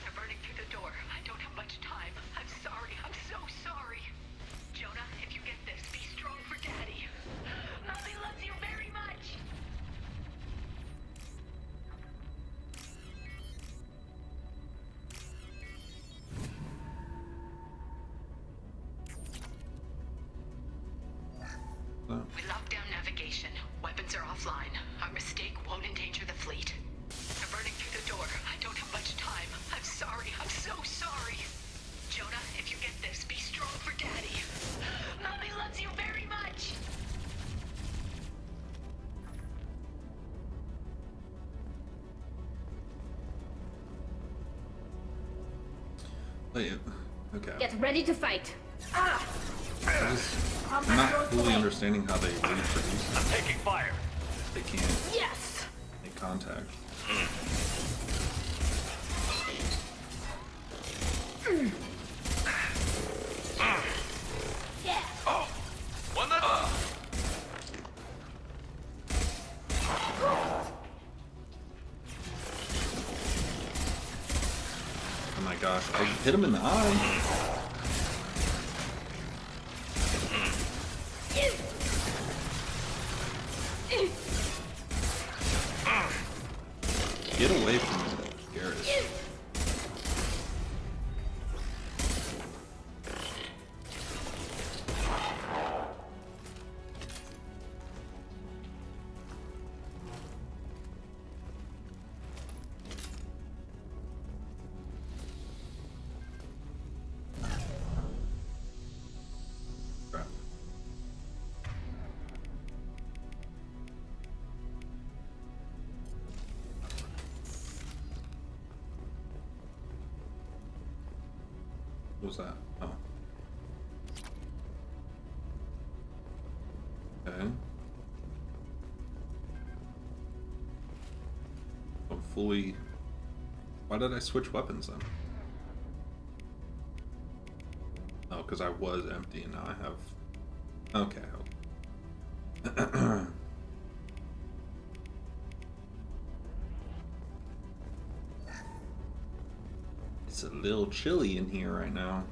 Speaker 22: They're burning through the door. I don't have much time. I'm sorry. I'm so sorry. Jonah, if you get this, be strong for Daddy. Mommy loves you very much. We locked down navigation. Weapons are offline. Our mistake won't endanger the fleet. They're burning through the door. I don't have much time. I'm sorry. I'm so sorry. Jonah, if you get this, be strong for Daddy. Mommy loves you very much.
Speaker 1: Wait, okay.
Speaker 13: Get ready to fight. Ah!
Speaker 1: I'm not fully understanding how they reproduce.
Speaker 14: I'm taking fire.
Speaker 1: They can't
Speaker 13: Yes.
Speaker 1: make contact.
Speaker 13: Yeah.
Speaker 14: Oh, one that.
Speaker 1: Oh my gosh, I hit him in the eye. Get away from me, Garrus. Crap. What was that? Oh. Okay. I'm fully... Why did I switch weapons then? Oh, because I was empty and now I have... Okay. It's a little chilly in here right now.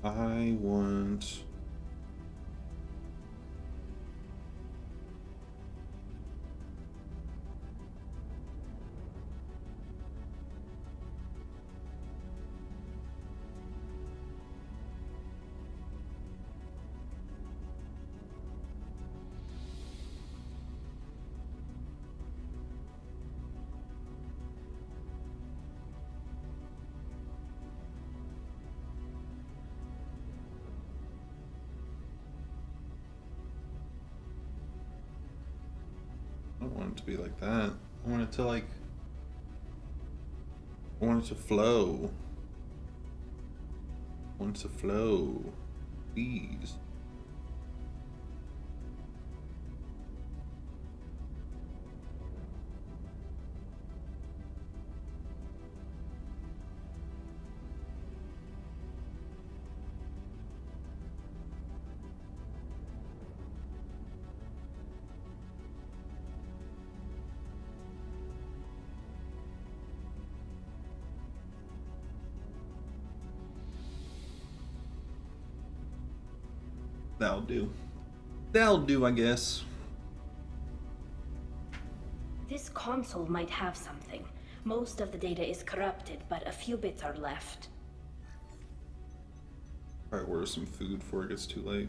Speaker 1: I want... want it to be like that. I want it to like... I want it to flow. I want it to flow. Please. That'll do. That'll do, I guess.
Speaker 13: This console might have something. Most of the data is corrupted, but a few bits are left.
Speaker 1: Probably order some food before it gets too late.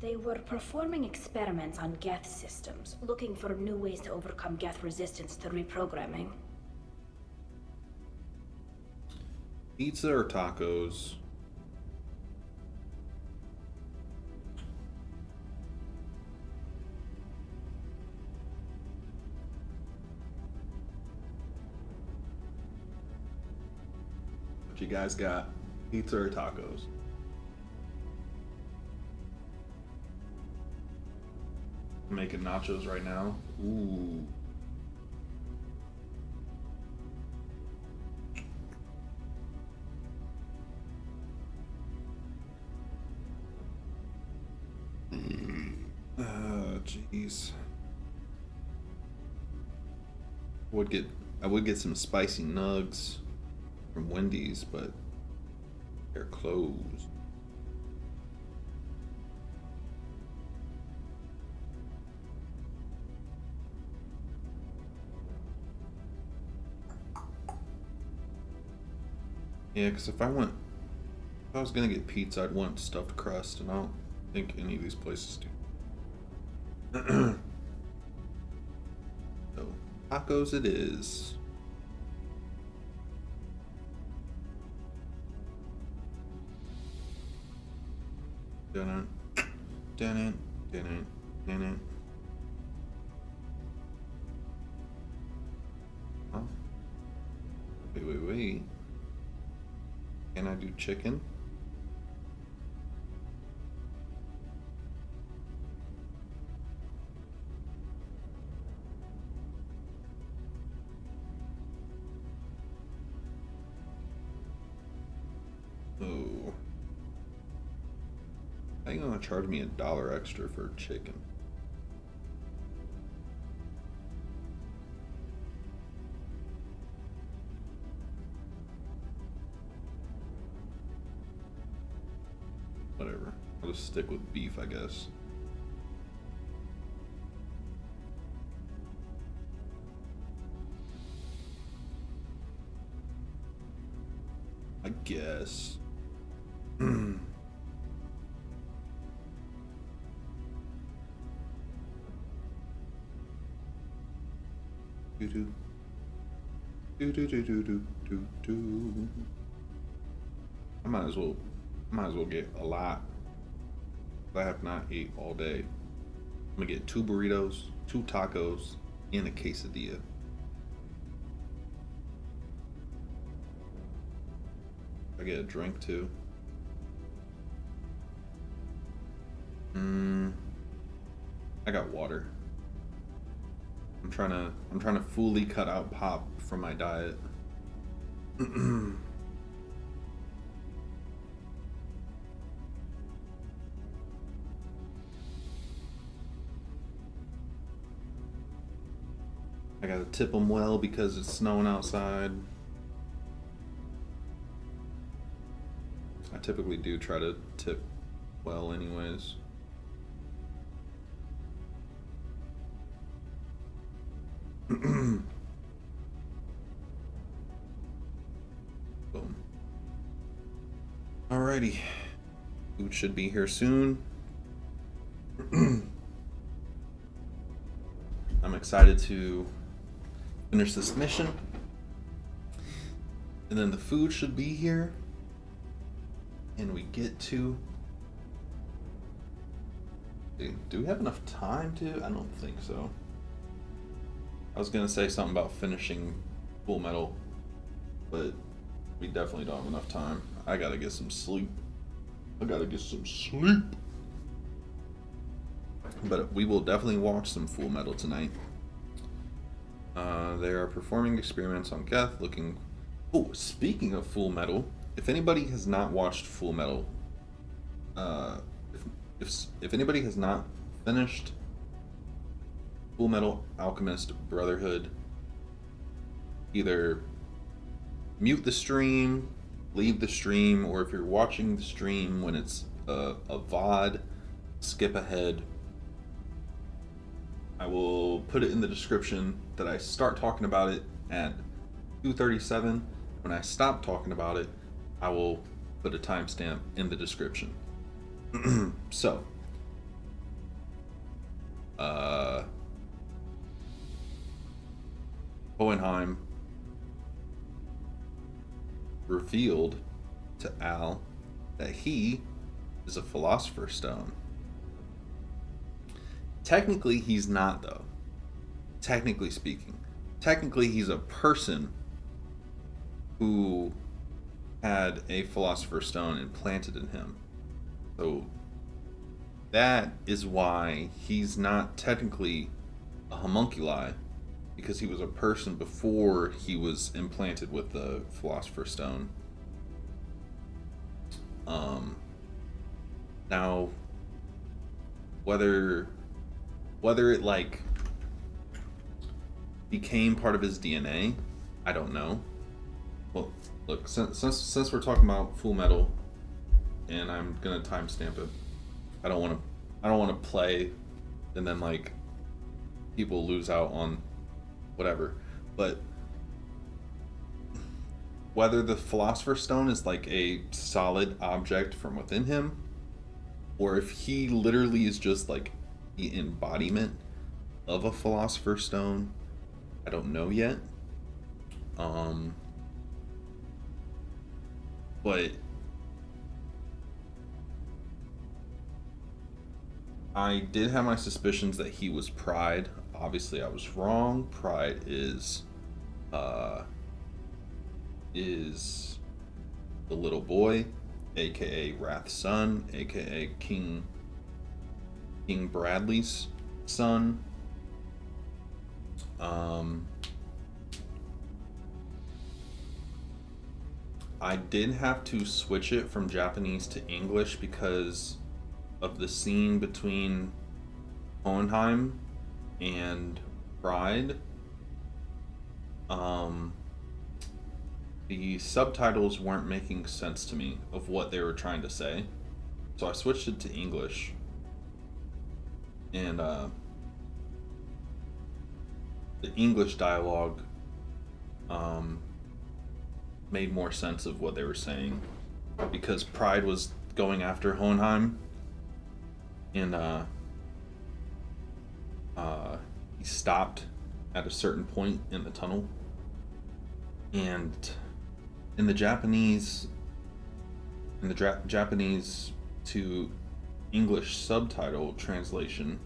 Speaker 13: They were performing experiments on Geth systems, looking for new ways to overcome Geth resistance to reprogramming.
Speaker 1: Pizza or tacos? What you guys got? Pizza or tacos? I'm making nachos right now. Ooh. Jeez. I would get some spicy nugs from Wendy's, but they're closed. Yeah, because if I was gonna get pizza, I'd want stuffed crust, and I don't think any of these places do. So, tacos it is. Dun it, dun it, dun it, dun it. Huh? Wait. Can I do chicken? Oh. How you gonna charge me $1 extra for chicken? Whatever. I'll just stick with beef, I guess. I guess. I might as well get a lot. I have not ate all day. I'm gonna get 2 burritos, 2 tacos, and a quesadilla. I get a drink too. I got water. I'm trying to fully cut out pop from my diet. I gotta tip them well because it's snowing outside. I typically do try to tip well anyways. Boom. Alrighty. Food should be here soon. I'm excited to finish this mission. And then the food should be here. And we get to Do we have enough time to? I don't think so. I was gonna say something about finishing Full Metal, but we definitely don't have enough time. I gotta get some sleep. But we will definitely watch some Full Metal tonight. They are performing experiments on Geth, looking... Oh, speaking of Full Metal, if anybody has not watched Full Metal, if anybody has not finished Full Metal Alchemist Brotherhood, either mute the stream, leave the stream, or if you're watching the stream when it's a VOD, skip ahead. I will put it in the description that I start talking about it at 2:37. When I stop talking about it, I will put a timestamp in the description. So, Hohenheim revealed to Al that he is a Philosopher's Stone. Technically, he's not, though. Technically speaking. Technically, he's a person who had a Philosopher's Stone implanted in him. So, that is why he's not technically a homunculi, because he was a person before he was implanted with the Philosopher's Stone. Now, whether it like became part of his DNA, I don't know. Well, look, since we're talking about Full Metal, and I'm gonna timestamp it. I don't want to play, and then like people lose out on whatever. But whether the Philosopher's Stone is like a solid object from within him, or if he literally is just like the embodiment of a Philosopher's Stone, I don't know yet. But I did have my suspicions that he was Pride. Obviously, I was wrong. Pride is the little boy, aka Wrath's son, aka King Bradley's son. I did have to switch it from Japanese to English because of the scene between Hohenheim and Pride. The subtitles weren't making sense to me of what they were trying to say, so I switched it to English. And the English dialogue made more sense of what they were saying, because Pride was going after Hohenheim, and he stopped at a certain point in the tunnel, and in the Japanese to English subtitle translation,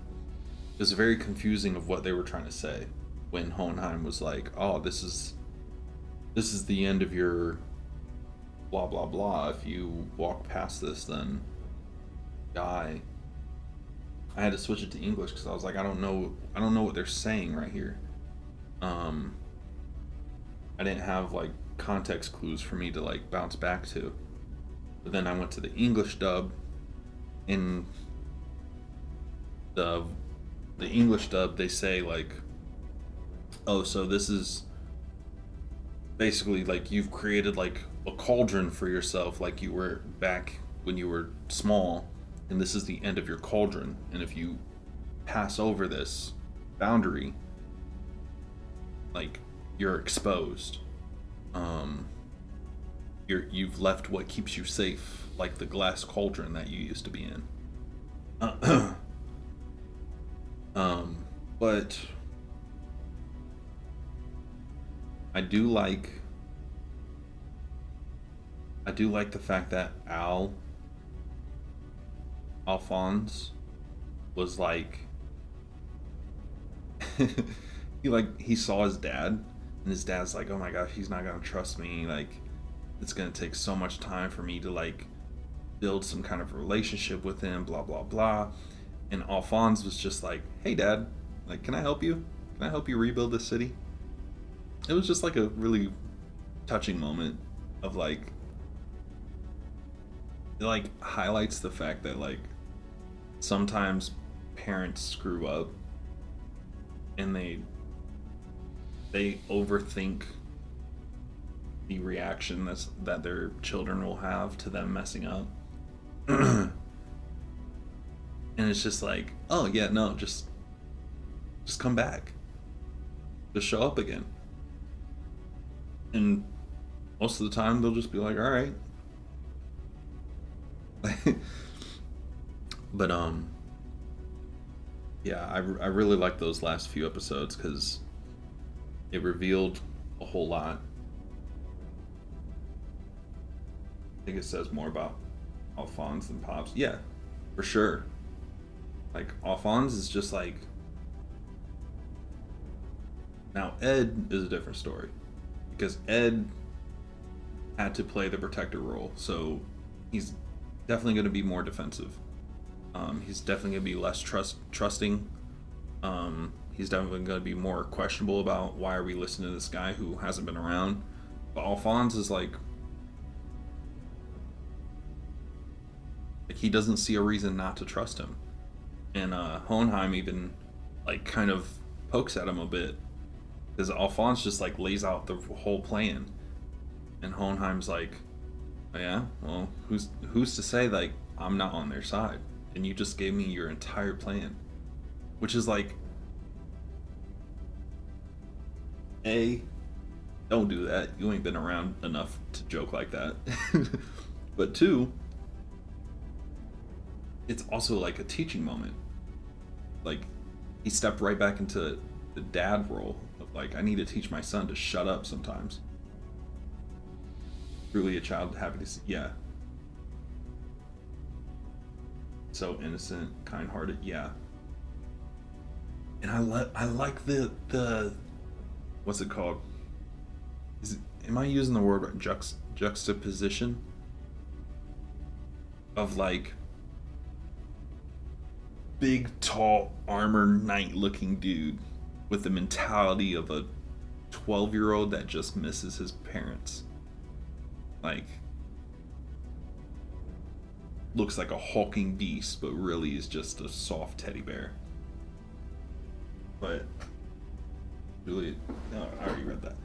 Speaker 1: it was very confusing of what they were trying to say when Hohenheim was like, oh, this is the end of your blah blah blah. If you walk past this, then die. I had to switch it to English because I was like, I don't know what they're saying right here. I didn't have like context clues for me to like bounce back to. But then I went to the English dub. In the English dub, they say like, oh, so this is basically like you've created like a cauldron for yourself, like you were back when you were small, and this is the end of your cauldron, and if you pass over this boundary, like you're exposed. You've left what keeps you safe, like the glass cauldron that you used to be in. But I do like the fact that Alphonse was like he saw his dad, and his dad's like, oh my gosh, he's not gonna trust me, like it's gonna take so much time for me to like build some kind of relationship with him, blah blah blah. And Alphonse was just like, hey dad, like, can I help you rebuild this city? It was just like a really touching moment of like, it like highlights the fact that like sometimes parents screw up and they overthink the reaction that their children will have to them messing up. And it's just like, oh yeah, no, just come back, just show up again. And most of the time they'll just be like, all right. But yeah, I really like those last few episodes because it revealed a whole lot. I think it says more about Alphonse than Pops. Yeah, for sure. Like, Alphonse is just like... Now, Ed is a different story. Because Ed had to play the protector role, so he's definitely going to be more defensive. He's definitely going to be less trusting. He's definitely going to be more questionable about why are we listening to this guy who hasn't been around. But Alphonse is like he doesn't see a reason not to trust him. And Hohenheim even like kind of pokes at him a bit, because Alphonse just like lays out the whole plan, and Hohenheim's like, oh, yeah, well, who's to say like I'm not on their side, and you just gave me your entire plan, which is like, A, don't do that, you ain't been around enough to joke like that. But 2, it's also like a teaching moment. Like, he stepped right back into the dad role of like, I need to teach my son to shut up sometimes. Truly a child happy to see. Yeah. So innocent, kind-hearted. Yeah. And I like the what's it called? Am I using the word juxtaposition of like big, tall, armored knight-looking dude with the mentality of a 12-year-old that just misses his parents. Like, looks like a hulking beast, but really is just a soft teddy bear. But really, no, I already read that.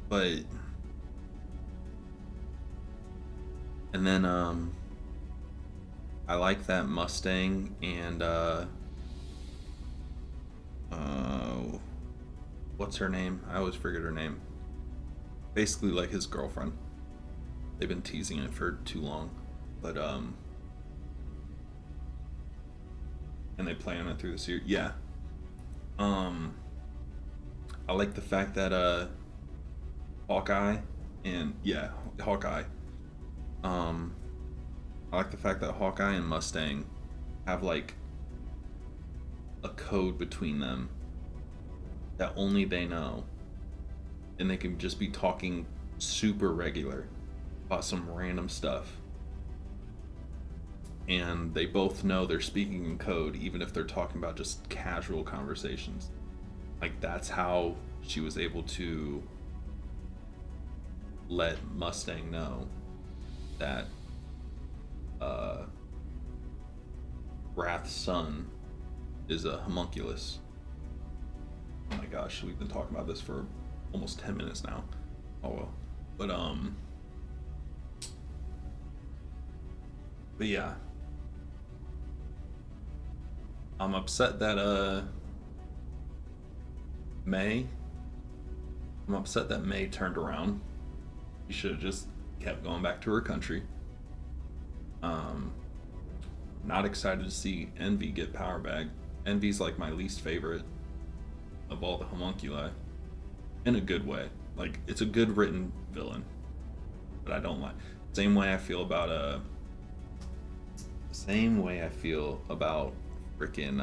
Speaker 1: But and then I like that Mustang and what's her name? I always forget her name. Basically like his girlfriend. They've been teasing it for too long. But and they play on it through the series. Yeah. I like the fact that Hawkeye and Hawkeye. I like the fact that Hawkeye and Mustang have like a code between them that only they know, and they can just be talking super regular about some random stuff, and they both know they're speaking in code even if they're talking about just casual conversations. Like, that's how she was able to let Mustang know that Wrath's son is a homunculus. Oh my gosh, we've been talking about this for almost 10 minutes now. Oh well. But yeah. I'm upset that May turned around. She should have just kept going back to her country. Not excited to see Envy get power back. Envy's like my least favorite of all the homunculi, in a good way. Like, it's a good written villain, but I don't like. Same way I feel about Same way I feel about freaking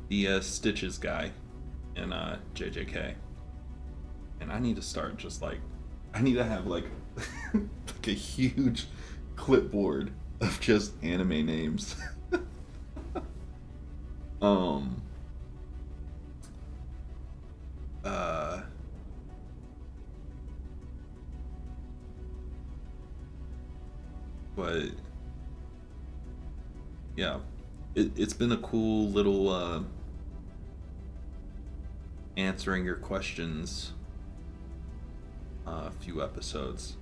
Speaker 1: the Stitches guy in JJK. And I need to start just like, I need to have like, like a huge clipboard of just anime names. But yeah, it's been a cool little answering your questions few episodes.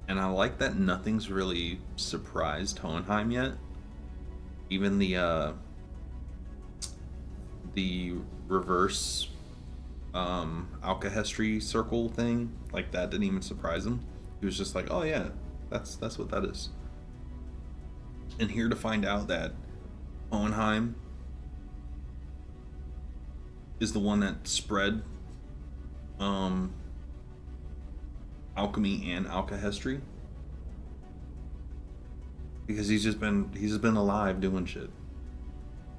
Speaker 1: And I like that nothing's really surprised Hohenheim yet. Even the reverse alkahestry circle thing, like that didn't even surprise him. He was just like, oh yeah, that's what that is. And here to find out that Hohenheim is the one that spread alchemy and alkahestry, because he's just been alive doing shit.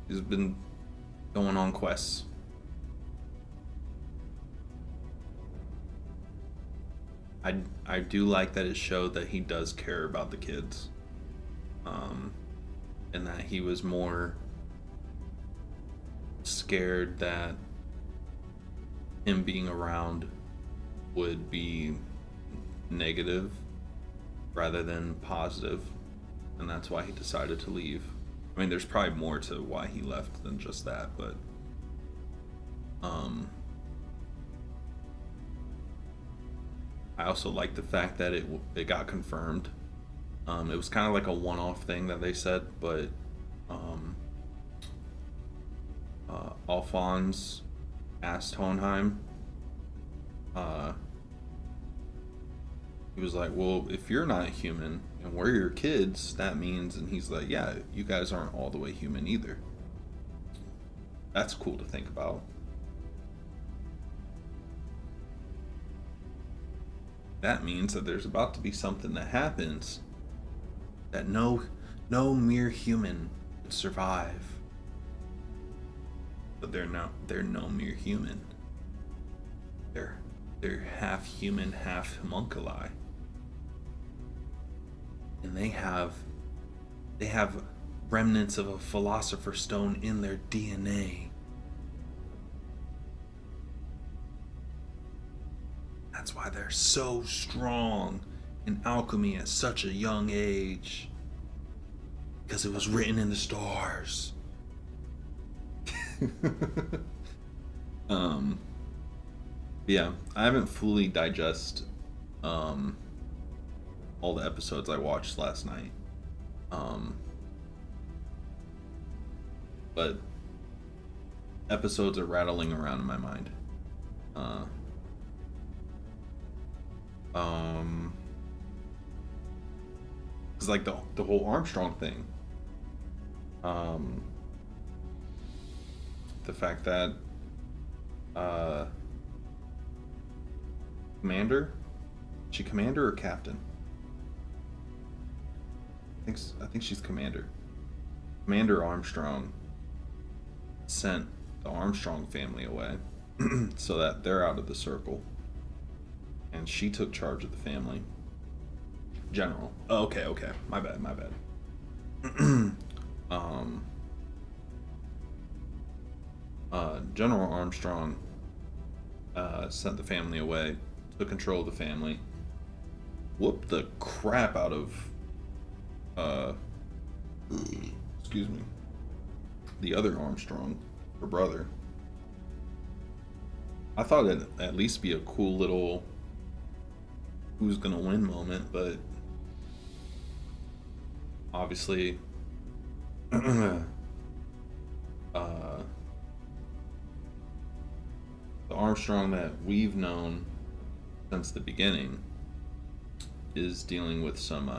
Speaker 1: He's been going on quests. I do like that it showed that he does care about the kids, and that he was more scared that him being around would be negative rather than positive, and that's why he decided to leave. I mean, there's probably more to why he left than just that, but I also like the fact that it got confirmed. It was kind of like a one-off thing that they said, but Alphonse asked Hohenheim, he was like, well, if you're not human and we're your kids, that means, and he's like, yeah, you guys aren't all the way human either. That's cool to think about. That means that there's about to be something that happens that no mere human could survive. But they're no mere human. They're half human, half homunculi. And they have remnants of a philosopher's stone in their DNA. That's why they're so strong in alchemy at such a young age. Because it was written in the stars. Yeah, I haven't fully digested all the episodes I watched last night. But episodes are rattling around in my mind. It's like the whole Armstrong thing. The fact that Commander? Is she Commander or Captain? I think she's Commander. Commander Armstrong sent the Armstrong family away so that they're out of the circle. And she took charge of the family. General. Oh, okay. My bad. General Armstrong sent the family away, took control of the family, whooped the crap out of excuse me, the other Armstrong, her brother. I thought it'd at least be a cool little who's gonna win moment, but obviously the Armstrong that we've known since the beginning is dealing with some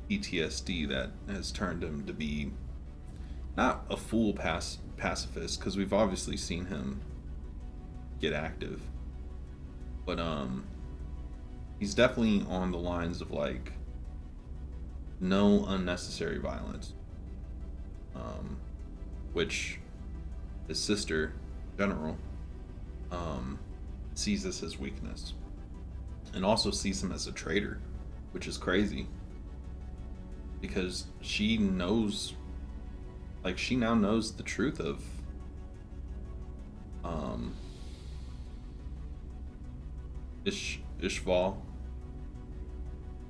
Speaker 1: PTSD that has turned him to be not a full pacifist, because we've obviously seen him get active, but he's definitely on the lines of like no unnecessary violence, which his sister General sees this as weakness, and also sees him as a traitor, which is crazy because she knows, like, she now knows the truth of Ishval.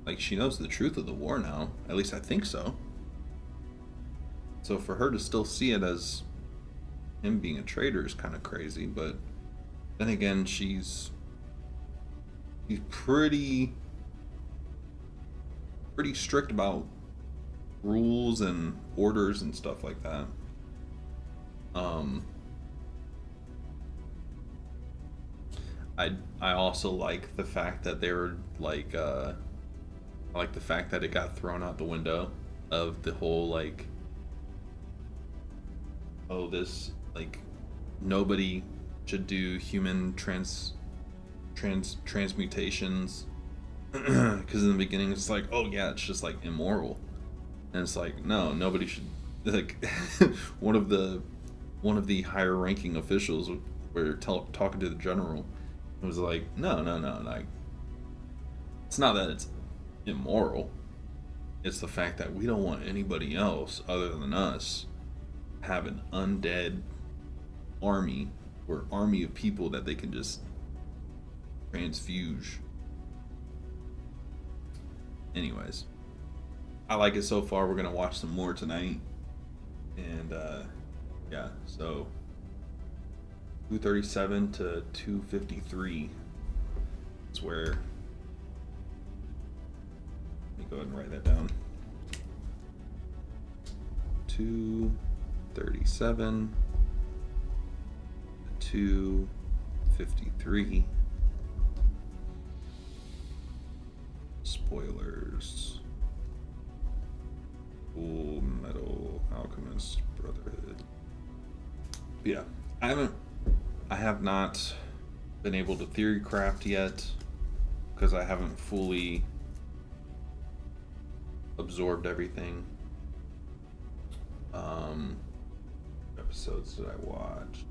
Speaker 1: Like, she knows the truth of the war now. At least I think so. So for her to still see it as him being a traitor is kind of crazy. But then again, he's pretty strict about rules and orders and stuff like that. I also like the fact that they were like, I like the fact that it got thrown out the window of the whole like, oh, this, like, nobody should do human transmutations, because in the beginning it's like, oh yeah, it's just like immoral, and it's like, no, nobody should, like, one of the higher ranking officials were talking to the general. It was like, no, like, it's not that it's immoral, it's the fact that we don't want anybody else other than us have an undead army or army of people that they can just transfuse. Anyways, I like it so far. We're gonna watch some more tonight, and yeah, so 237 to 253 is where, let me go ahead and write that down. 237 to 253. Spoilers. Full Metal Alchemist Brotherhood. Yeah, I have not been able to theory craft yet because I haven't fully absorbed everything. Episodes did I watch?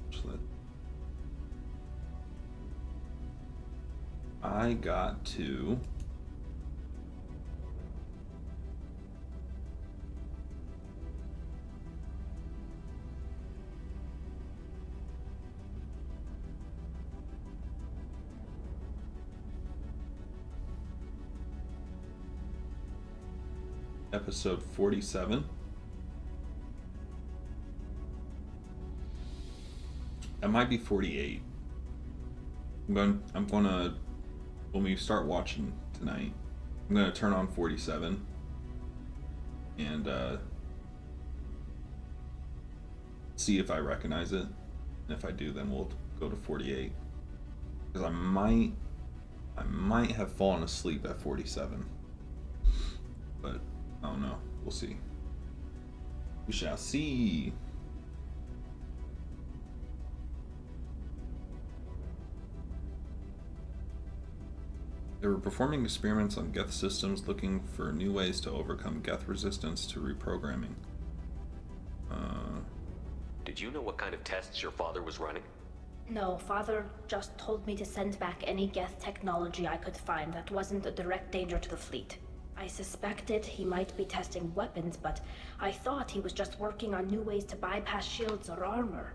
Speaker 1: I got to episode 47. It might be 48. I'm gonna when we start watching tonight, I'm gonna turn on 47 and see if I recognize it. And if I do, then we'll go to 48. Because I might have fallen asleep at 47. But I don't know. We'll see. We shall see. They were performing experiments on Geth systems looking for new ways to overcome Geth resistance to reprogramming.
Speaker 14: Did you know what kind of tests your father was running?
Speaker 13: No, Father just told me to send back any Geth technology I could find that wasn't a direct danger to the fleet. I suspected he might be testing weapons, but I thought he was just working on new ways to bypass shields or armor.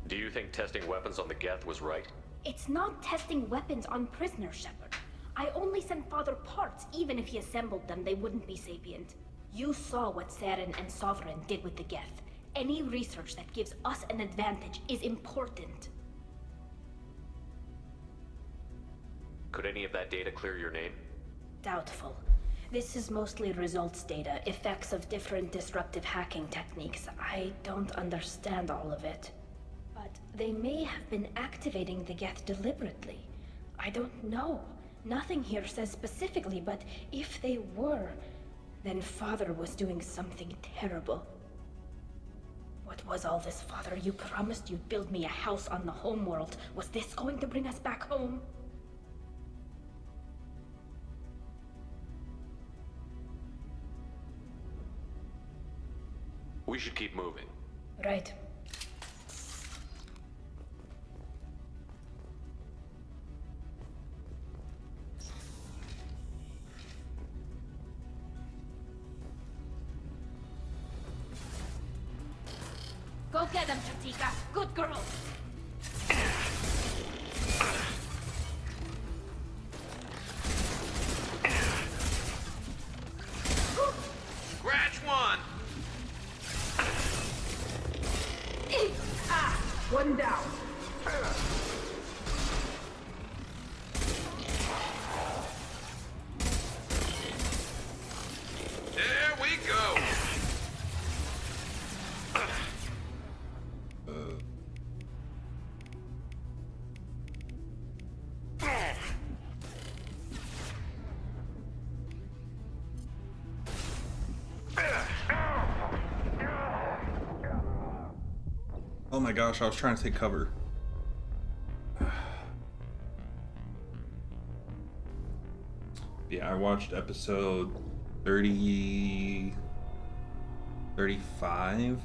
Speaker 14: Do you think testing weapons on the Geth was right?
Speaker 13: It's not testing weapons on prisoners, Shepard. I only sent Father parts. Even if he assembled them, they wouldn't be sapient. You saw what Saren and Sovereign did with the Geth. Any research that gives us an advantage is important.
Speaker 14: Could any of that data clear your name?
Speaker 13: Doubtful. This is mostly results data, effects of different disruptive hacking techniques. I don't understand all of it. But they may have been activating the Geth deliberately. I don't know. Nothing here says specifically, but if they were, then Father was doing something terrible. What was all this, Father? You promised you'd build me a house on the homeworld. Was this going to bring us back home?
Speaker 14: We should keep moving.
Speaker 13: Right. Go get them, Chatika. Good girl.
Speaker 5: Scratch one!
Speaker 13: One down.
Speaker 5: There we go!
Speaker 1: Oh my gosh, I was trying to take cover. Yeah, I watched episode 35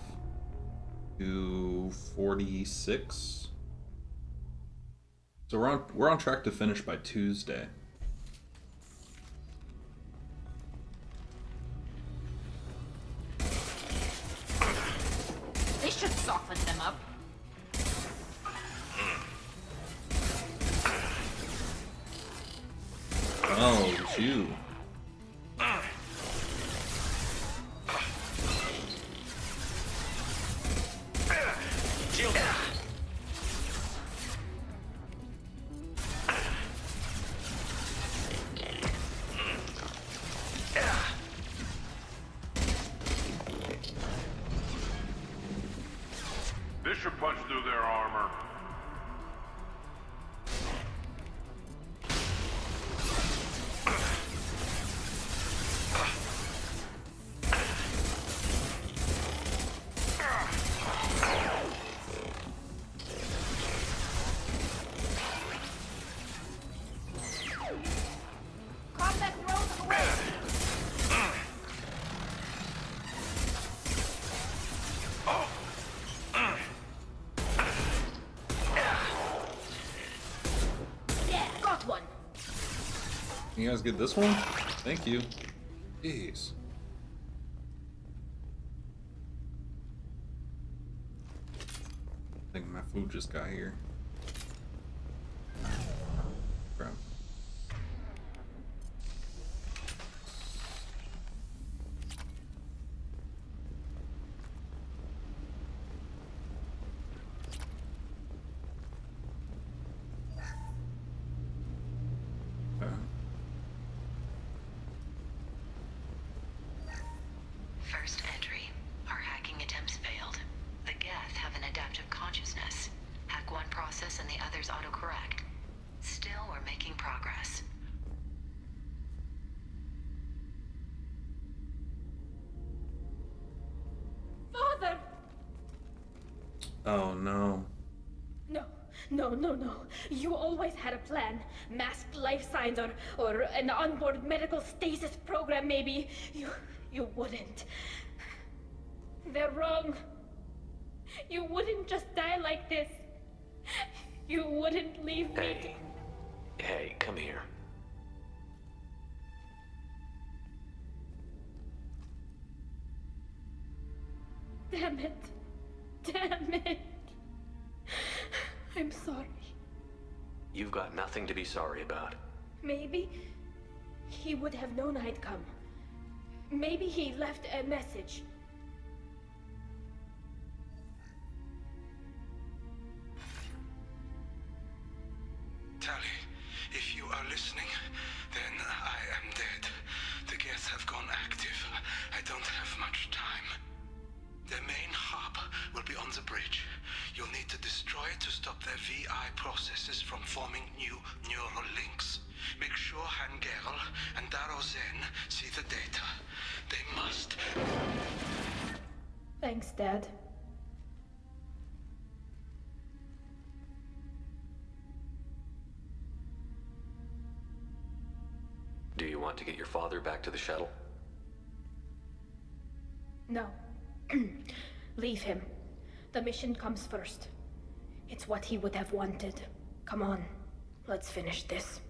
Speaker 1: to 46. So we're on track to finish by Tuesday.
Speaker 20: They should soften them up.
Speaker 1: Oh, it's you.
Speaker 3: This should punch through their armor.
Speaker 13: Combat throws away. Yeah, got one.
Speaker 1: You guys get this one? Thank you. Jeez. I think my food just got here. Crap.
Speaker 22: First entry. Our hacking attempts failed. The Geth have an adaptive consciousness. Hack one process and the others autocorrect. Still, we're making progress.
Speaker 13: Father!
Speaker 1: Oh no.
Speaker 13: No. You always had a plan. Masked life signs or an onboard medical stasis program, maybe. You wouldn't. They're wrong. You wouldn't just die like this. You wouldn't leave me.
Speaker 14: Hey, come here.
Speaker 13: Damn it. I'm sorry.
Speaker 14: You've got nothing to be sorry about.
Speaker 13: Maybe he would have known I'd come. Maybe he left a message.
Speaker 19: Tali, if you are listening, then I am dead. The Geth have gone active. I don't have much time. Their main hub will be on the bridge. You'll need to destroy it to stop their VI processes from forming new neural links. Make sure Hangerel and Daro Zen see the data.
Speaker 7: They must.
Speaker 13: Thanks, Dad.
Speaker 14: Do you want to get your father back to the shuttle?
Speaker 13: No. Leave him. The mission comes first. It's what he would have wanted. Come on, let's finish this.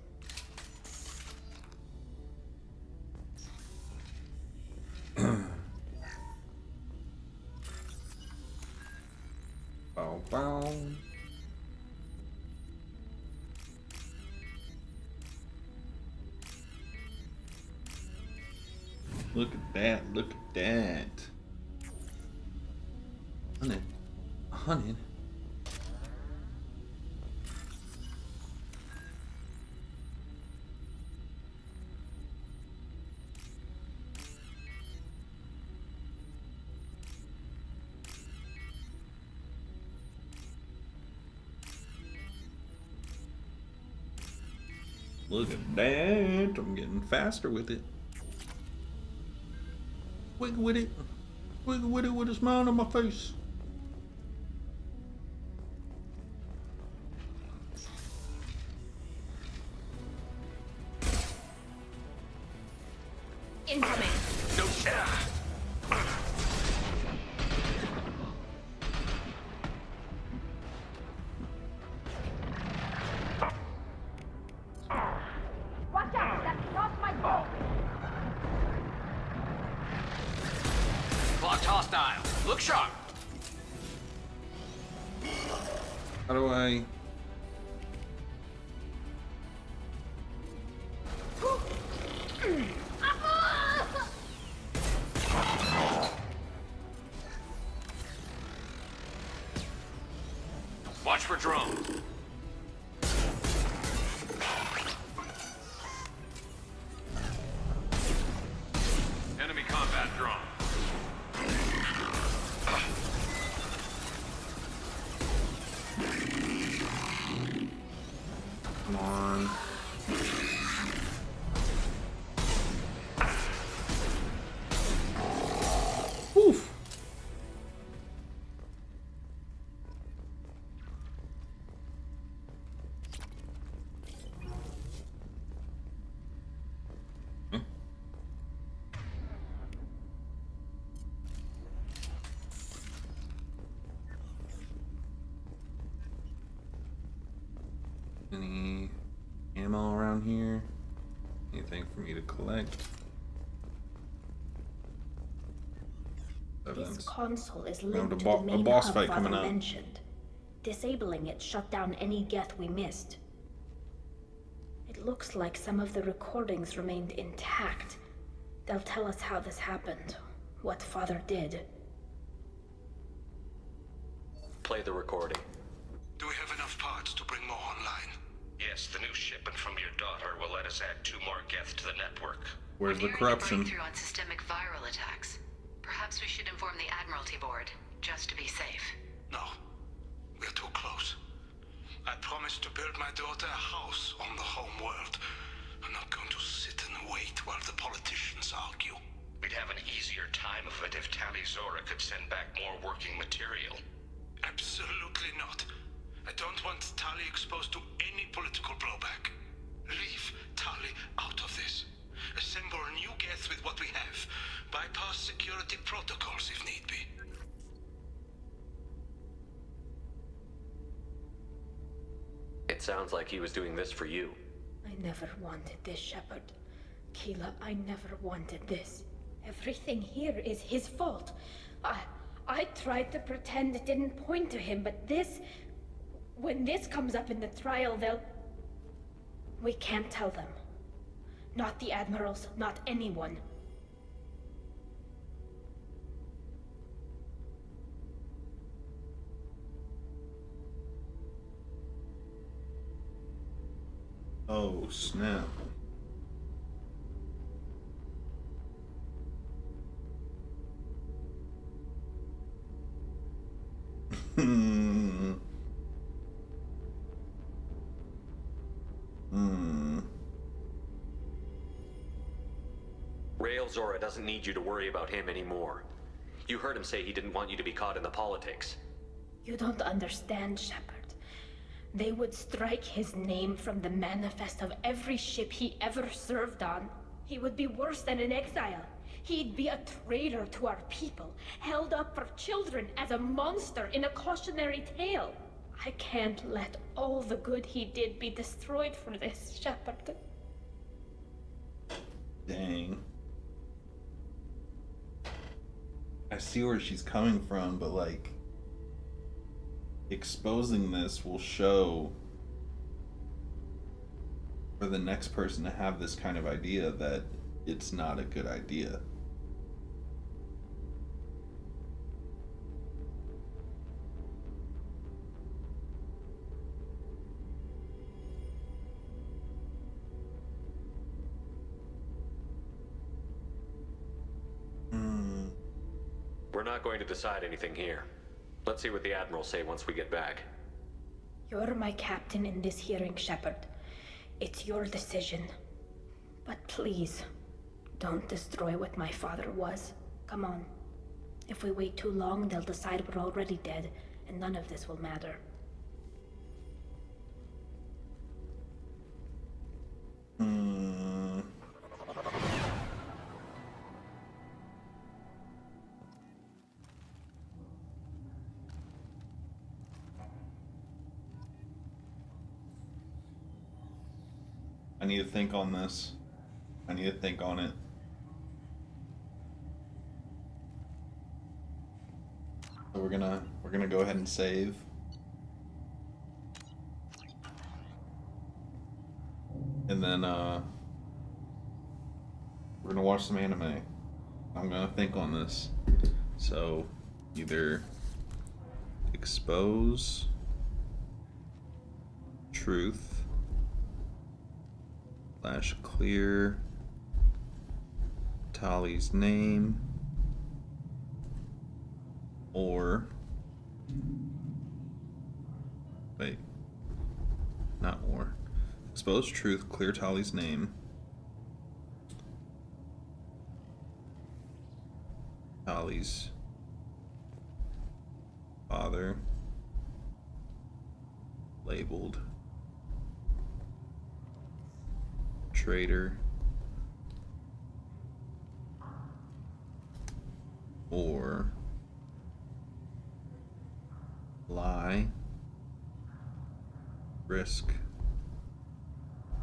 Speaker 1: Bow, bow. Look at that, look at that. Honey. Look at that. I'm getting faster with it. Wiggle with it. Wiggle with it with a smile on my face.
Speaker 13: Incoming.
Speaker 7: No shit.
Speaker 13: Watch out! That's not my fault!
Speaker 7: Clocked hostile. Look sharp.
Speaker 1: How do I...
Speaker 7: Watch for drones. Enemy combat drone.
Speaker 1: Come on. Oof. Any ammo around here? Anything for me to collect?
Speaker 13: This
Speaker 1: Evidence.
Speaker 13: console is
Speaker 1: Found
Speaker 13: linked
Speaker 1: a
Speaker 13: to
Speaker 1: bo-
Speaker 13: the
Speaker 1: a
Speaker 13: main
Speaker 1: boss
Speaker 13: hub
Speaker 1: fight
Speaker 13: Father
Speaker 1: coming up.
Speaker 13: mentioned. Disabling it shut down any Geth we missed. It looks like some of the recordings remained intact. They'll tell us how this happened, what Father did.
Speaker 14: Play the recording.
Speaker 7: Do we have enough parts to bring more online?
Speaker 4: Yes, the new shipment from your daughter will let us add 2 more Geth to the network.
Speaker 1: Where's the
Speaker 22: Nearing a
Speaker 1: corruption?
Speaker 22: breakthrough on systemic viral attacks. Perhaps we should inform the Admiralty Board, just to be safe.
Speaker 7: No. We're too close. I promised to build my daughter a house on the home world. I'm not going to sit and wait while the politicians argue.
Speaker 4: We'd have an easier time of it if Tali Zora could send back more working material.
Speaker 7: Absolutely not. I don't want Tali exposed to any political blowback. Leave Tali out of this. Assemble new Geth with what we have. Bypass security protocols if need be.
Speaker 14: It sounds like he was doing this for you.
Speaker 13: I never wanted this, Shepard. Keela, I never wanted this. Everything here is his fault. I tried to pretend it didn't point to him, but this... When this comes up in the trial, they'll... We can't tell them. Not the Admirals, not anyone.
Speaker 1: Oh, snap.
Speaker 14: Rael Zora doesn't need you to worry about him anymore. You heard him say he didn't want you to be caught in the politics.
Speaker 13: You don't understand, Shepard. They would strike his name from the manifest of every ship he ever served on. He would be worse than an exile. He'd be a traitor to our people, held up for children as a monster in a cautionary tale. I can't let all the good he did be destroyed for this, Shepard.
Speaker 1: Dang. I see where she's coming from, but like, exposing this will show for the next person to have this kind of idea that it's not a good idea.
Speaker 14: We're not going to decide anything here. Let's see what the Admirals say once we get back.
Speaker 13: You're my captain in this hearing, Shepard. It's your decision. But please, don't destroy what my father was. Come on. If we wait too long, they'll decide we're already dead, and none of this will matter.
Speaker 1: I need to think on this. I need to think on it. So we're gonna go ahead and save. And then we're gonna watch some anime. I'm gonna think on this. So either expose truth / clear Tali's name, or wait, not or. Expose truth, clear Tali's name, Tali's father labeled traitor, or lie, risk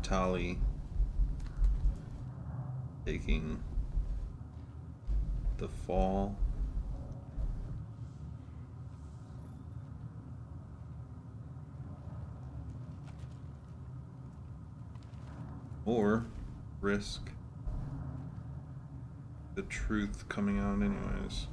Speaker 1: Tali taking the fall, or risk the truth coming out anyways.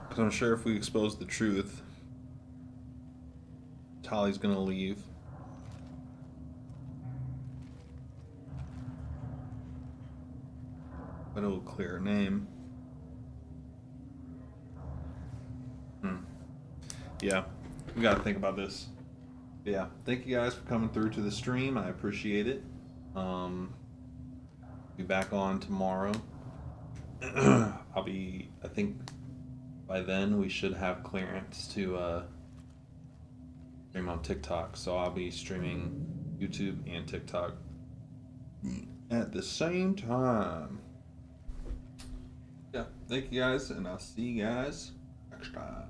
Speaker 1: Because I'm sure if we expose the truth, Tali's gonna leave. But it'll clear her name. Yeah, we gotta think about this. But yeah, thank you guys for coming through to the stream. I appreciate it. Be back on tomorrow. I think by then we should have clearance to stream on TikTok. So I'll be streaming YouTube and TikTok at the same time. Yeah, thank you guys, and I'll see you guys next time.